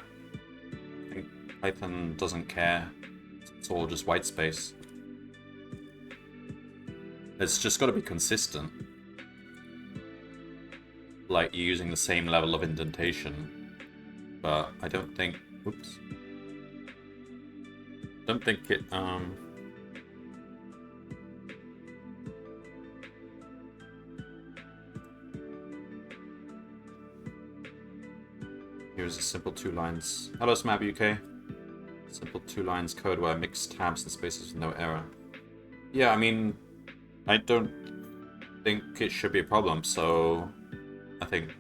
I think Python doesn't care. It's all just white space. It's just got to be consistent. Like, you're using the same level of indentation. But I don't think... Oops. Don't think it, Here's a simple 2 lines. Hello, Smab UK. Simple 2 lines code where I mix tabs and spaces with no error. Yeah, I mean, I don't think it should be a problem, so I think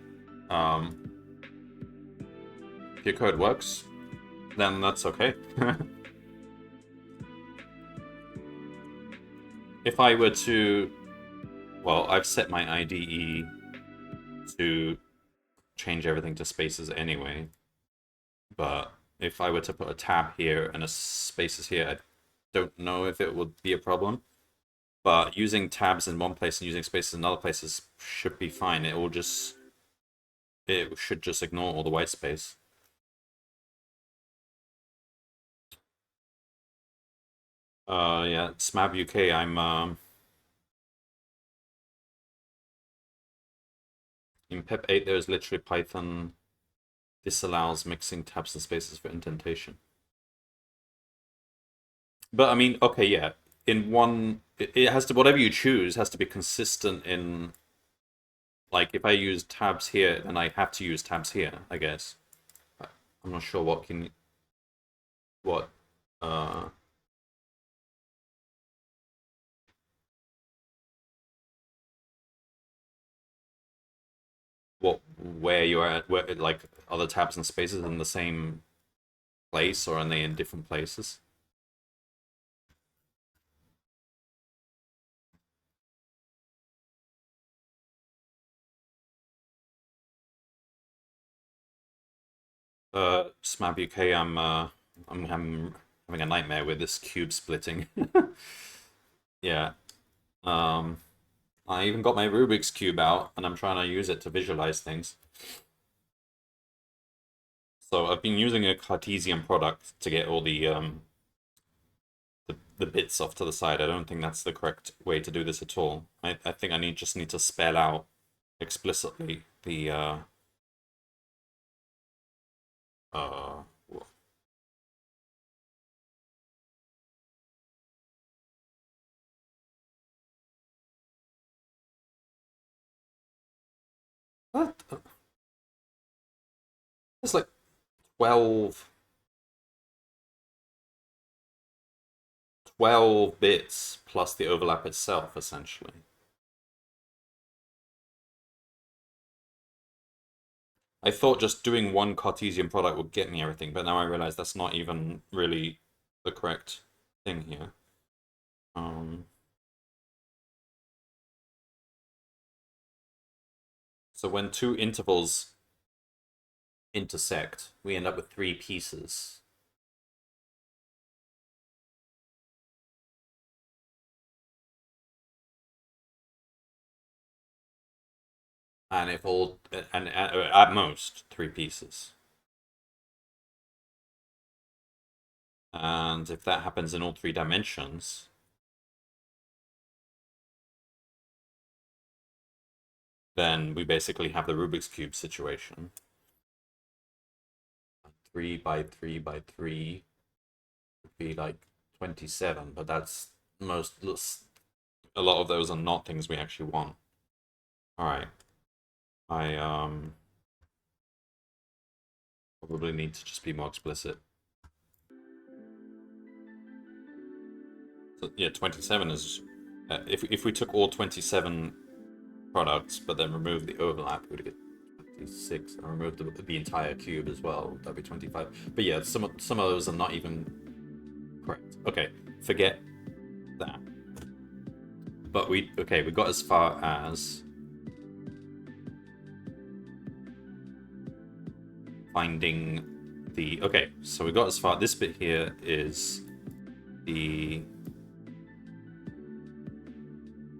if your code works, then that's okay. If I were to... Well, I've set my IDE to change everything to spaces anyway, but if I were to put a tab here and a spaces here, I don't know if it would be a problem. But using tabs in one place and using spaces in other places should be fine. It should just ignore all the white space. Yeah, Smab UK, I'm in Pep 8 there's literally Python disallows mixing tabs and spaces for indentation. But I mean, okay, yeah. In one it has to, whatever you choose has to be consistent in, like, if I use tabs here, then I have to use tabs here, I guess. I'm not sure what uh where you're at, where, like, are the tabs and spaces in the same place or are they in different places? Smab UK, I'm having a nightmare with this cube splitting. Yeah. Um I even got my Rubik's Cube out and I'm trying to use it to visualize things. So I've been using a Cartesian product to get all the bits off to the side. I don't think that's the correct way to do this at all. I think I just need to spell out explicitly the uh what? It's like 12 bits plus the overlap itself, essentially. I thought just doing one Cartesian product would get me everything, but now I realize that's not even really the correct thing here. So when two intervals intersect, we end up with three pieces. And if all, and at most, three pieces. And if that happens in all three dimensions, then we basically have the Rubik's Cube situation. 3 by 3 by 3 would be like 27, but that's a lot of those are not things we actually want. Alright. I probably need to just be more explicit. So, yeah, 27 is... if we took all 27 products, but then remove the overlap, we would get 26, and remove the entire cube as well. That'd be 25. But yeah, some of those are not even correct. Okay, forget that. But we got as far as finding the... Okay, so we got as far... This bit here is the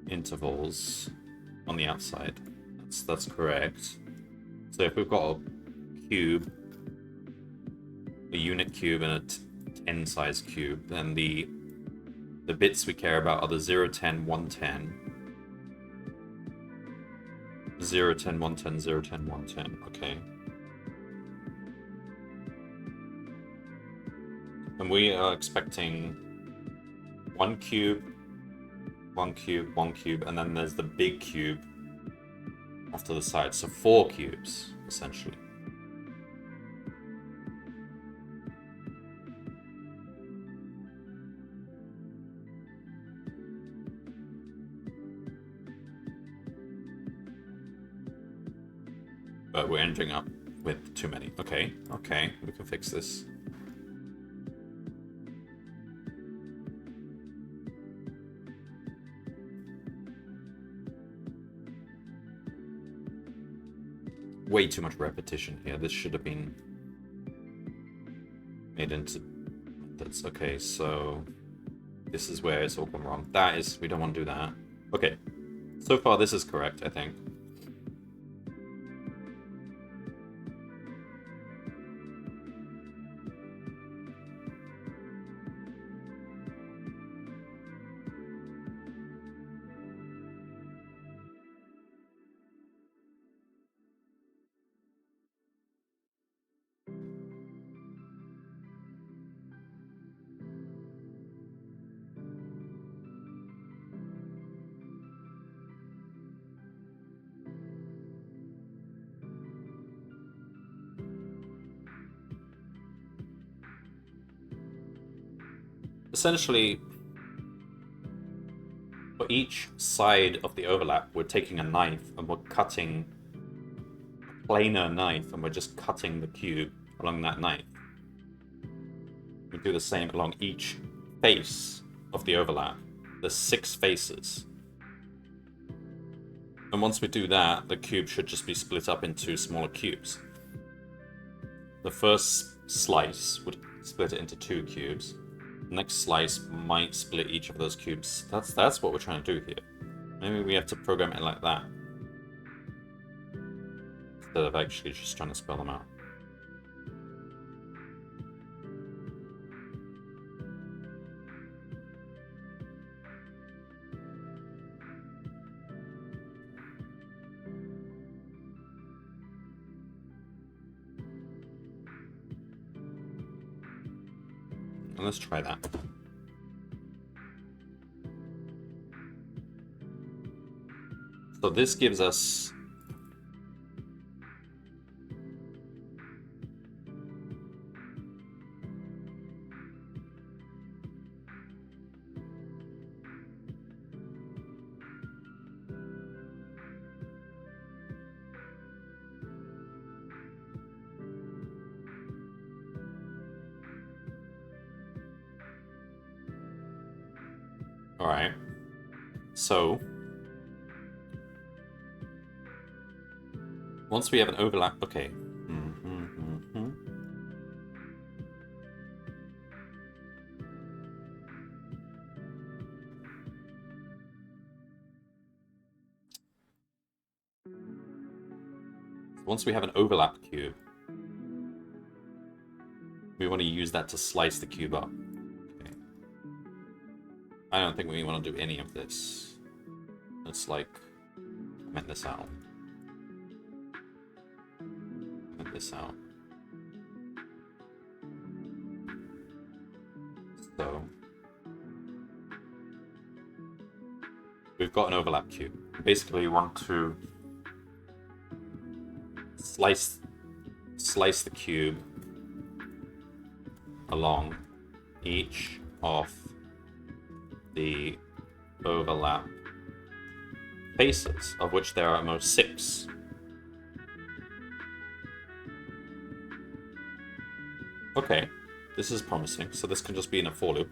intervals on the outside. That's correct. So if we've got a cube, a unit cube, and a 10 size cube, then the bits we care about are the 0, 10, 1, 10. 0, 10, 1, 10, 0, 10, 1, 10. Okay. And we are expecting one cube, one cube, one cube, and then there's the big cube off to the side. So 4 cubes, essentially. But we're ending up with too many. Okay, okay, we can fix this. Way too much repetition here. This should have been... made into methods. Okay, so this is where it's all gone wrong. That is, we don't want to do that. Okay, so far this is correct, I think. Essentially, for each side of the overlap, we're taking a knife and we're cutting a planar knife, and we're just cutting the cube along that knife. We do the same along each face of the overlap. There's 6 faces. And once we do that, the cube should just be split up into smaller cubes. The first slice would split it into 2 cubes. The next slice might split each of those cubes. That's what we're trying to do here. Maybe we have to program it like that, instead of actually just trying to spell them out. And let's try that. So this gives us Alright, so once we have an overlap, okay. Once we have an overlap cube, we want to use that to slice the cube up. I don't think we want to do any of this. Let's like comment this out. Comment this out. So we've got an overlap cube. Basically, we want to slice the cube along each of the overlap faces, of which there are almost 6. Okay, this is promising. So this can just be in a for loop.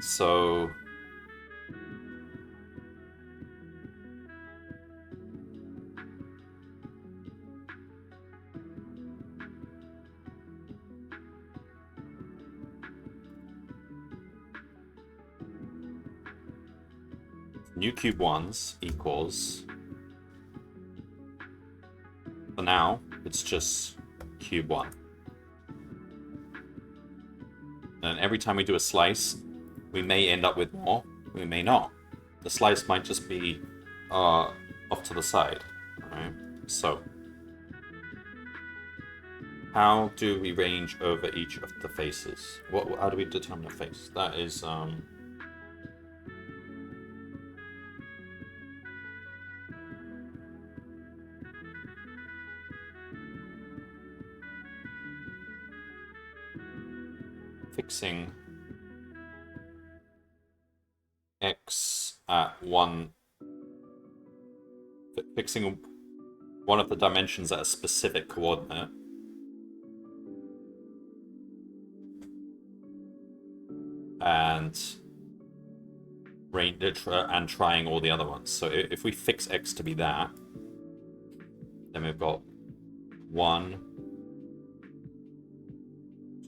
So new cube 1s equals, for now, it's just cube 1. And every time we do a slice, we may end up with more, we may not. The slice might just be off to the side. Alright, so how do we range over each of the faces? How do we determine a face? That is fixing x at fixing one of the dimensions at a specific coordinate, and and trying all the other ones. So if we fix x to be that, then we've got 1,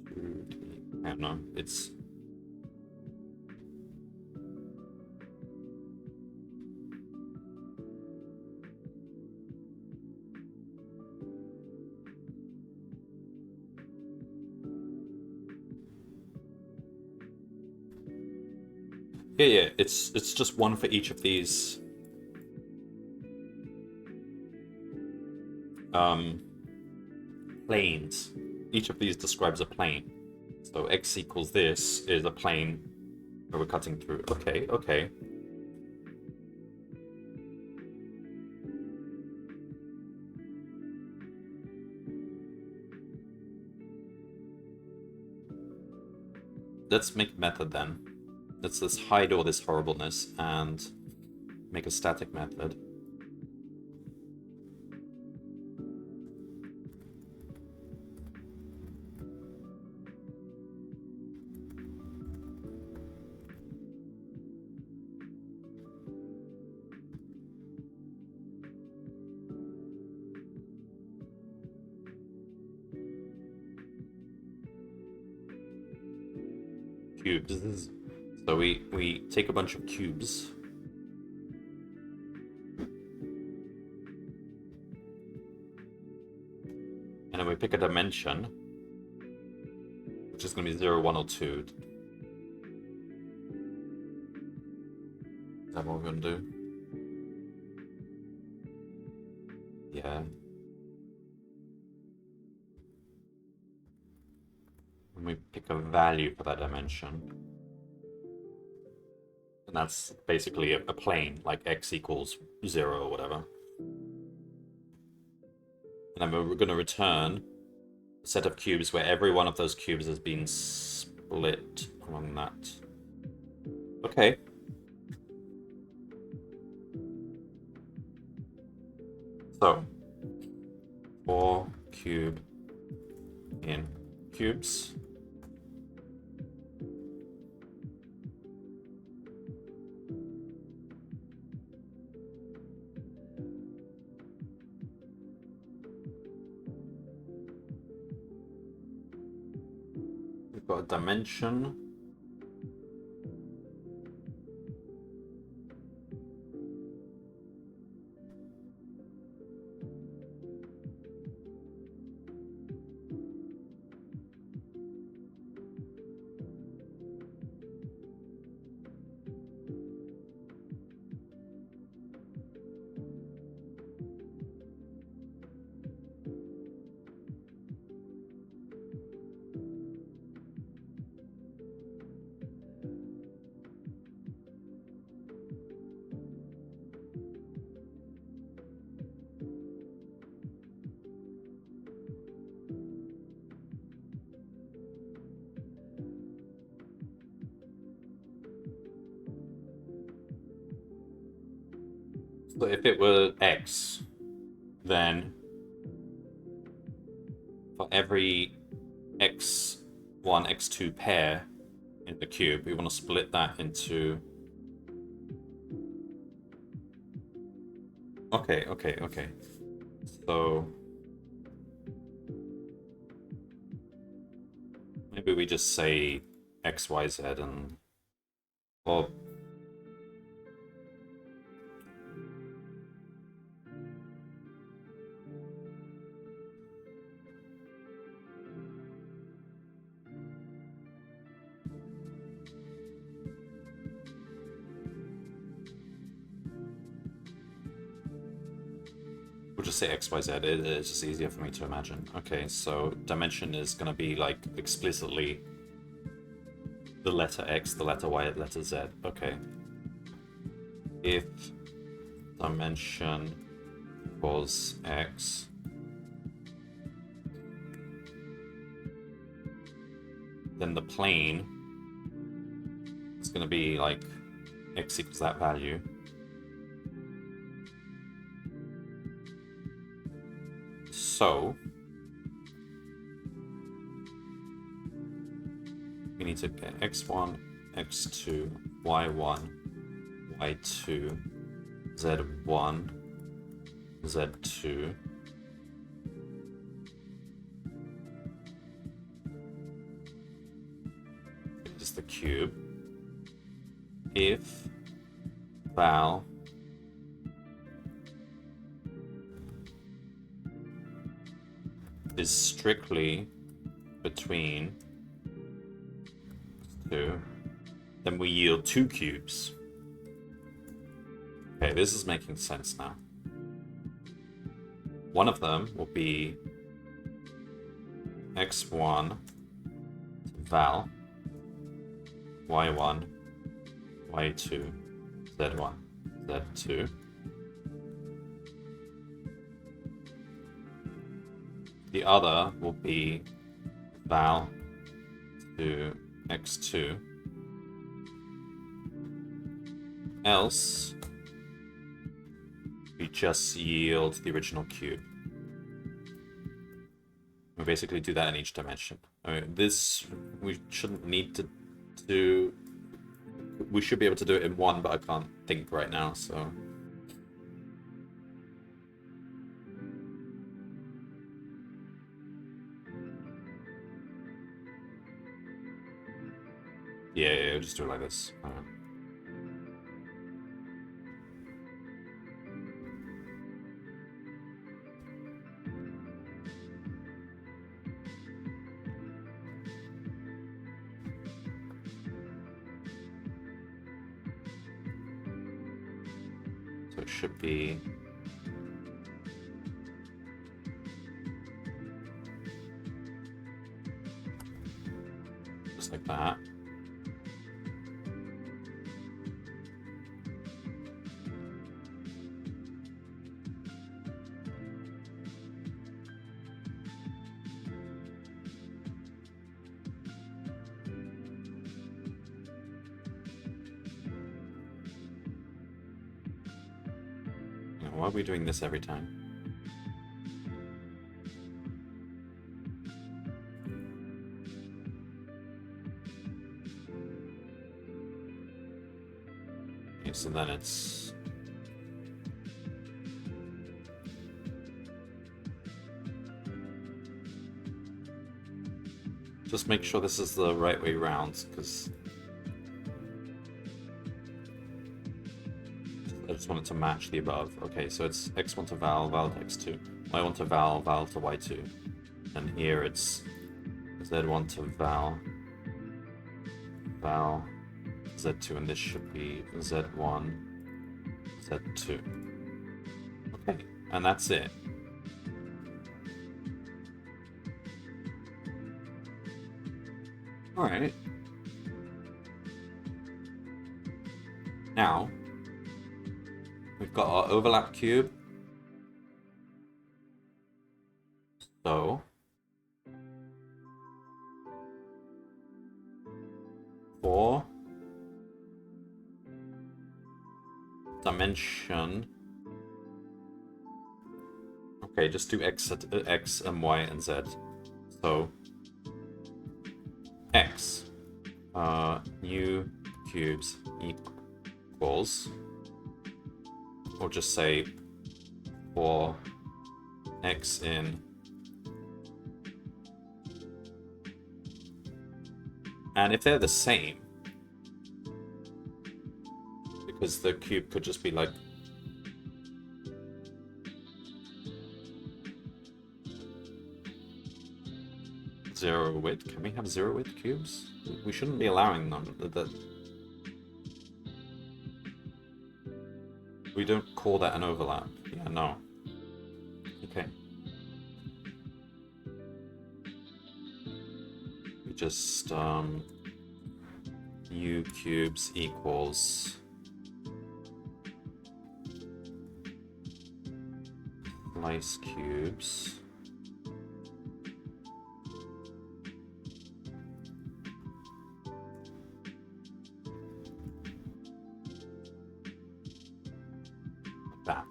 2, 3. I don't know. It's yeah. It's just 1 for each of these planes. Each of these describes a plane. So x equals this is a plane where we're cutting through. Okay, okay. Let's make a method then. Let's hide all this horribleness and make a static method. Cubes. So we take a bunch of cubes. And then we pick a dimension, which is going to be 0, 1, or 2. Is that what we're going to do? Yeah. And we pick a value for that dimension. And that's basically a plane, like x equals 0 or whatever. And then we're going to return a set of cubes where every one of those cubes has been split along that. Okay. So, for cube in cubes. We've got a dimension. So if it were x, then for every x1, x2 pair in the cube, we want to split that into... Okay. So maybe we just say x, y, z and... Or... We'll just say x, y, z. It's just easier for me to imagine. Okay, so dimension is going to be like explicitly the letter x, the letter y, the letter z. Okay. If dimension was x, then the plane is going to be like x equals that value. So we need to get x1, x2, y1, y2, z1, z2. Just the cube. If val is strictly between 2, then we yield 2 cubes. Okay, this is making sense now. One of them will be x1 val, y1, y2, z1, z2. The other will be val to x2. Else, we just yield the original cube. We basically do that in each dimension. I mean, this, we shouldn't need to do... We should be able to do it in one, but I can't think right now, so... Yeah, just do it like this. So it should be... just like that. Why are we doing this every time? Okay, so then it's... just make sure this is the right way round, because... I just want it to match the above. Okay, so it's x1 to val, val to x2, y1 to val, val to y2. And here it's z1 to val, val, z2, and this should be z1, z2. Okay, and that's it. Alright. Now, we've got our overlap cube. So, for dimension, okay, just do x and y and z. So, x, new cubes equals, or just say for x in, and if they're the same, because the cube could just be like zero width. Can we have zero width cubes? We shouldn't be allowing them. We don't call that an overlap. Yeah, no. Okay. We just u cubes equals slice cubes. That.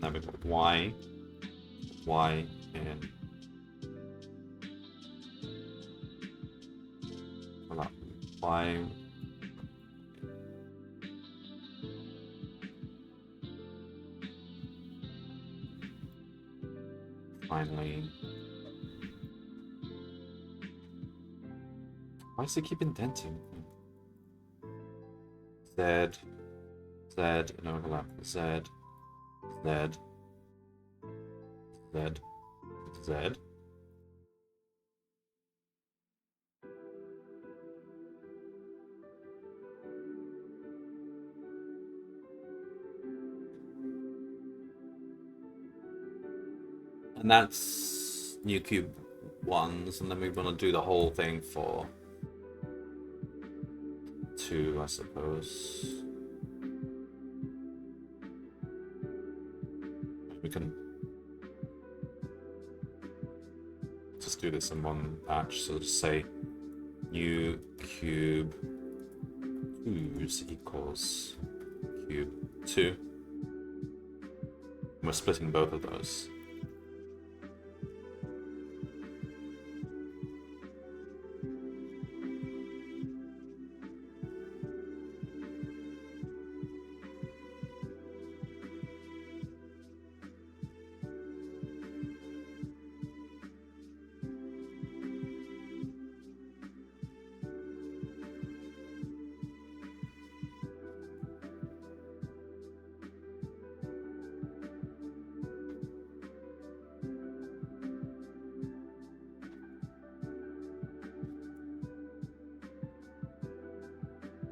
Now we've got y in Why? Finally. Why does it keep indenting? Z, Z, and overlap. Z, Z, Z, Z. And that's new cube ones, and then we want to do the whole thing for 2, I suppose. We can just do this in one batch, so just say new cube 2s equals cube 2. We're splitting both of those.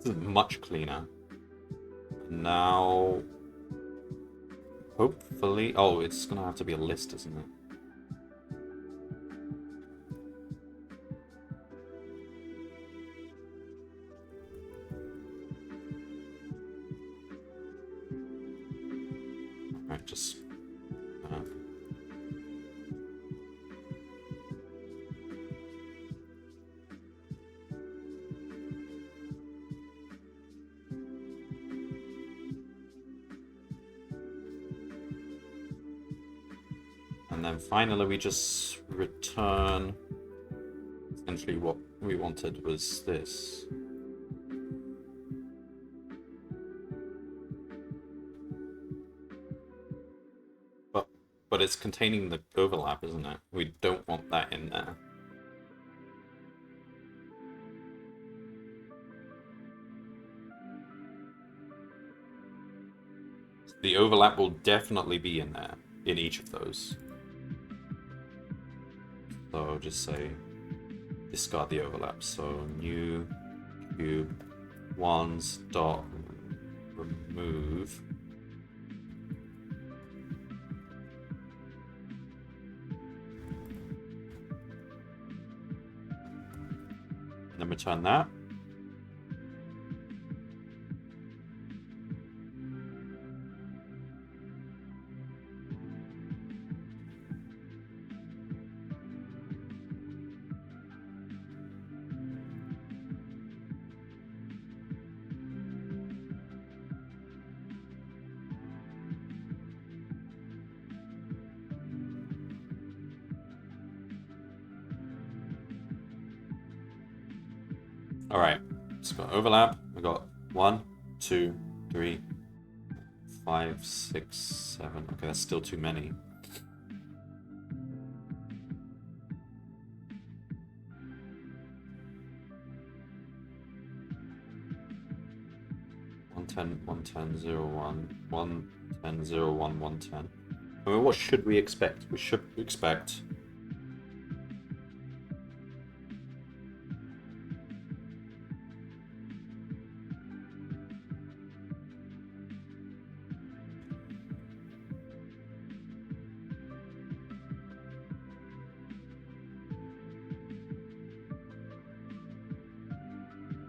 This is much cleaner. Now, hopefully, oh, it's gonna have to be a list, isn't it? Alright, just and then finally we just return. Essentially what we wanted was this. But it's containing the overlap, isn't it? We don't want that in there. The overlap will definitely be in there, in each of those. So just say discard the overlap. So new cube ones dot remove. And then return that. All right, so we've got overlap. We've got 1, 2, 3, 5, 6, 7. Okay, that's still too many. One 10, 0, 1, 1, 10, 0, 1, 1, 10. I mean, what should we expect? We should expect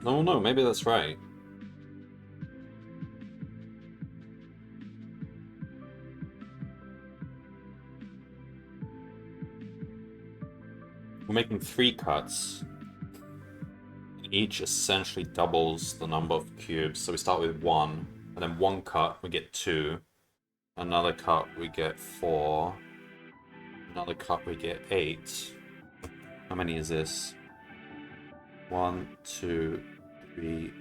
no, no, maybe that's right. We're making 3 cuts. Each essentially doubles the number of cubes. So we start with 1, and then 1 cut, we get 2. Another cut, we get 4. Another cut, we get 8. How many is this? 1, 2, 3,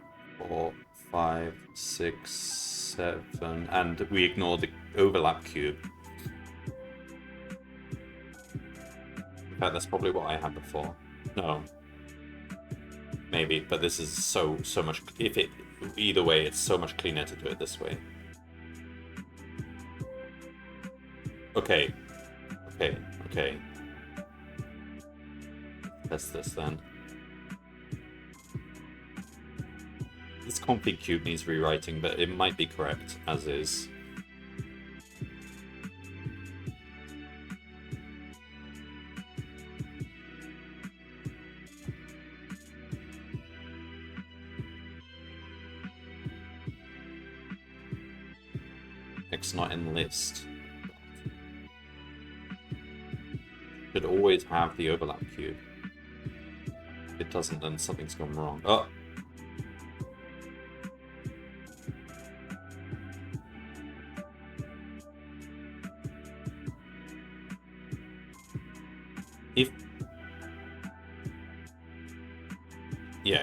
4, 5, 6, 7, and we ignore the overlap cube. In fact, that's probably what I had before. No. Maybe, but this is so much... Either way, it's so much cleaner to do it this way. Okay. That's this then. This config cube needs rewriting, but it might be correct as is. X not in list. Should always have the overlap cube. If it doesn't, then something's gone wrong. Oh!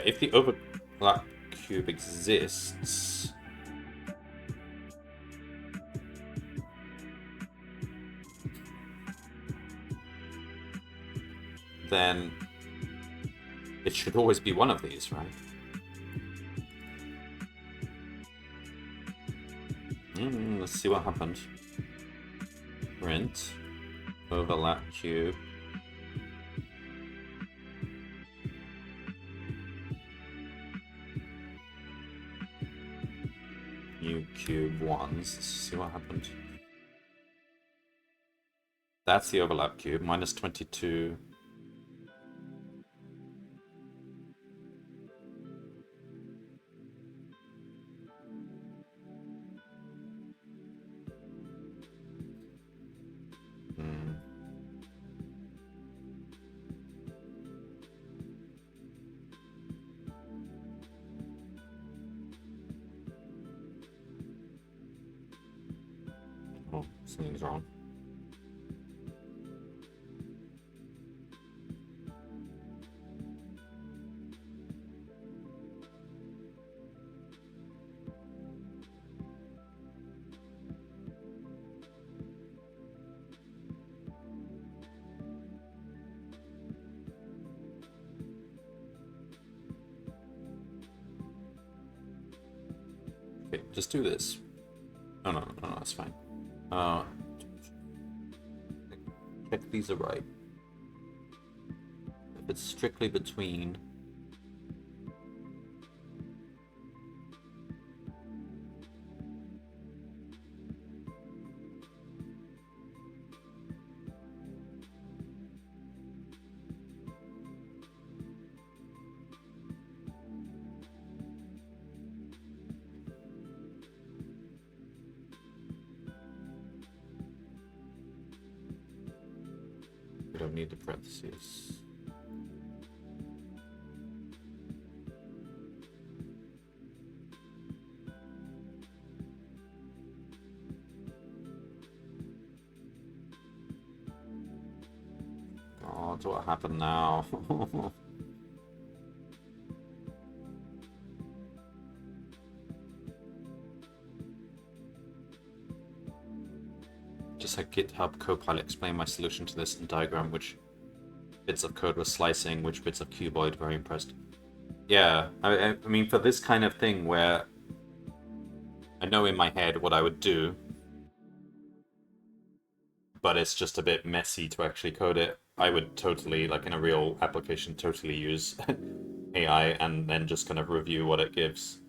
If the overlap cube exists, then it should always be one of these, right? Let's see what happened. Print overlap cube. New cube ones. Let's see what happened. That's the overlap cube. Minus 22. Oh, something's wrong. Okay, just do this. No, that's fine. Check these are right. If it's strictly between... We don't need the parentheses. God, what happened now? Just like GitHub Copilot explain my solution to this and diagram which bits of code were slicing, which bits of cuboid. Very impressed. Yeah, I mean, for this kind of thing where I know in my head what I would do, but it's just a bit messy to actually code it, I would totally, like in a real application, totally use AI and then just kind of review what it gives.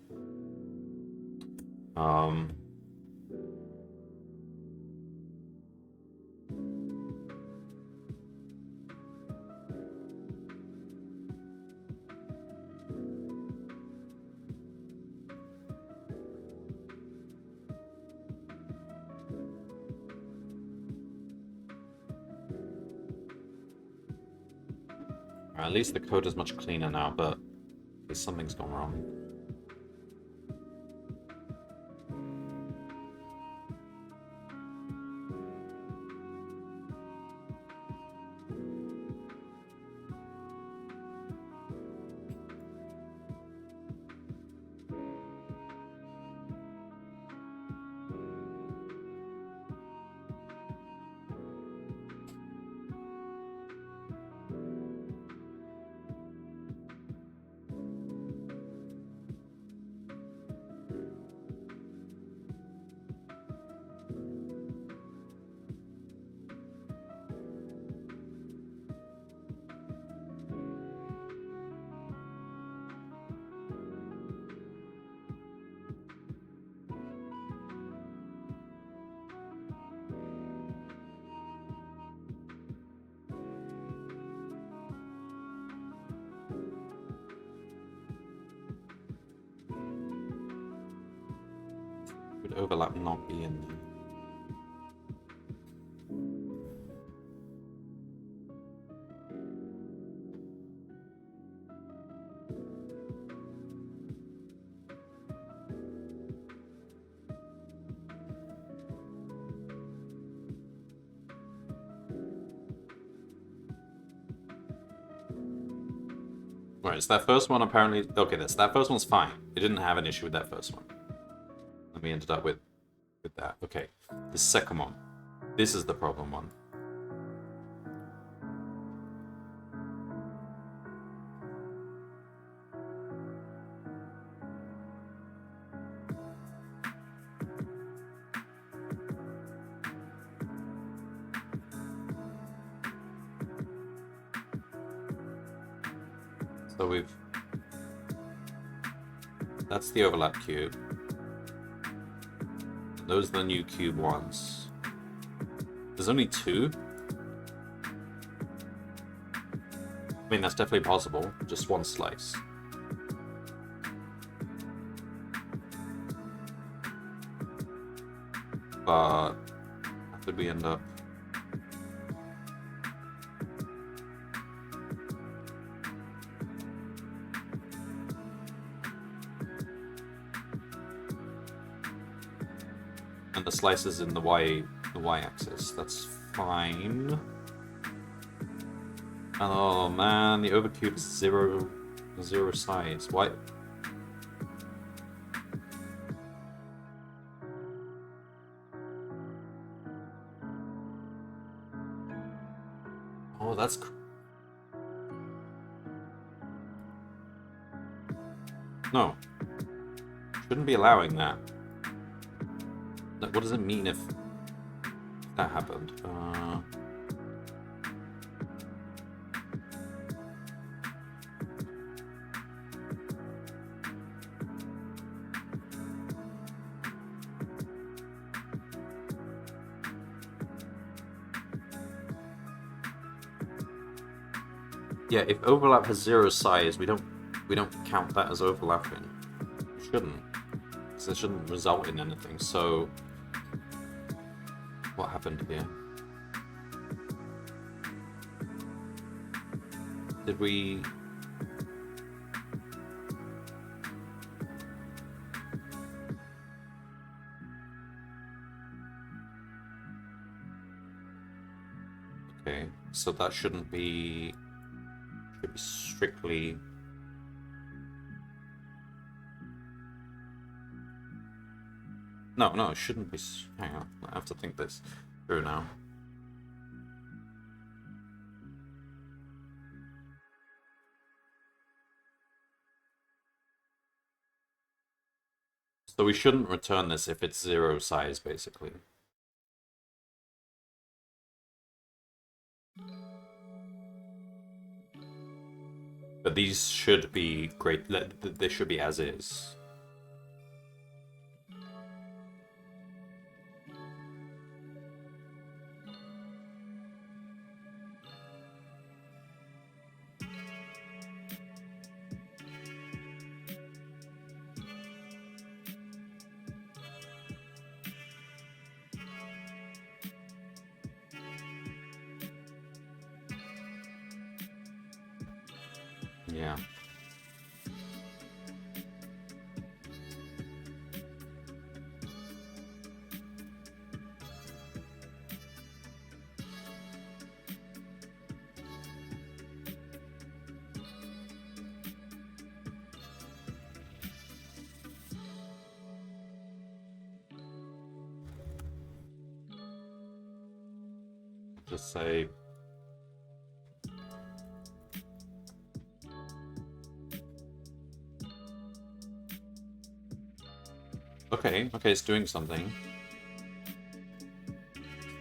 At least the code is much cleaner now, but something's gone wrong. would overlap not be in there? Right, so that first one apparently... Okay, that first one's fine. It didn't have an issue with that first one. And we ended up with that. Okay, the second one. This is the problem one. So that's the overlap cube. Those are the new cube ones. There's only 2. I mean, that's definitely possible. Just one slice. But how did we end up? And the slices in the y-axis. That's fine. Oh man, the overcube is zero size. Why? Oh, that's... No. Shouldn't be allowing that. What does it mean if that happened? Yeah, if overlap has 0 size, we don't count that as overlapping. We shouldn't. So it shouldn't result in anything. So what happened here? Did we... Okay, so that shouldn't be... Should be strictly... No, it shouldn't be... Hang on, I have to think this through now. So we shouldn't return this if it's 0 size, basically. But these should be great. They should be as is. Yeah. Just say okay, it's doing something.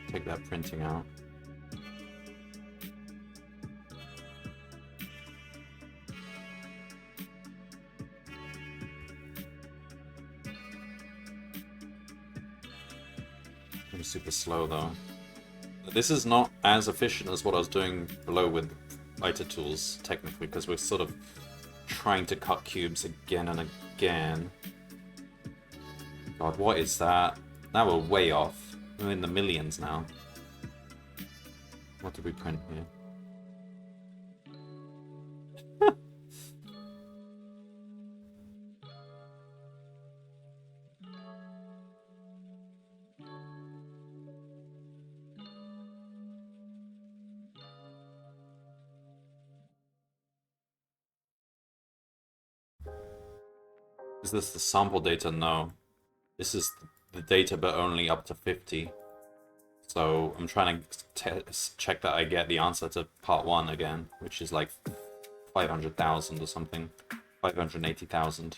Take that printing out. I'm super slow though. This is not as efficient as what I was doing below with lighter tools, technically, because we're sort of trying to cut cubes again and again. God, what is that? Now we're way off. We're in the millions now. What did we print here? Is this the sample data? No. This is the data, but only up to 50. So I'm trying to check that I get the answer to part 1 again, which is like 500,000 or something. 580,000.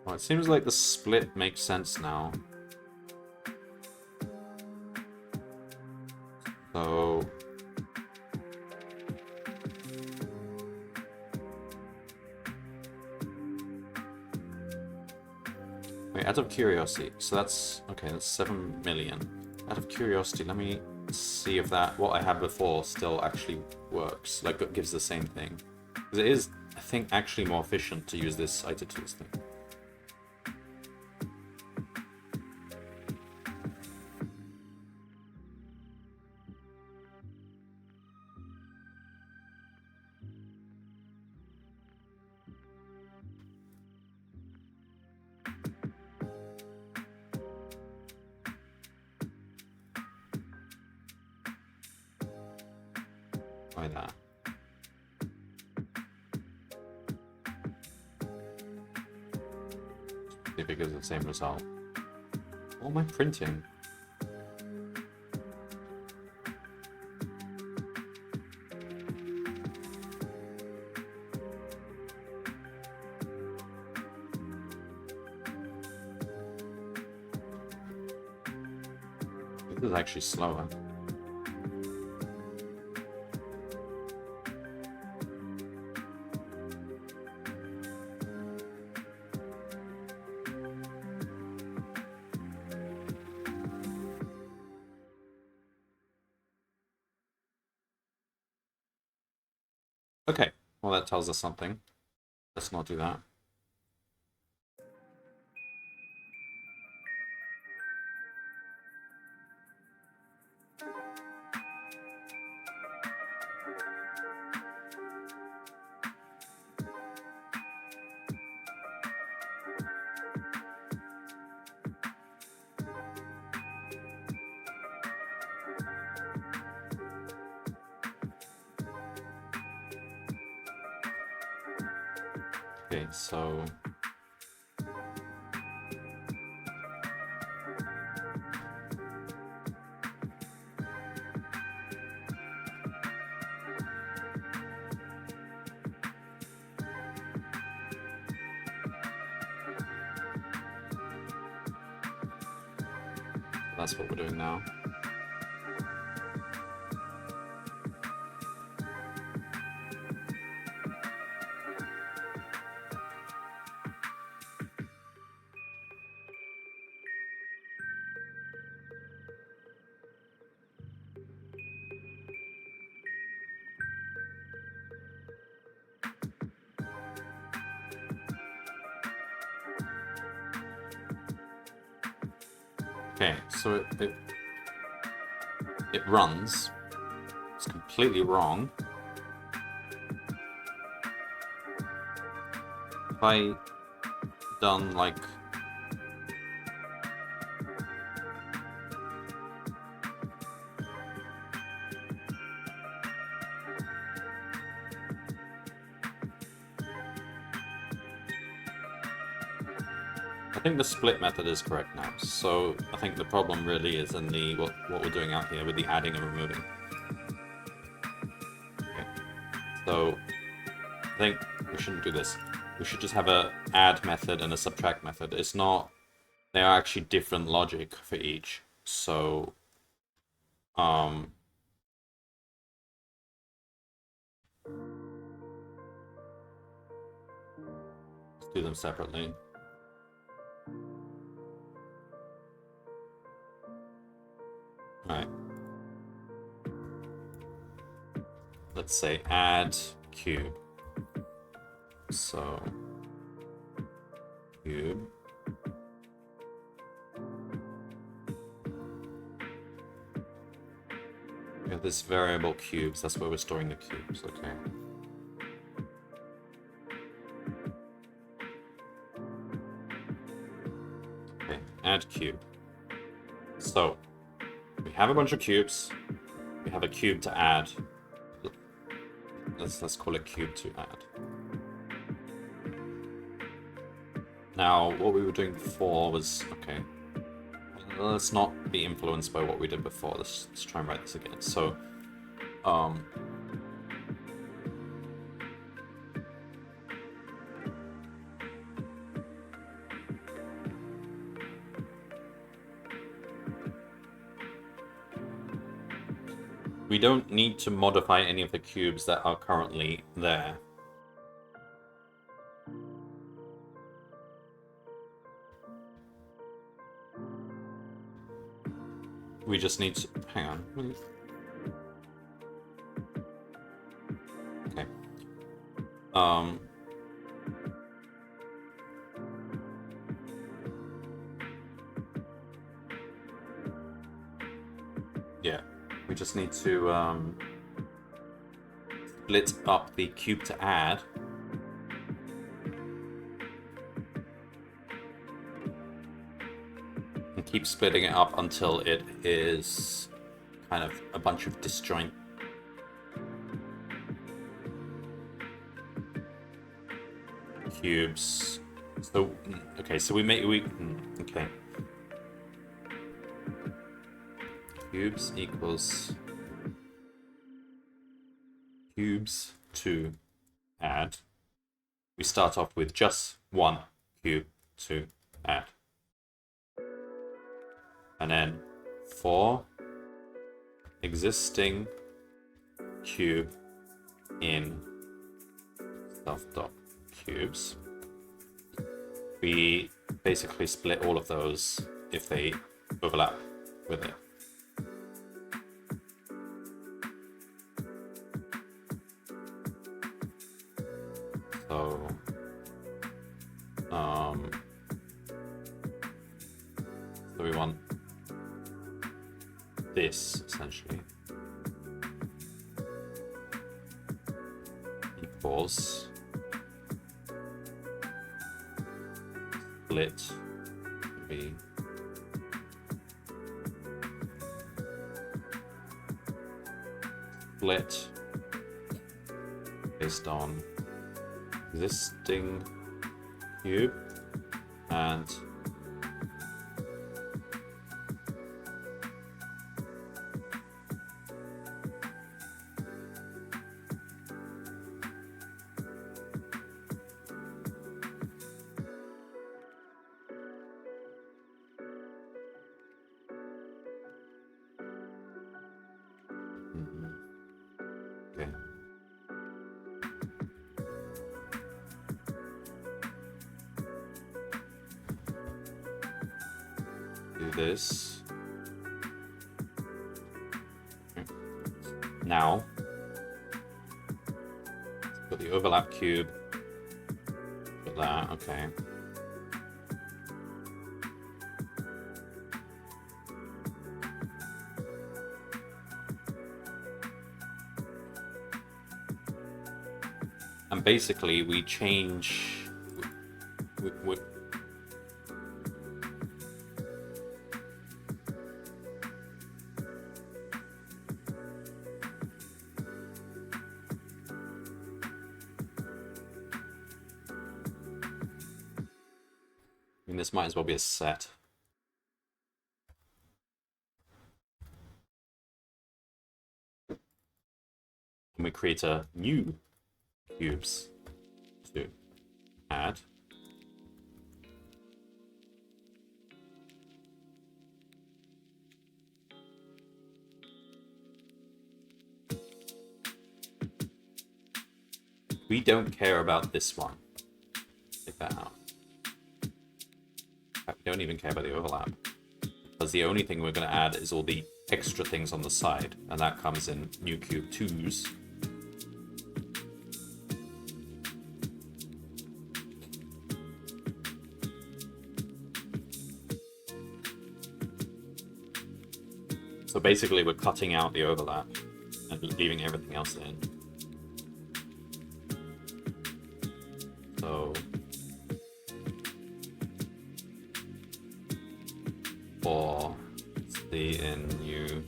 Well, it seems like the split makes sense now. So... wait, out of curiosity, so that's... okay, that's 7 million. Out of curiosity, let me see if that, what I had before, still actually works. Like, it gives the same thing. Because it is, I think, actually more efficient to use this iter-tools thing. Try that. See if it gives the same result. What am I printing? This is actually slower. Okay, well that tells us something. Let's not do that. Okay, so... that's what we're doing now. Okay, so it runs. It's completely wrong. If I done like... I think the split method is correct now, so I think the problem really is in the what we're doing out here with the adding and removing. Okay. So I think we shouldn't do this. We should just have a add method and a subtract method. It's not... they are actually different logic for each. So Let's do them separately. Alright. Let's say add cube. So cube. We have this variable cubes, that's where we're storing the cubes, okay. Okay, add cube. So we have a bunch of cubes. We have a cube to add. Let's call it cube to add. Now, what we were doing before was okay. Let's not be influenced by what we did before. Let's try and write this again. So, we don't need to modify any of the cubes that are currently there. We just need to... Hang on. Okay. Yeah. We just need to split up the cube to add. And keep splitting it up until it is kind of a bunch of disjoint. Cubes. So, okay, so okay. Cubes equals cubes to add. We start off with just one cube to add. And then for existing cube in self.cubes, we basically split all of those if they overlap with it. So, so we want this essentially equals split b split based on existing cube and okay. Do this. Now, put the overlap cube. Put that, okay. And basically, we change. This might as well be a set. And we create a new cubes to add. We don't care about this one. that out. We don't even care about the overlap, because the only thing we're going to add is all the extra things on the side, and that comes in new cube 2s. So basically we're cutting out the overlap and leaving everything else in. So for the in new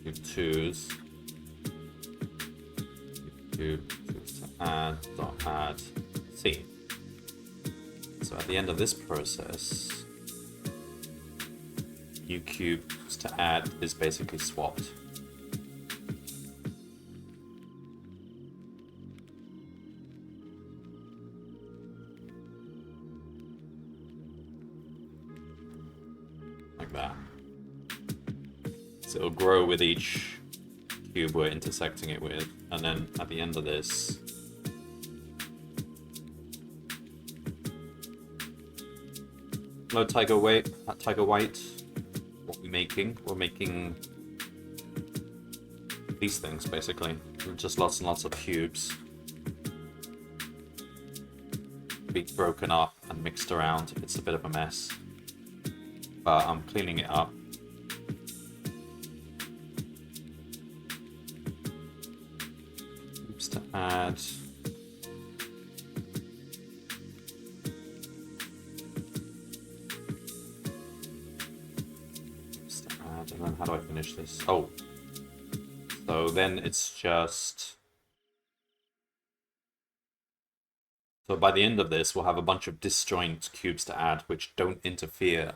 cube 2s, cube 2s to add, dot add C. So at the end of this process, new cubes to add is basically swapped. Like that. So it'll grow with each cube we're intersecting it with, and then at the end of this, hello Tiger White. What we're making these things basically. Just lots and lots of cubes. Be broken up and mixed around. It's a bit of a mess, but I'm cleaning it up. Cubes to add. And then how do I finish this? Oh, so then it's just, so by the end of this we'll have a bunch of disjoint cubes to add which don't interfere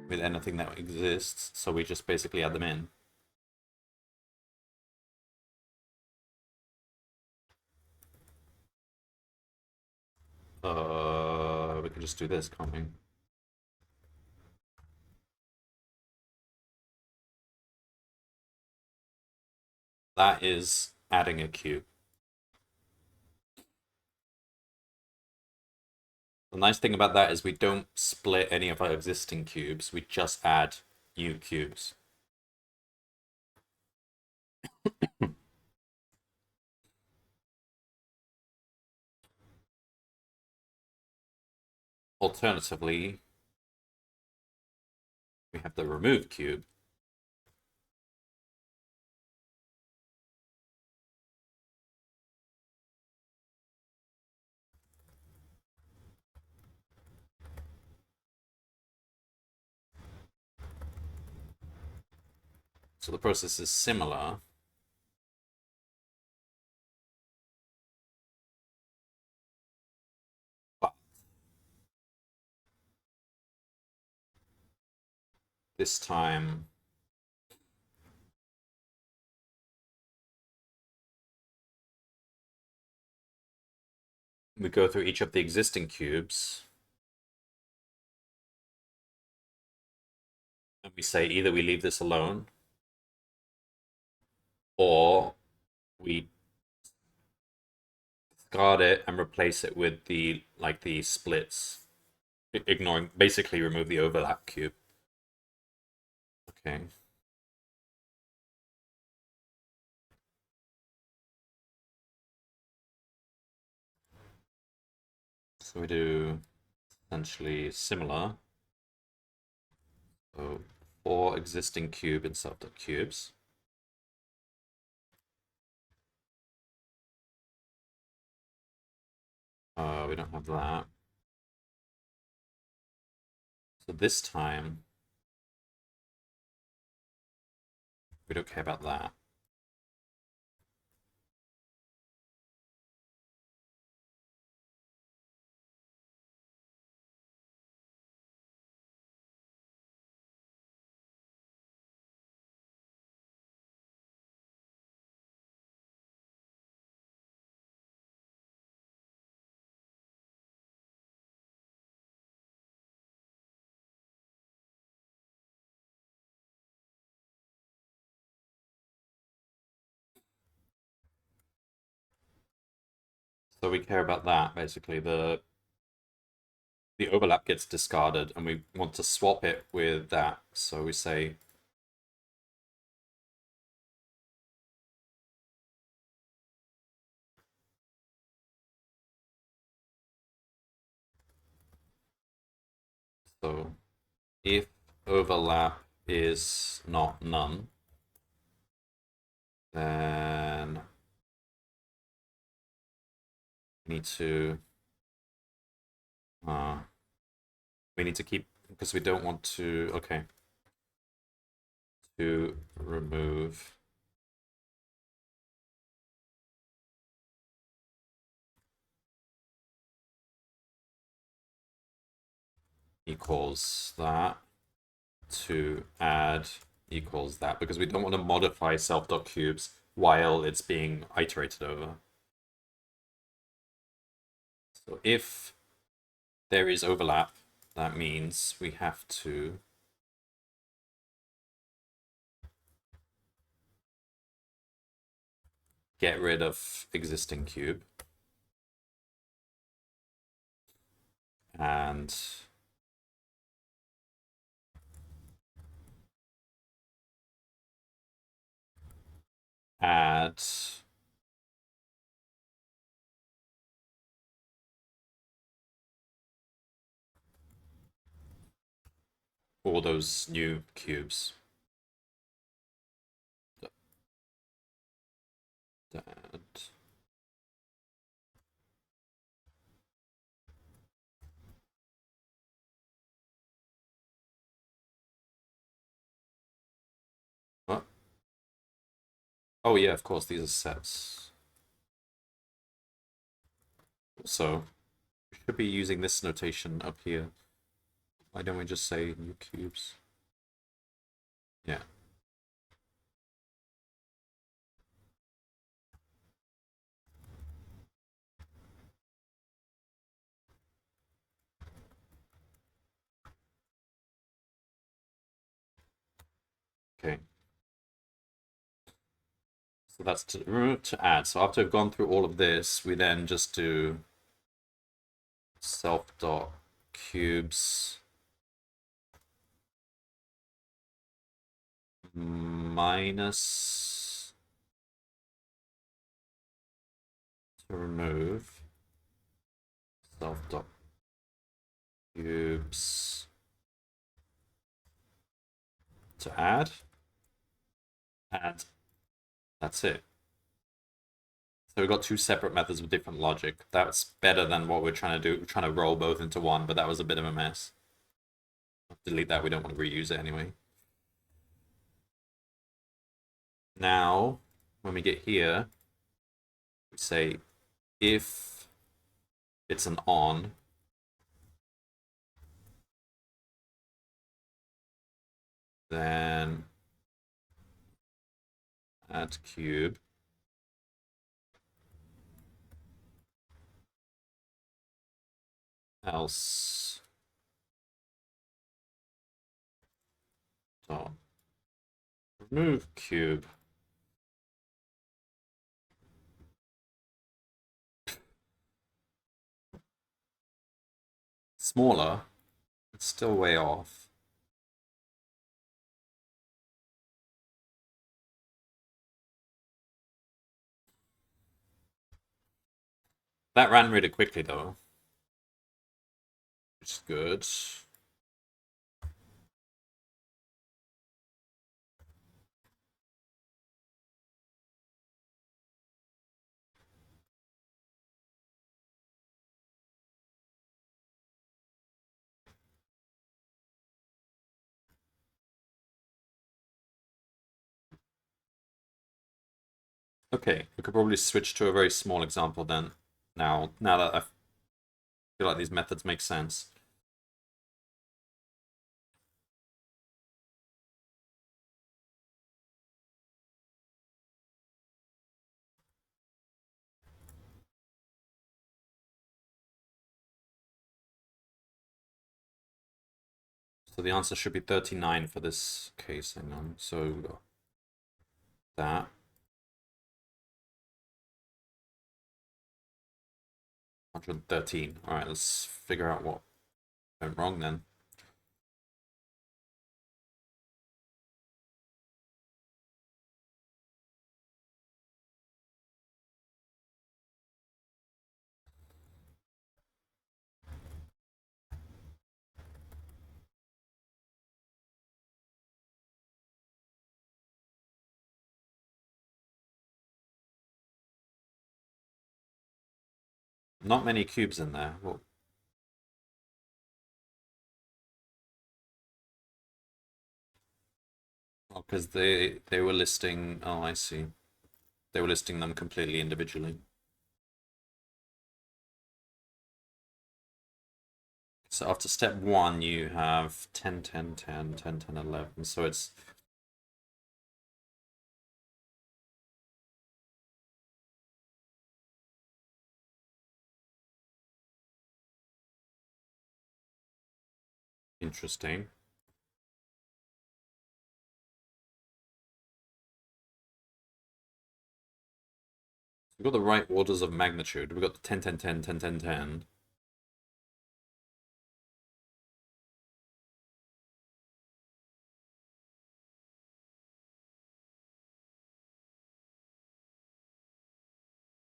with anything that exists, so we just basically add them in. We can just do this, can't we? That is adding a cube. The nice thing about that is we don't split any of our existing cubes, we just add new cubes. Alternatively, we have the remove cube. So the process is similar. But this time we go through each of the existing cubes and we say either we leave this alone or we discard it and replace it with the splits, ignoring, basically remove the overlap cube. Okay. So we do essentially similar. So for existing cube in self.cubes. We don't have that. So this time we don't care about that. So we care about that, basically, the the overlap gets discarded, and we want to swap it with that. So we say so if overlap is not none, then we need to keep, because we don't want to, okay, to remove equals that, to add equals that, because we don't want to modify self.cubes while it's being iterated over. So if there is overlap, that means we have to get rid of existing cube and add all those new cubes. That. What? Oh yeah, of course, these are sets. So we should be using this notation up here. Why don't we just say new cubes? Yeah. Okay. So that's to add. So after we've gone through all of this, we then just do self.cubes minus to remove self.cubes to add, and that's it. So we've got two separate methods with different logic. That's better than what we're trying to do. We're trying to roll both into one, but that was a bit of a mess. Delete that, we don't want to reuse it anyway. Now, when we get here, we say if it's an on, then add cube. Else dot remove cube. Smaller, it's still way off. That ran really quickly though, which is good. Okay, we could probably switch to a very small example then. Now that I feel like these methods make sense. So the answer should be 39 for this case. Hang on. So that. 113. All right, let's figure out what Went wrong then. Not many cubes in there. Well, because they were listing. Oh, I see. They were listing them completely individually. So after step 1, you have 10, 10, 10, 10, 10, 11. So it's interesting. We've got the right orders of magnitude. We've got the 10, 10, 10, 10, 10, 10.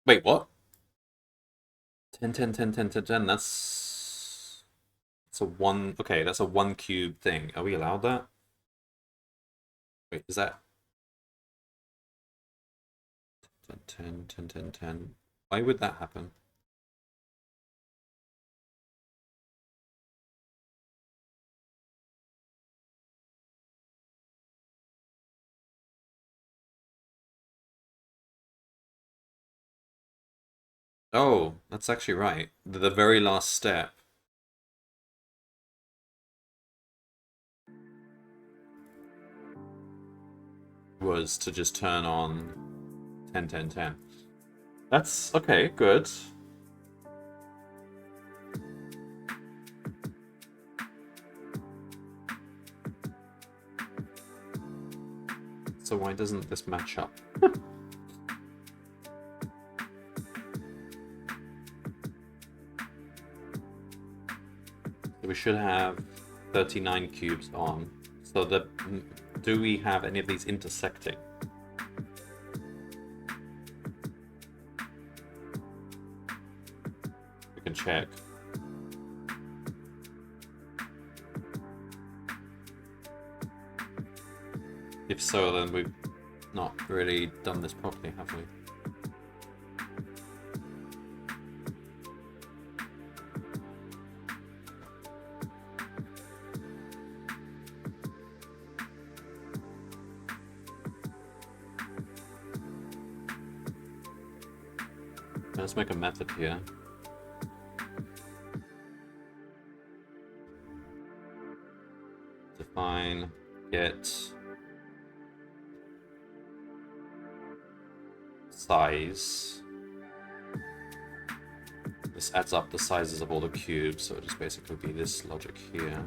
Wait, what? 10, 10, 10, 10, 10, 10. That's a one. Okay, that's a one cube thing. Are we allowed that? Wait, is that 10, 10, 10, 10, 10? Why would that happen? Oh, that's actually right. The very last step was to just turn on 10, 10, 10. That's okay, good. So why doesn't this match up? We should have 39 cubes on. So that do we have any of these intersecting? We can check. If so, then we've not really done this properly, have we? Let's make a method here. Define get size. This adds up the sizes of all the cubes, so it'll just basically be this logic here.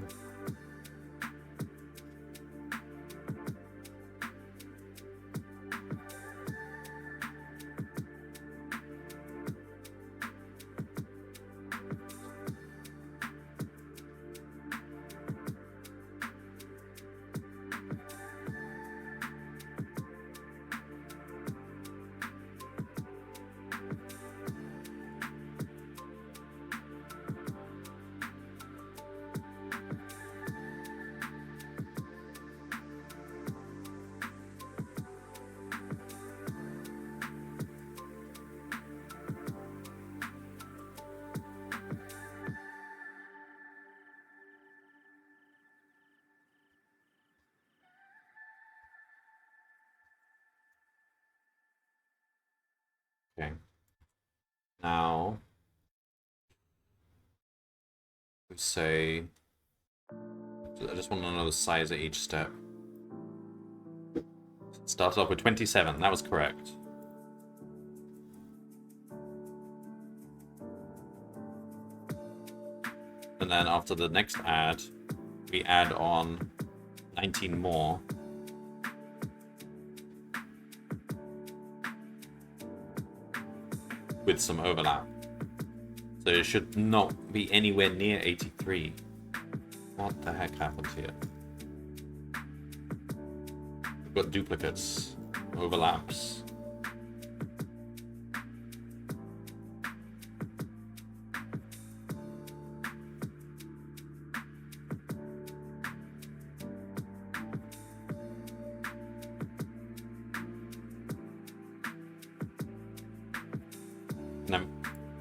Okay. Now we say I just want to know the size at each step. Started off with 27. That was correct. And then after the next add, we add on 19 more. With some overlap. So it should not be anywhere near 83. What the heck happened here? We've got duplicates, overlaps.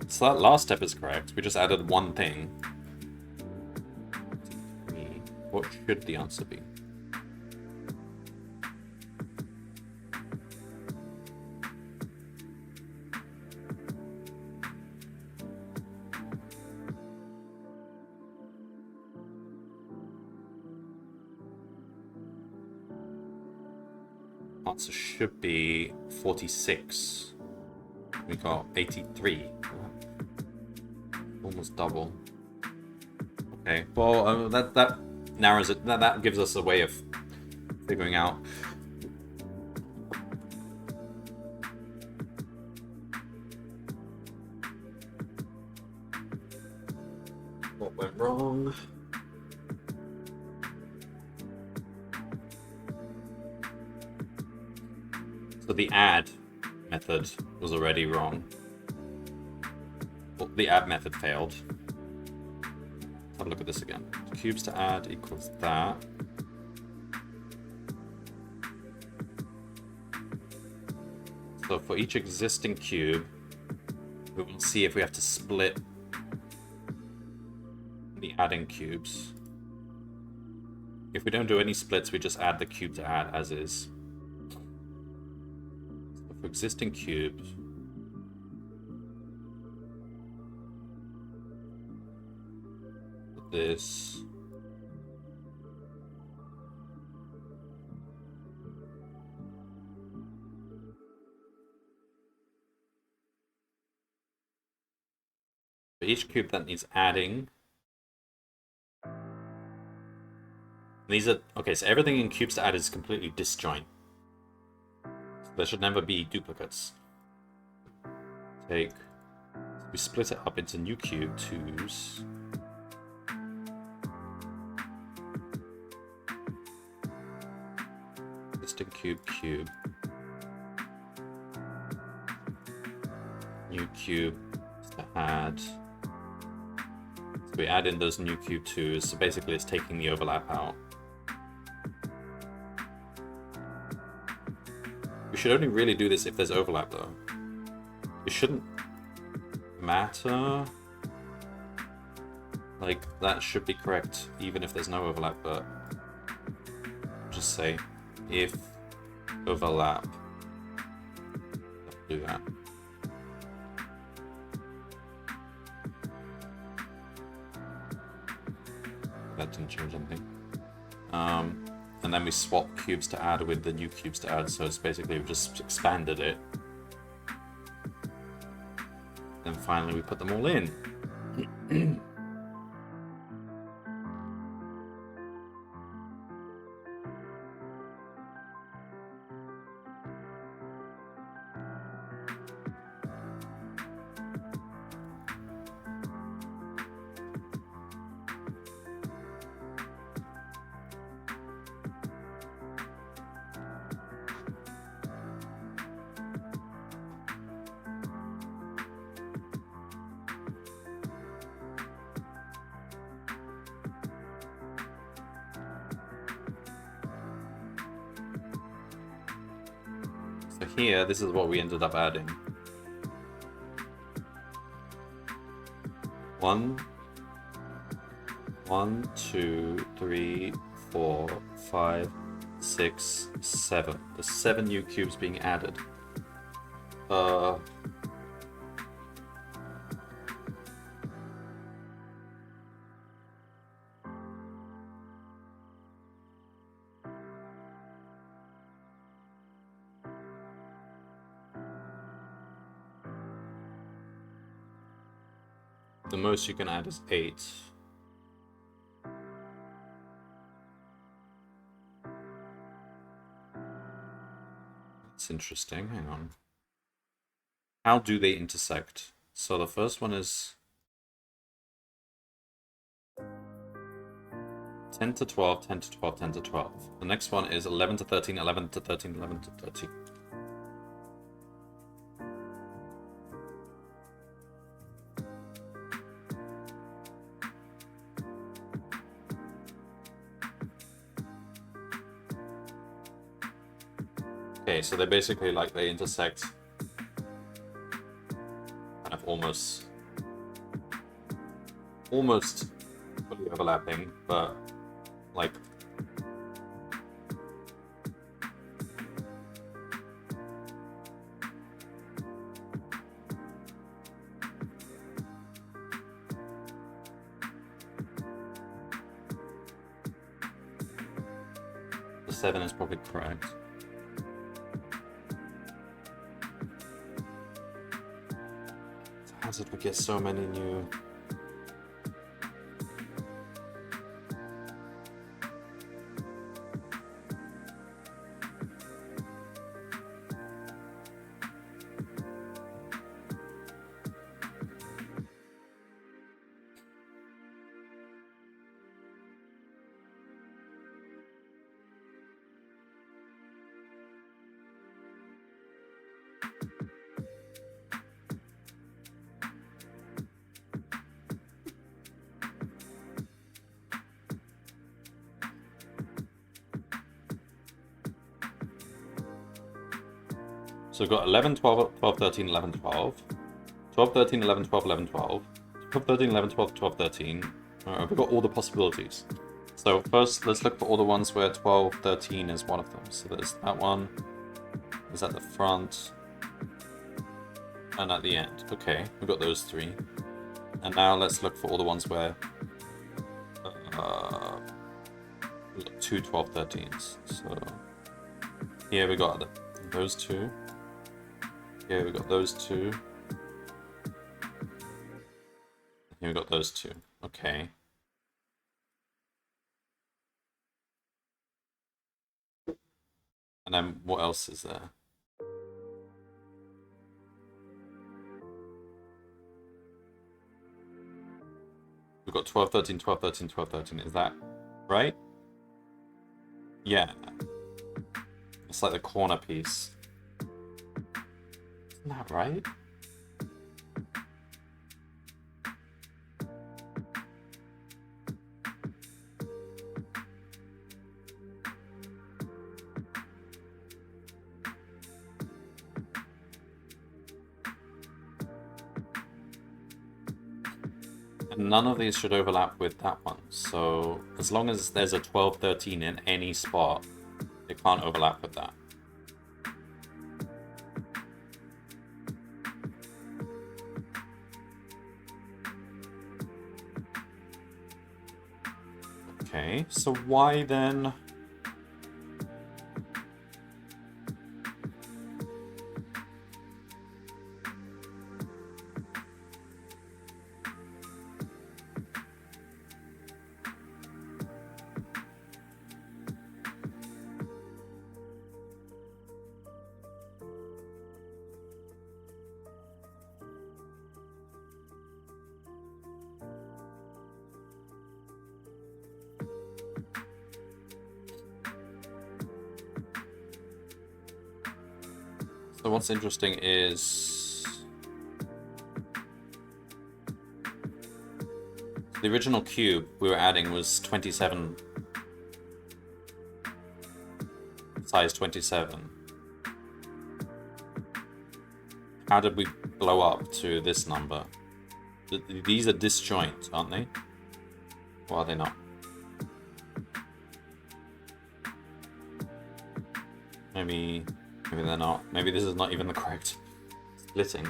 So that last step is correct. We just added one thing. What should the answer be? Answer should be 46. We got 83. Almost double. Okay, well, that narrows it. That gives us a way of figuring out. What went wrong? So the add method was already wrong. Well, the add method failed. Let's have a look at this again. Cubes to add equals that. So for each existing cube, we will see if we have to split the adding cubes. If we don't do any splits, we just add the cube to add as is. So for existing cubes, this. For each cube that needs adding. These are okay, so everything in cubes to add is completely disjoint. So there should never be duplicates. We split it up into new cube twos. Cube, new cube to add. So we add in those new cube 2s, so basically it's taking the overlap out. We should only really do this if there's overlap though. It shouldn't matter. Like, that should be correct even if there's no overlap, but just say if overlap. Do that. That didn't change anything. And then we swap cubes to add with the new cubes to add, so it's basically we just expanded it. Then finally we put them all in. So here, this is what we ended up adding. 1, 2, 3, 4, 5, 6, 7. There's 7 new cubes being added. The most you can add is 8. That's interesting. Hang on. How do they intersect? So the first one is 10 to 12, 10 to 12, 10 to 12. The next one is 11 to 13, 11 to 13, 11 to 13. Okay, so they basically they intersect kind of almost fully overlapping, but like the 7 is probably correct. How did we get so many new? So we've got 11, 12, 12, 13, 11, 12. 12, 13, 11, 12, 11, 12. 12, 13, 11, 12, 12, 13. Alright, we've got all the possibilities. So first, let's look for all the ones where 12, 13 is one of them. So there's that one. Is at the front. And at the end. Okay, we've got those three. And now let's look for all the ones where we've got two 12, 13s. So here we got those two. Here we got those two. Here we got those two. Okay. And then what else is there? We've got 12, 13, 12, 13, 12, 13. Is that right? Yeah. It's like the corner piece. Isn't that right? And none of these should overlap with that one. So as long as there's a 12, 13 in any spot, it can't overlap with that. Okay, so why then? So what's interesting is the original cube we were adding was 27, size 27. How did we blow up to this number? These are disjoint, aren't they? Or are they not? Maybe they're not. Maybe this is not even the correct splitting.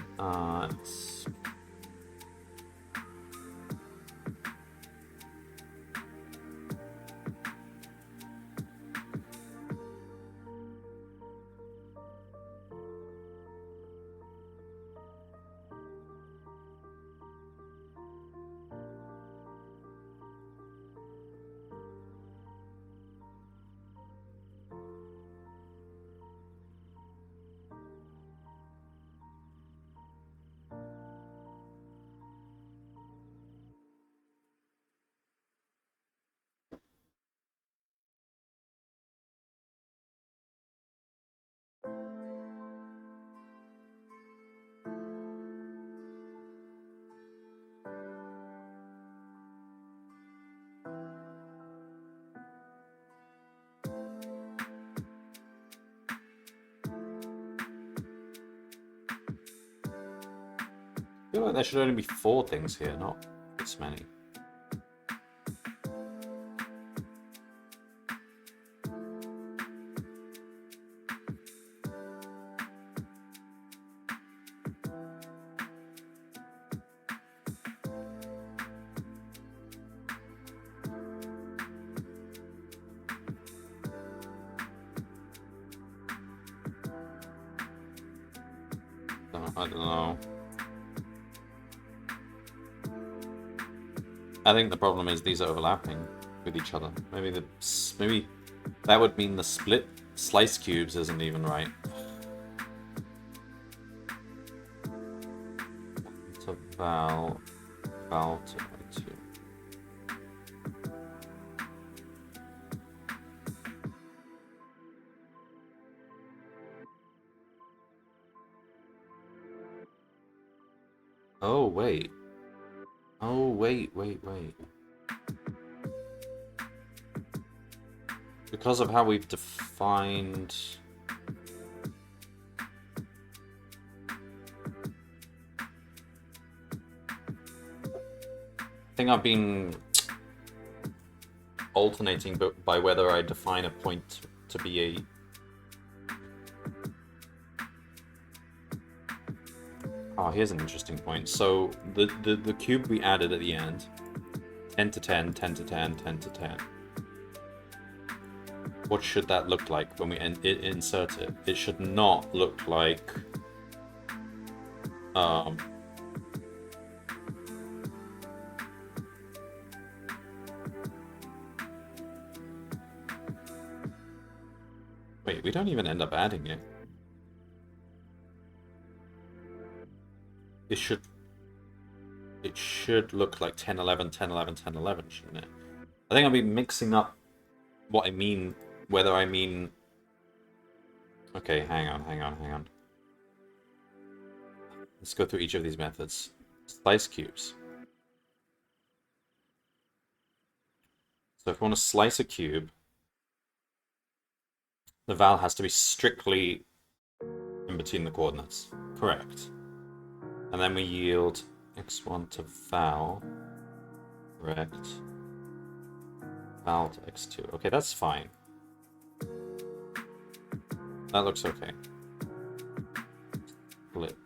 feel like there should only be 4 things here, not this many. I don't know. I think the problem is these are overlapping with each other. Maybe that would mean the split slice cubes isn't even right. So val to 2. Oh wait. Oh wait. Because of how we've defined... I think I've been alternating by whether I define a point to be a... Oh, here's an interesting point. So the cube we added at the end, 10 to 10, 10 to 10, 10 to 10. What should that look like when we insert it? It should not look like wait, we don't even end up adding it. It should look like 10, 11, 10, 11, 10, 11, shouldn't it? I think I'll be mixing up what I mean, whether I mean... Okay, hang on. Let's go through each of these methods. Slice cubes. So if I want to slice a cube, the val has to be strictly in between the coordinates. Correct. And then we yield x1 to val. Correct. Val to x2. Okay, that's fine. That looks okay. Split.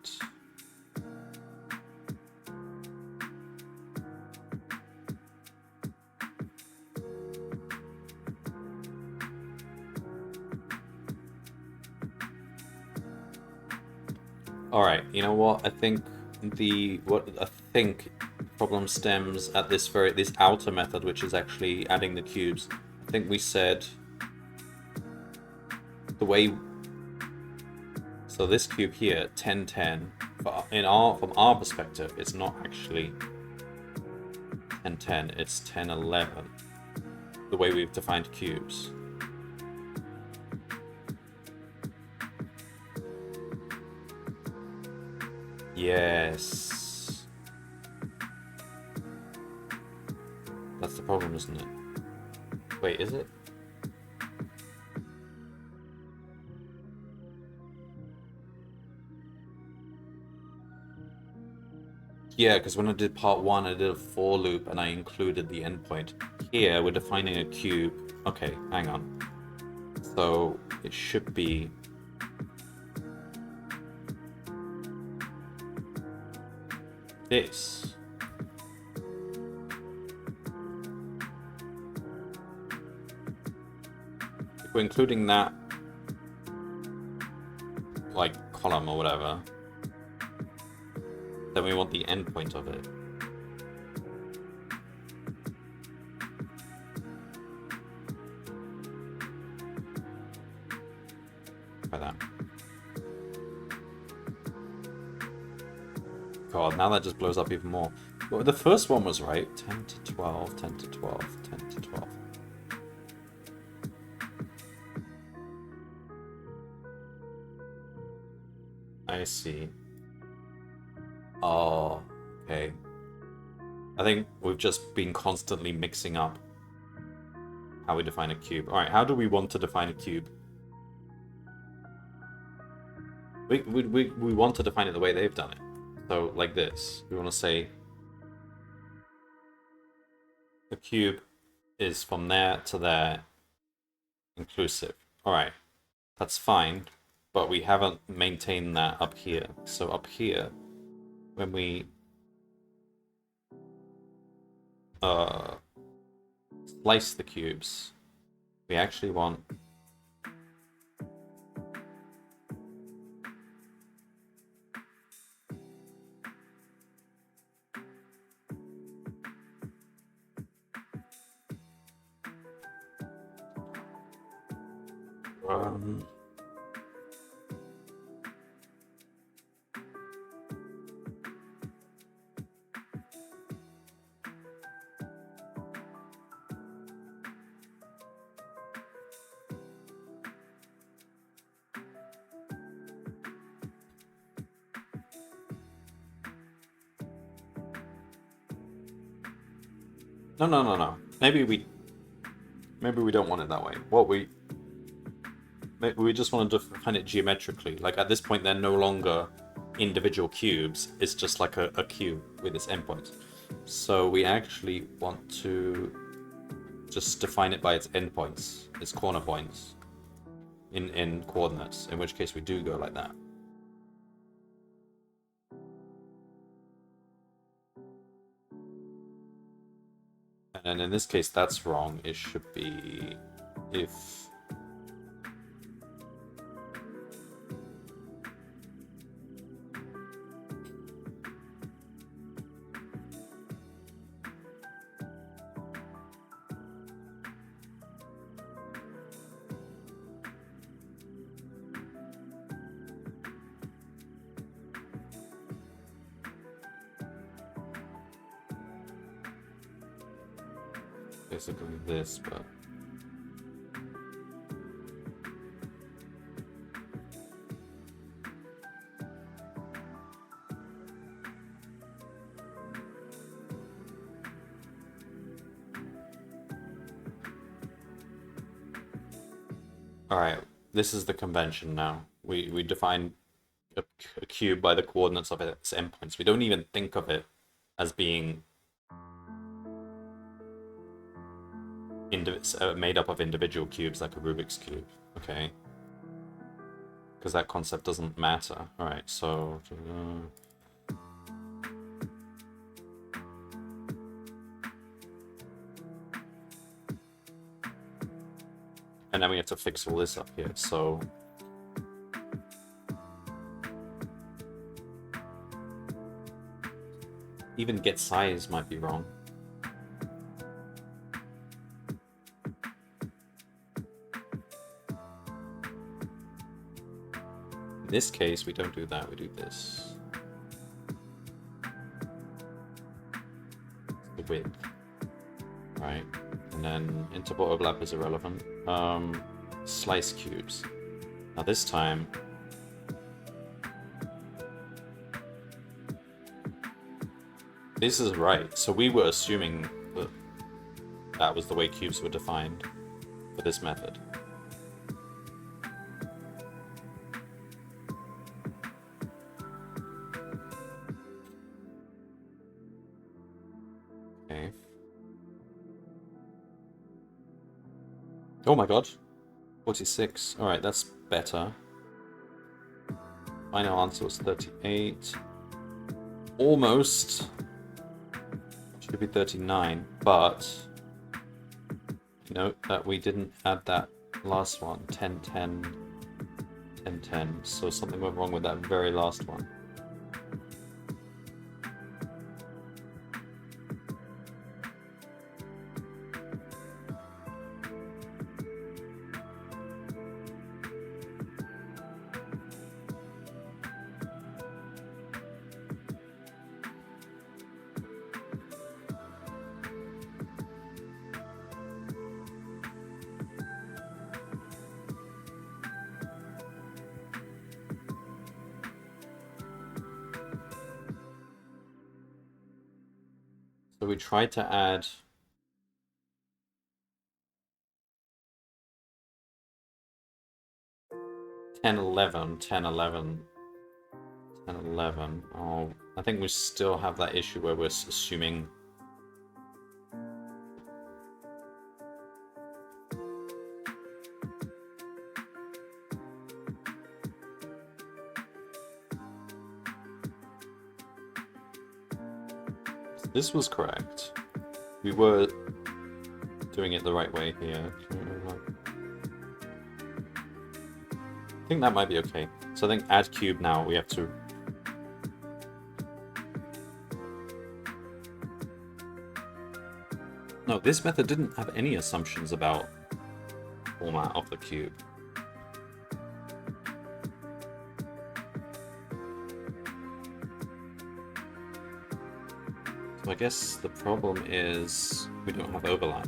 All right, you know what? I think problem stems at this outer method, which is actually adding the cubes. I think we said the way. So this cube here, 10, 10. From our perspective, it's not actually 10, 10. It's 10, 11. The way we've defined cubes. Yes. That's the problem, isn't it? Wait, is it? Yeah, because when I did part 1, I did a for loop and I included the endpoint. Here, we're defining a cube. Okay, hang on. So it should be... this. If we're including that, like, column or whatever, then we want the endpoint of it. Try that. God, now that just blows up even more. Well, the first one was right. 10 to 12, 10 to 12, 10 to 12. I see. Oh, okay. I think we've just been constantly mixing up how we define a cube. Alright, how do we want to define a cube? We want to define it the way they've done it. So like this, we want to say the cube is from there to there inclusive. All right, that's fine, but we haven't maintained that up here. So up here, when we slice the cubes, we actually want no. Maybe we don't want it that way. Maybe we just want to define it geometrically. Like at this point, they're no longer individual cubes. It's just like a cube with its endpoints. So we actually want to just define it by its endpoints, its corner points in coordinates, in which case we do go like that. And in this case, that's wrong. It should be if basically this, but all right, this is the convention now. We define a cube by the coordinates of its endpoints. We don't even think of it as being made up of individual cubes like a Rubik's Cube, okay? Because that concept doesn't matter. All right, so and then we have to fix all this up here. So even get size might be wrong. In this case, we don't do that, we do this. The width, right? And then interval overlap is irrelevant. Slice cubes. Now this time, this is right. So we were assuming that that was the way cubes were defined for this method. Okay. Oh my god. 46. Alright, that's better. Final answer was 38. Almost. Should be 39, but note that we didn't add that last one, 10, 10, 10, 10. So something went wrong with that very last one. So we tried to add ten, 11, 10, 11, and 11. Oh, I think we still have that issue where we're assuming... This was correct. We were doing it the right way here. I think that might be okay. So I think add cube now, we have to... No, this method didn't have any assumptions about format of the cube. So I guess the problem is we don't have overlap.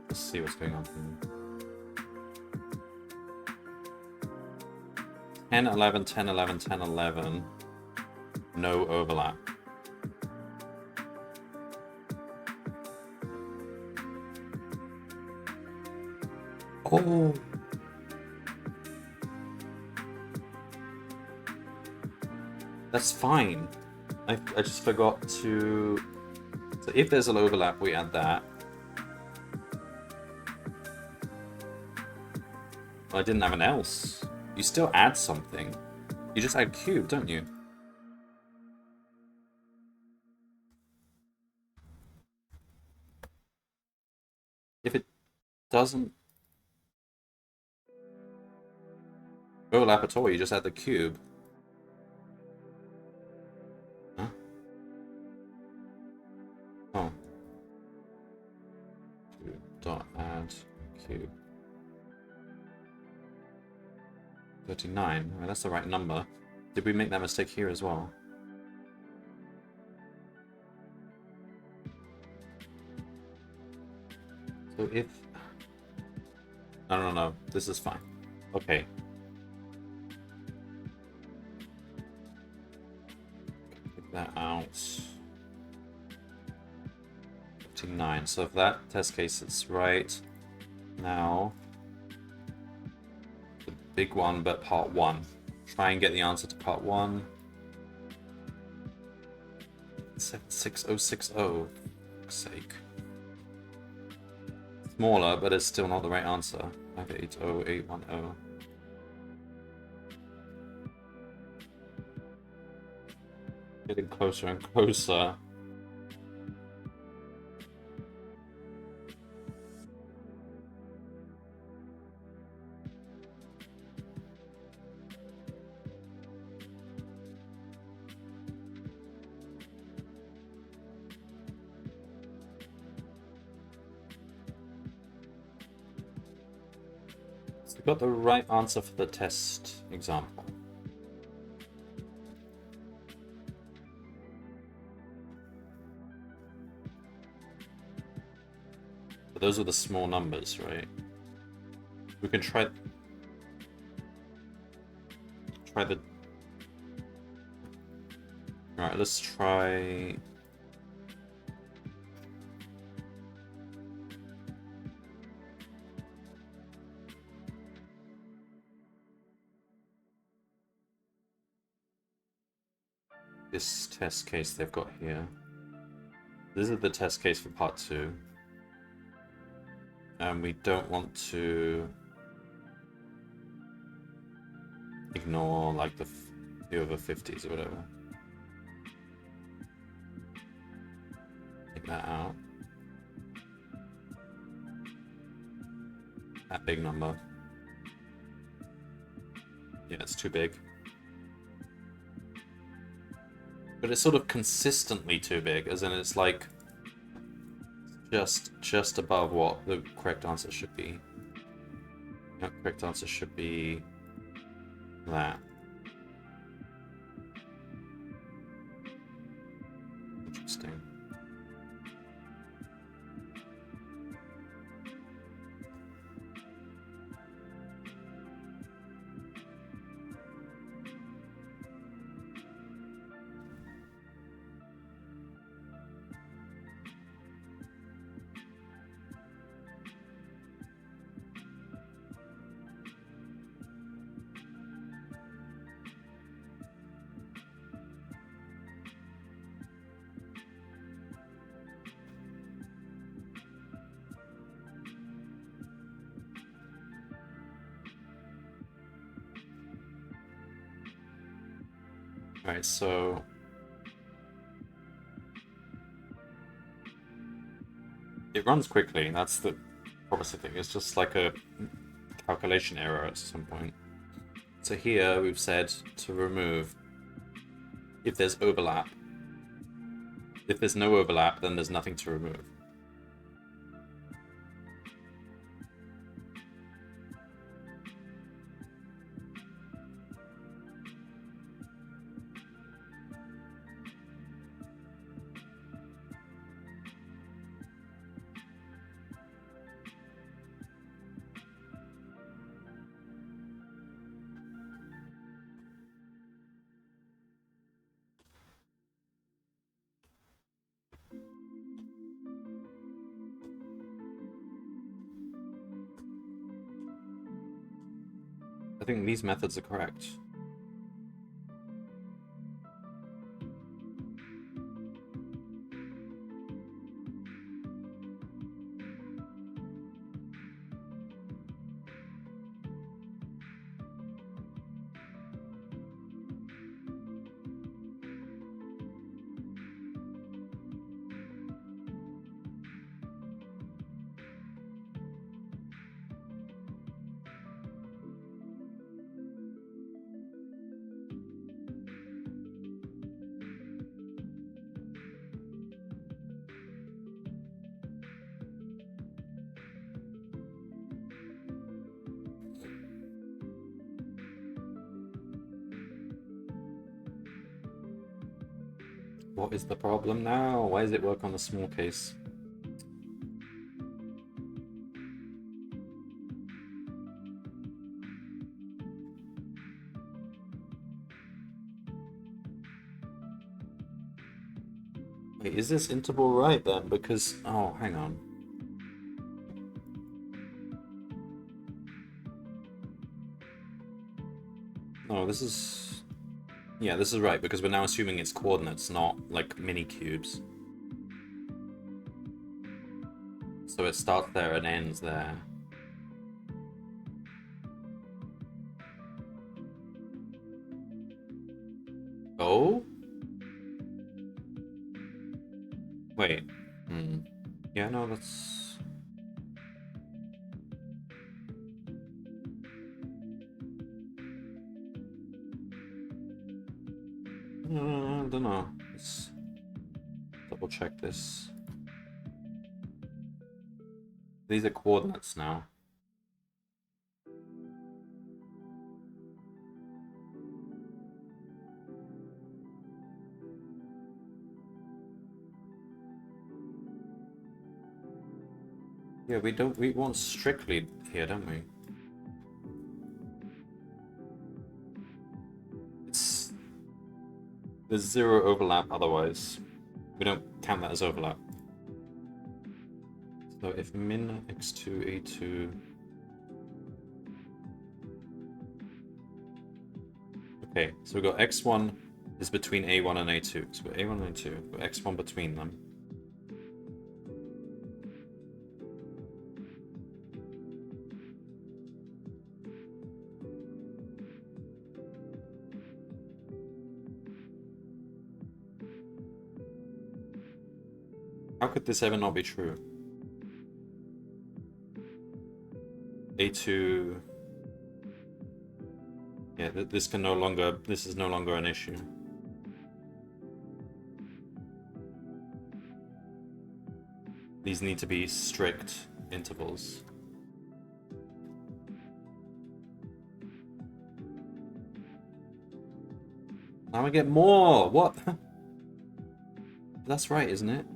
Let's see what's going on here. 10, 11, 10, 11, 10, 11. No overlap. Oh! That's fine. I just forgot to... So if there's an overlap, we add that. I didn't have an else. You still add something. You just add cube, don't you? If it doesn't overlap at all, you just add the cube. Huh? Oh. Dot add cube. 39. Oh, that's the right number. Did we make that mistake here as well? So if... No. This is fine. Okay. Take that out. 59. So if that test case is right, now... Big one, but part 1. Try and get the answer to part 1. 76060. For fuck's sake. Smaller, but it's still not the right answer. 580810. Getting closer and closer. We got the right answer for the test example. But those are the small numbers, right? We can try the... Alright, let's try... this test case they've got here. This is the test case for part 2. And we don't want to ignore like the over 50s or whatever. Take that out. That big number. Yeah, it's too big. But it's sort of consistently too big, as in it's like just above what the correct answer should be. The correct answer should be that. Interesting. Alright, so it runs quickly, that's the promising thing. It's just like a calculation error at some point. So here we've said to remove if there's overlap. If there's no overlap, then there's nothing to remove. I think these methods are correct. What is the problem now? Why does it work on a small case? Wait, is this interval right then? Because, oh, hang on. No, this is... Yeah, this is right, because we're now assuming it's coordinates, not, like, mini cubes. So it starts there and ends there. Oh? Wait. Yeah, no, that's... I don't know. Let's double check this. These are coordinates now. Yeah, we want strictly here, don't we? There's zero overlap otherwise. We don't count that as overlap. So if min x2, a2... Okay, so we've got x1 is between a1 and a2. So we've got a1 and a2, we've got x1 between them. How could this ever not be true? A2... Yeah, this is no longer an issue. These need to be strict intervals. Now I get more! What? That's right, isn't it?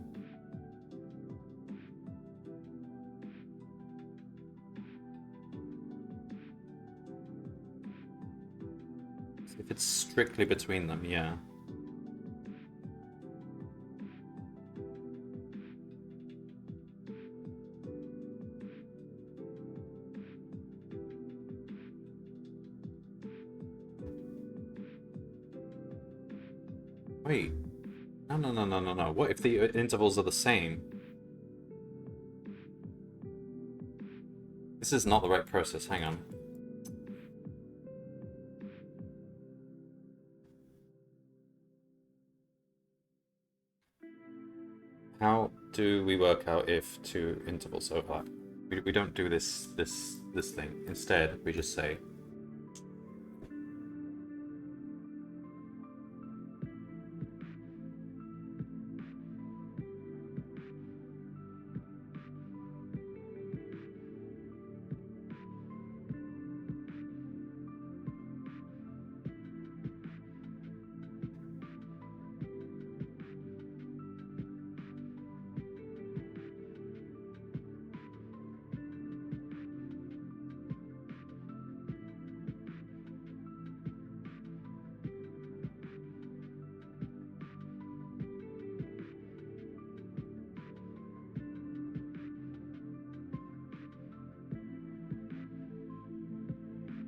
If it's strictly between them, yeah. Wait. No. What if the intervals are the same? This is not the right process. Hang on. How do we work out if two intervals overlap? We don't do this thing. Instead, we just say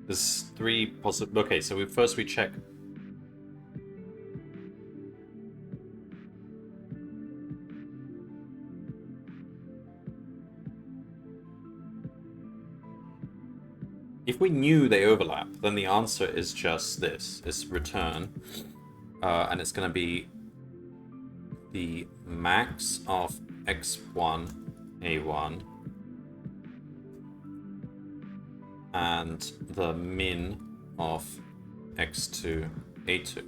there's three possible. Okay, so first we check. If we knew they overlap, then the answer is just this. It's return. And it's going to be the max of x1, a1, and the min of x2, a2.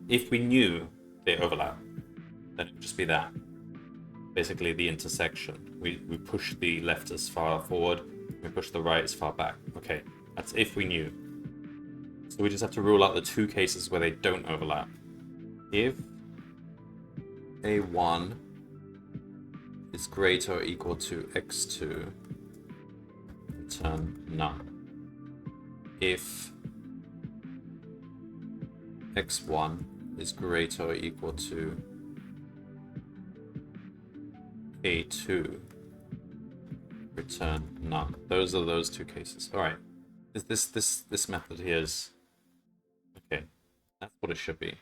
If we knew they overlap, then it would just be that. Basically the intersection. We push the left as far forward, we push the right as far back. Okay, that's if we knew. So we just have to rule out the two cases where they don't overlap. If a1 is greater or equal to x2, return none. If x1 is greater or equal to a2, return none. Those are those two cases. All right. This method here is okay. That's what it should be.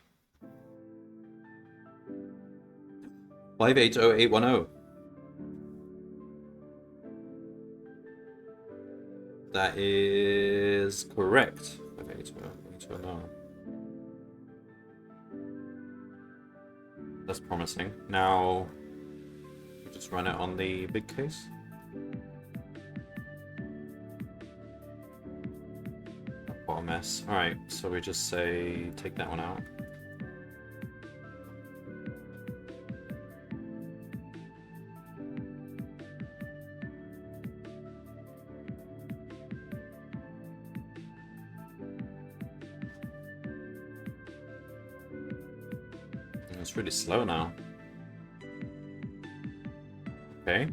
580810. That is correct. 580810. That's promising. Now, just run it on the big case. What a mess. Alright, so we just say take that one out. It's really slow now. Okay.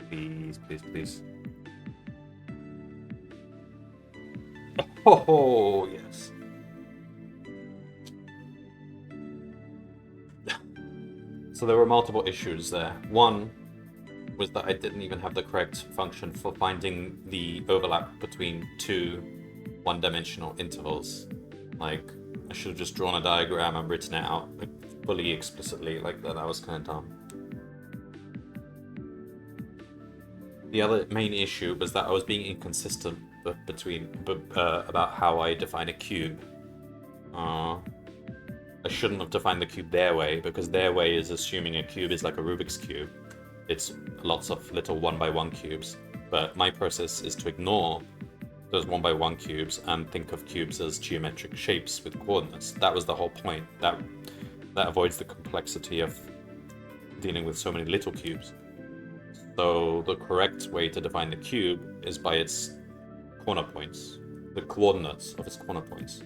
Please, please, please. Oh, yes. So there were multiple issues there. One was that I didn't even have the correct function for finding the overlap between two one-dimensional intervals. Like, I should have just drawn a diagram and written it out like, fully explicitly like that. That was kind of dumb. The other main issue was that I was being inconsistent about how I define a cube. I shouldn't have defined the cube their way, because their way is assuming a cube is like a Rubik's cube. It's lots of little 1x1 cubes, but my process is to ignore those 1x1 cubes and think of cubes as geometric shapes with coordinates. That was the whole point. That avoids the complexity of dealing with so many little cubes. So the correct way to define the cube is by its corner points, the coordinates of its corner points.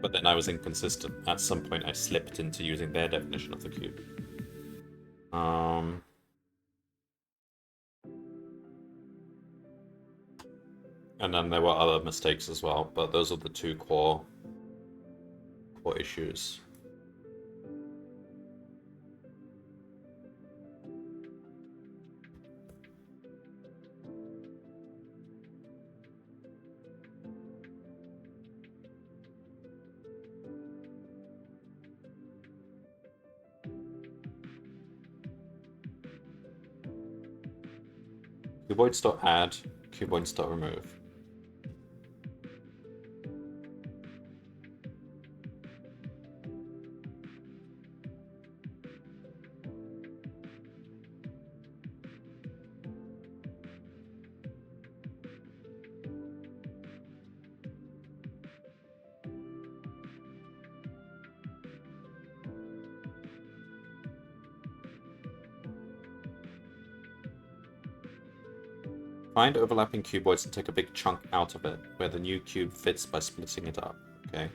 But then I was inconsistent. At some point I slipped into using their definition of the cube. And then there were other mistakes as well, but those are the two core issues. Cuboids.add, cuboids.remove. Find overlapping cuboids and take a big chunk out of it, where the new cube fits by splitting it up. Okay.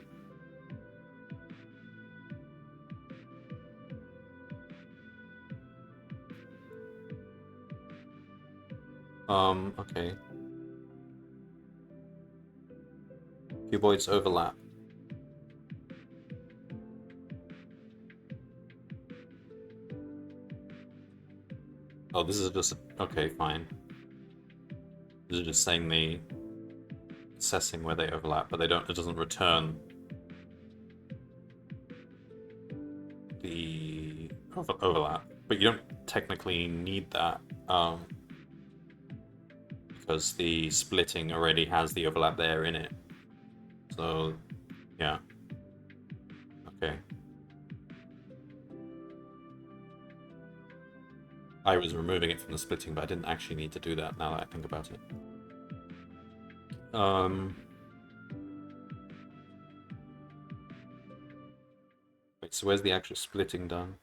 Okay. Cuboids overlap. Oh, this is just... Okay, fine. This is just saying the... assessing where they overlap, but they don't... it doesn't return the overlap. But you don't technically need that, because the splitting already has the overlap there in it. So, yeah. Okay. I was removing it from the splitting, but I didn't actually need to do that now that I think about it. Wait, so where's the actual splitting done?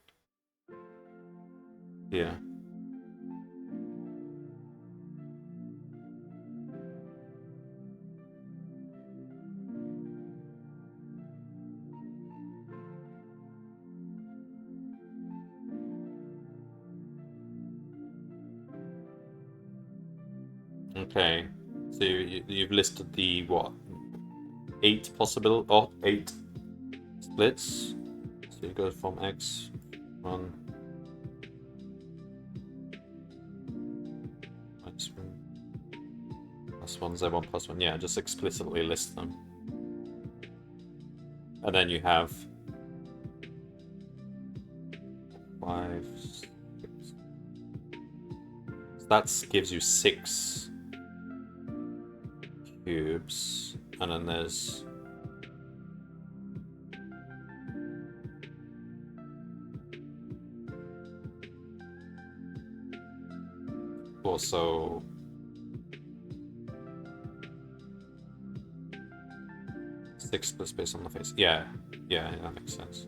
Here. Okay, so you've listed the, what, 8 possible, or 8 splits. So you go from X, 1, X1, +1, Z1, +1, yeah, just explicitly list them. And then you have 5, 6. So that gives you 6 cubes, and then there's also 6 split space on the face. Yeah, that makes sense.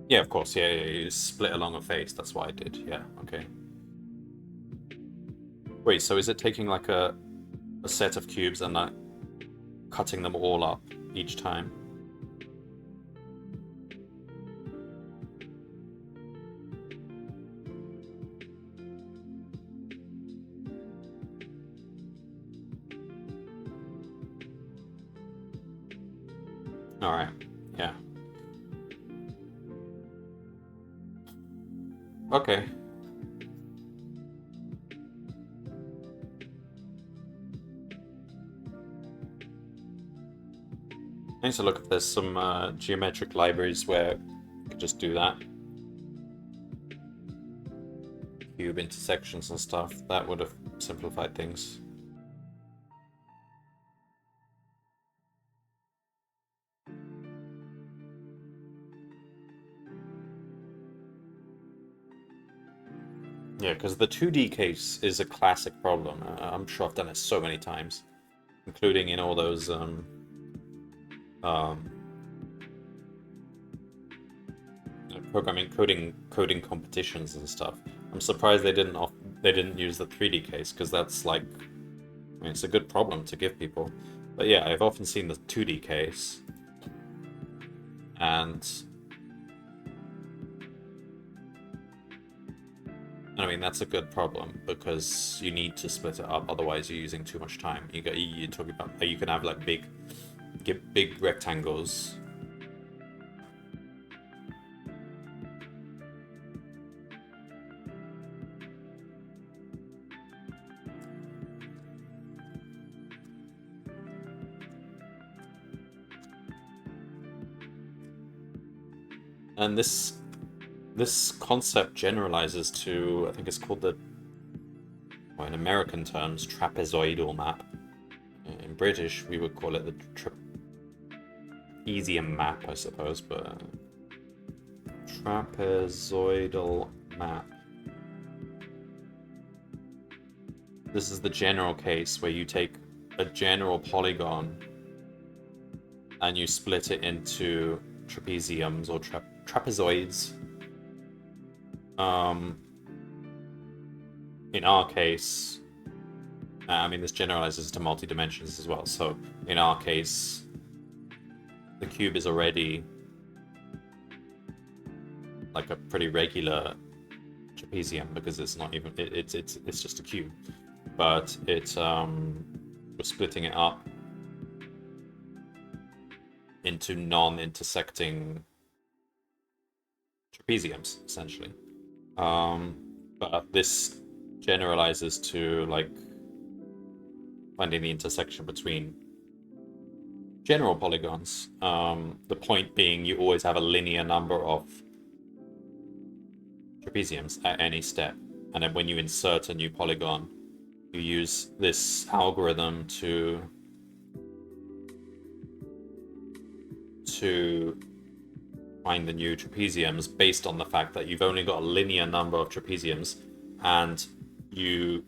Yeah, of course, yeah, you split along a face, that's what I did, yeah, okay. Wait, so is it taking like a set of cubes and like cutting them all up each time? Alright, yeah. Okay. I need to look if there's some geometric libraries where you could just do that. Cube intersections and stuff. That would have simplified things. Yeah, because the 2D case is a classic problem. I'm sure I've done it so many times, including in all those programming coding competitions and stuff. I'm surprised they didn't use the 3D case, because that's like, I mean, it's a good problem to give people. But yeah, I've often seen the 2D case, and I mean, that's a good problem because you need to split it up, otherwise you're using too much time. You're talking about you can have like big rectangles. And this concept generalizes to, I think it's called the, well, in American terms, trapezoidal map. In British, we would call it the trapezium map, I suppose, but trapezoidal map. This is the general case where you take a general polygon and you split it into trapeziums or trapezoids. In our case, I mean, this generalizes to multi-dimensions as well. So in our case, the cube is already like a pretty regular trapezium because it's not even it's just a cube, but it's we're splitting it up into non-intersecting trapeziums essentially. But this generalizes to like finding the intersection between general polygons. The point being, you always have a linear number of trapeziums at any step, and then when you insert a new polygon, you use this algorithm to find the new trapeziums based on the fact that you've only got a linear number of trapeziums, and you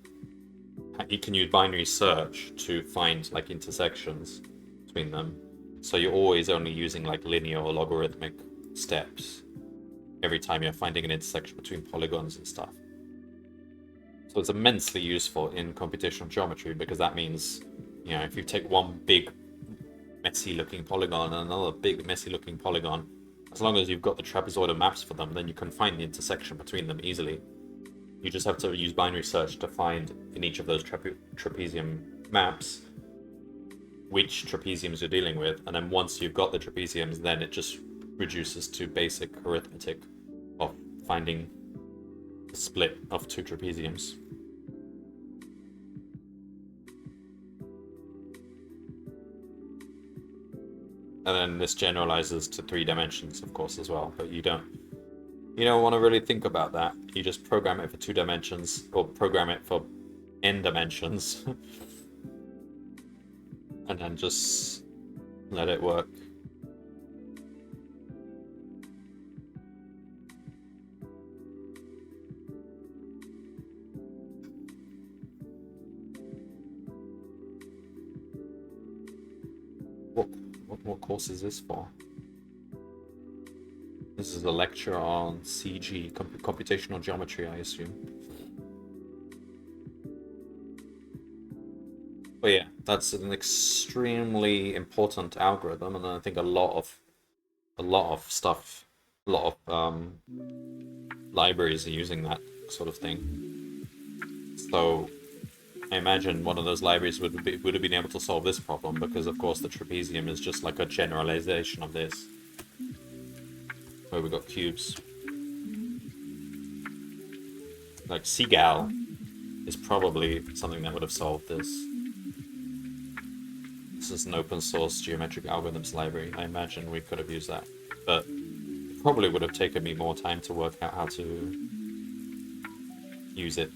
can use binary search to find like intersections between them. So you're always only using like linear or logarithmic steps every time you're finding an intersection between polygons and stuff. So it's immensely useful in computational geometry, because that means, you know, if you take one big messy looking polygon and another big messy looking polygon, as long as you've got the trapezoidal maps for them, then you can find the intersection between them easily. You just have to use binary search to find in each of those trapezium maps which trapeziums you're dealing with, and then once you've got the trapeziums, then it just reduces to basic arithmetic of finding the split of two trapeziums. And then this generalizes to 3 dimensions, of course, as well. But you don't want to really think about that. You just program it for 2 dimensions, or program it for n dimensions, and then just let it work. What course is this for? This is a lecture on CG, computational geometry, I assume. But yeah, that's an extremely important algorithm, and I think a lot of libraries are using that sort of thing. So I imagine one of those libraries would have been able to solve this problem, because of course the trapezium is just like a generalization of this, where we got cubes. Like Seagal is probably something that would have solved this. This is an open source geometric algorithms library. I imagine we could have used that, but it probably would have taken me more time to work out how to use it.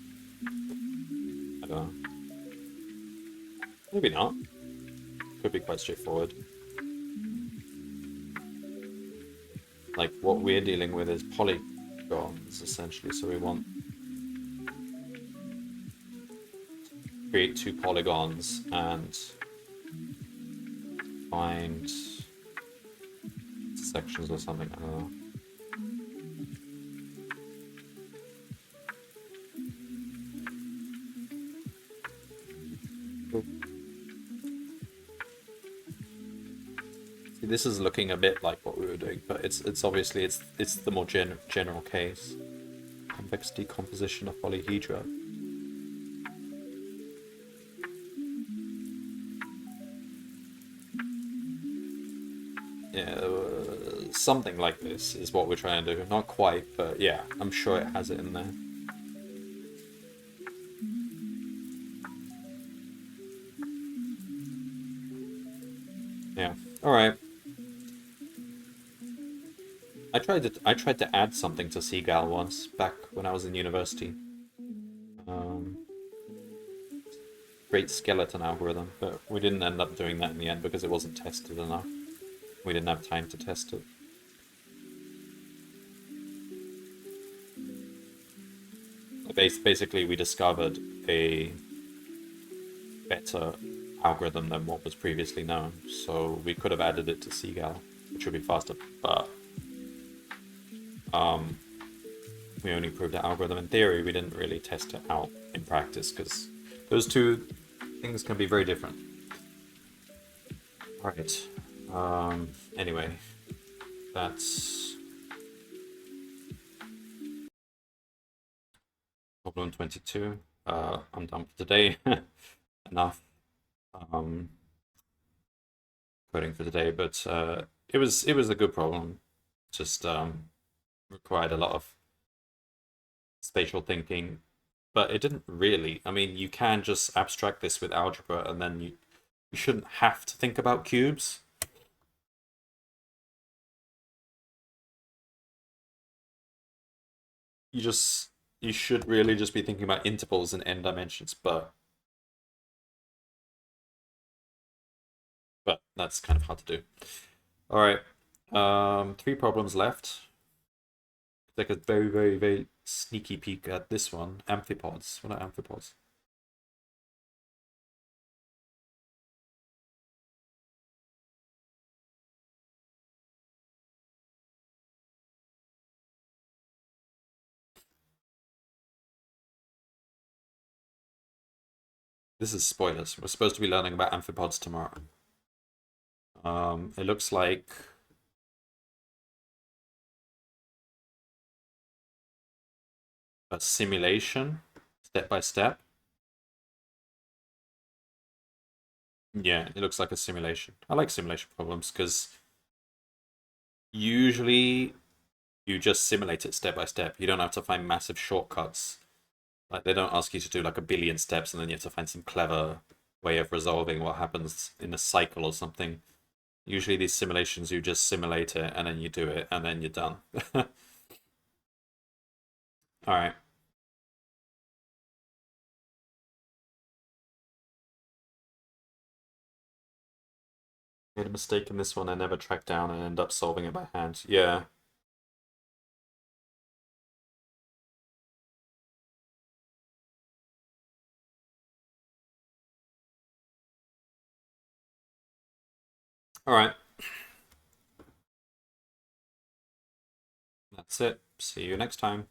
I don't know. Maybe not. Could be quite straightforward. Like, what we're dealing with is polygons, essentially, so we want to create 2 polygons and find sections or something, I don't know. this is looking a bit like what we were doing, but it's obviously it's the more general case. Convex decomposition of polyhedra. Yeah, something like this is what we're trying to do. Not quite, but yeah, I'm sure it has it in there. Yeah. All right. I tried to add something to Seagal once back when I was in university. Great skeleton algorithm, but we didn't end up doing that in the end because it wasn't tested enough. We didn't have time to test it. Basically, we discovered a better algorithm than what was previously known, so we could have added it to Seagal, which would be faster, but we only proved the algorithm in theory. We didn't really test it out in practice because those two things can be very different. Alright. Anyway, that's problem 22. I'm done for today. Enough coding for today, but it was a good problem. Just required a lot of spatial thinking, but it didn't really. I mean, you can just abstract this with algebra, and then you shouldn't have to think about cubes. You should really just be thinking about intervals and n dimensions, but that's kind of hard to do. All right, 3 problems left. Take a very, very, very sneaky peek at this one. Amphipods. What are amphipods? This is spoilers. We're supposed to be learning about amphipods tomorrow. It looks like a simulation, step by step. Yeah, it looks like a simulation. I like simulation problems because usually you just simulate it step by step. You don't have to find massive shortcuts. Like, they don't ask you to do like a billion steps and then you have to find some clever way of resolving what happens in a cycle or something. Usually these simulations, you just simulate it and then you do it and then you're done. Alright. Made a mistake in this one I never tracked down and end up solving it by hand. Yeah. Alright. That's it. See you next time.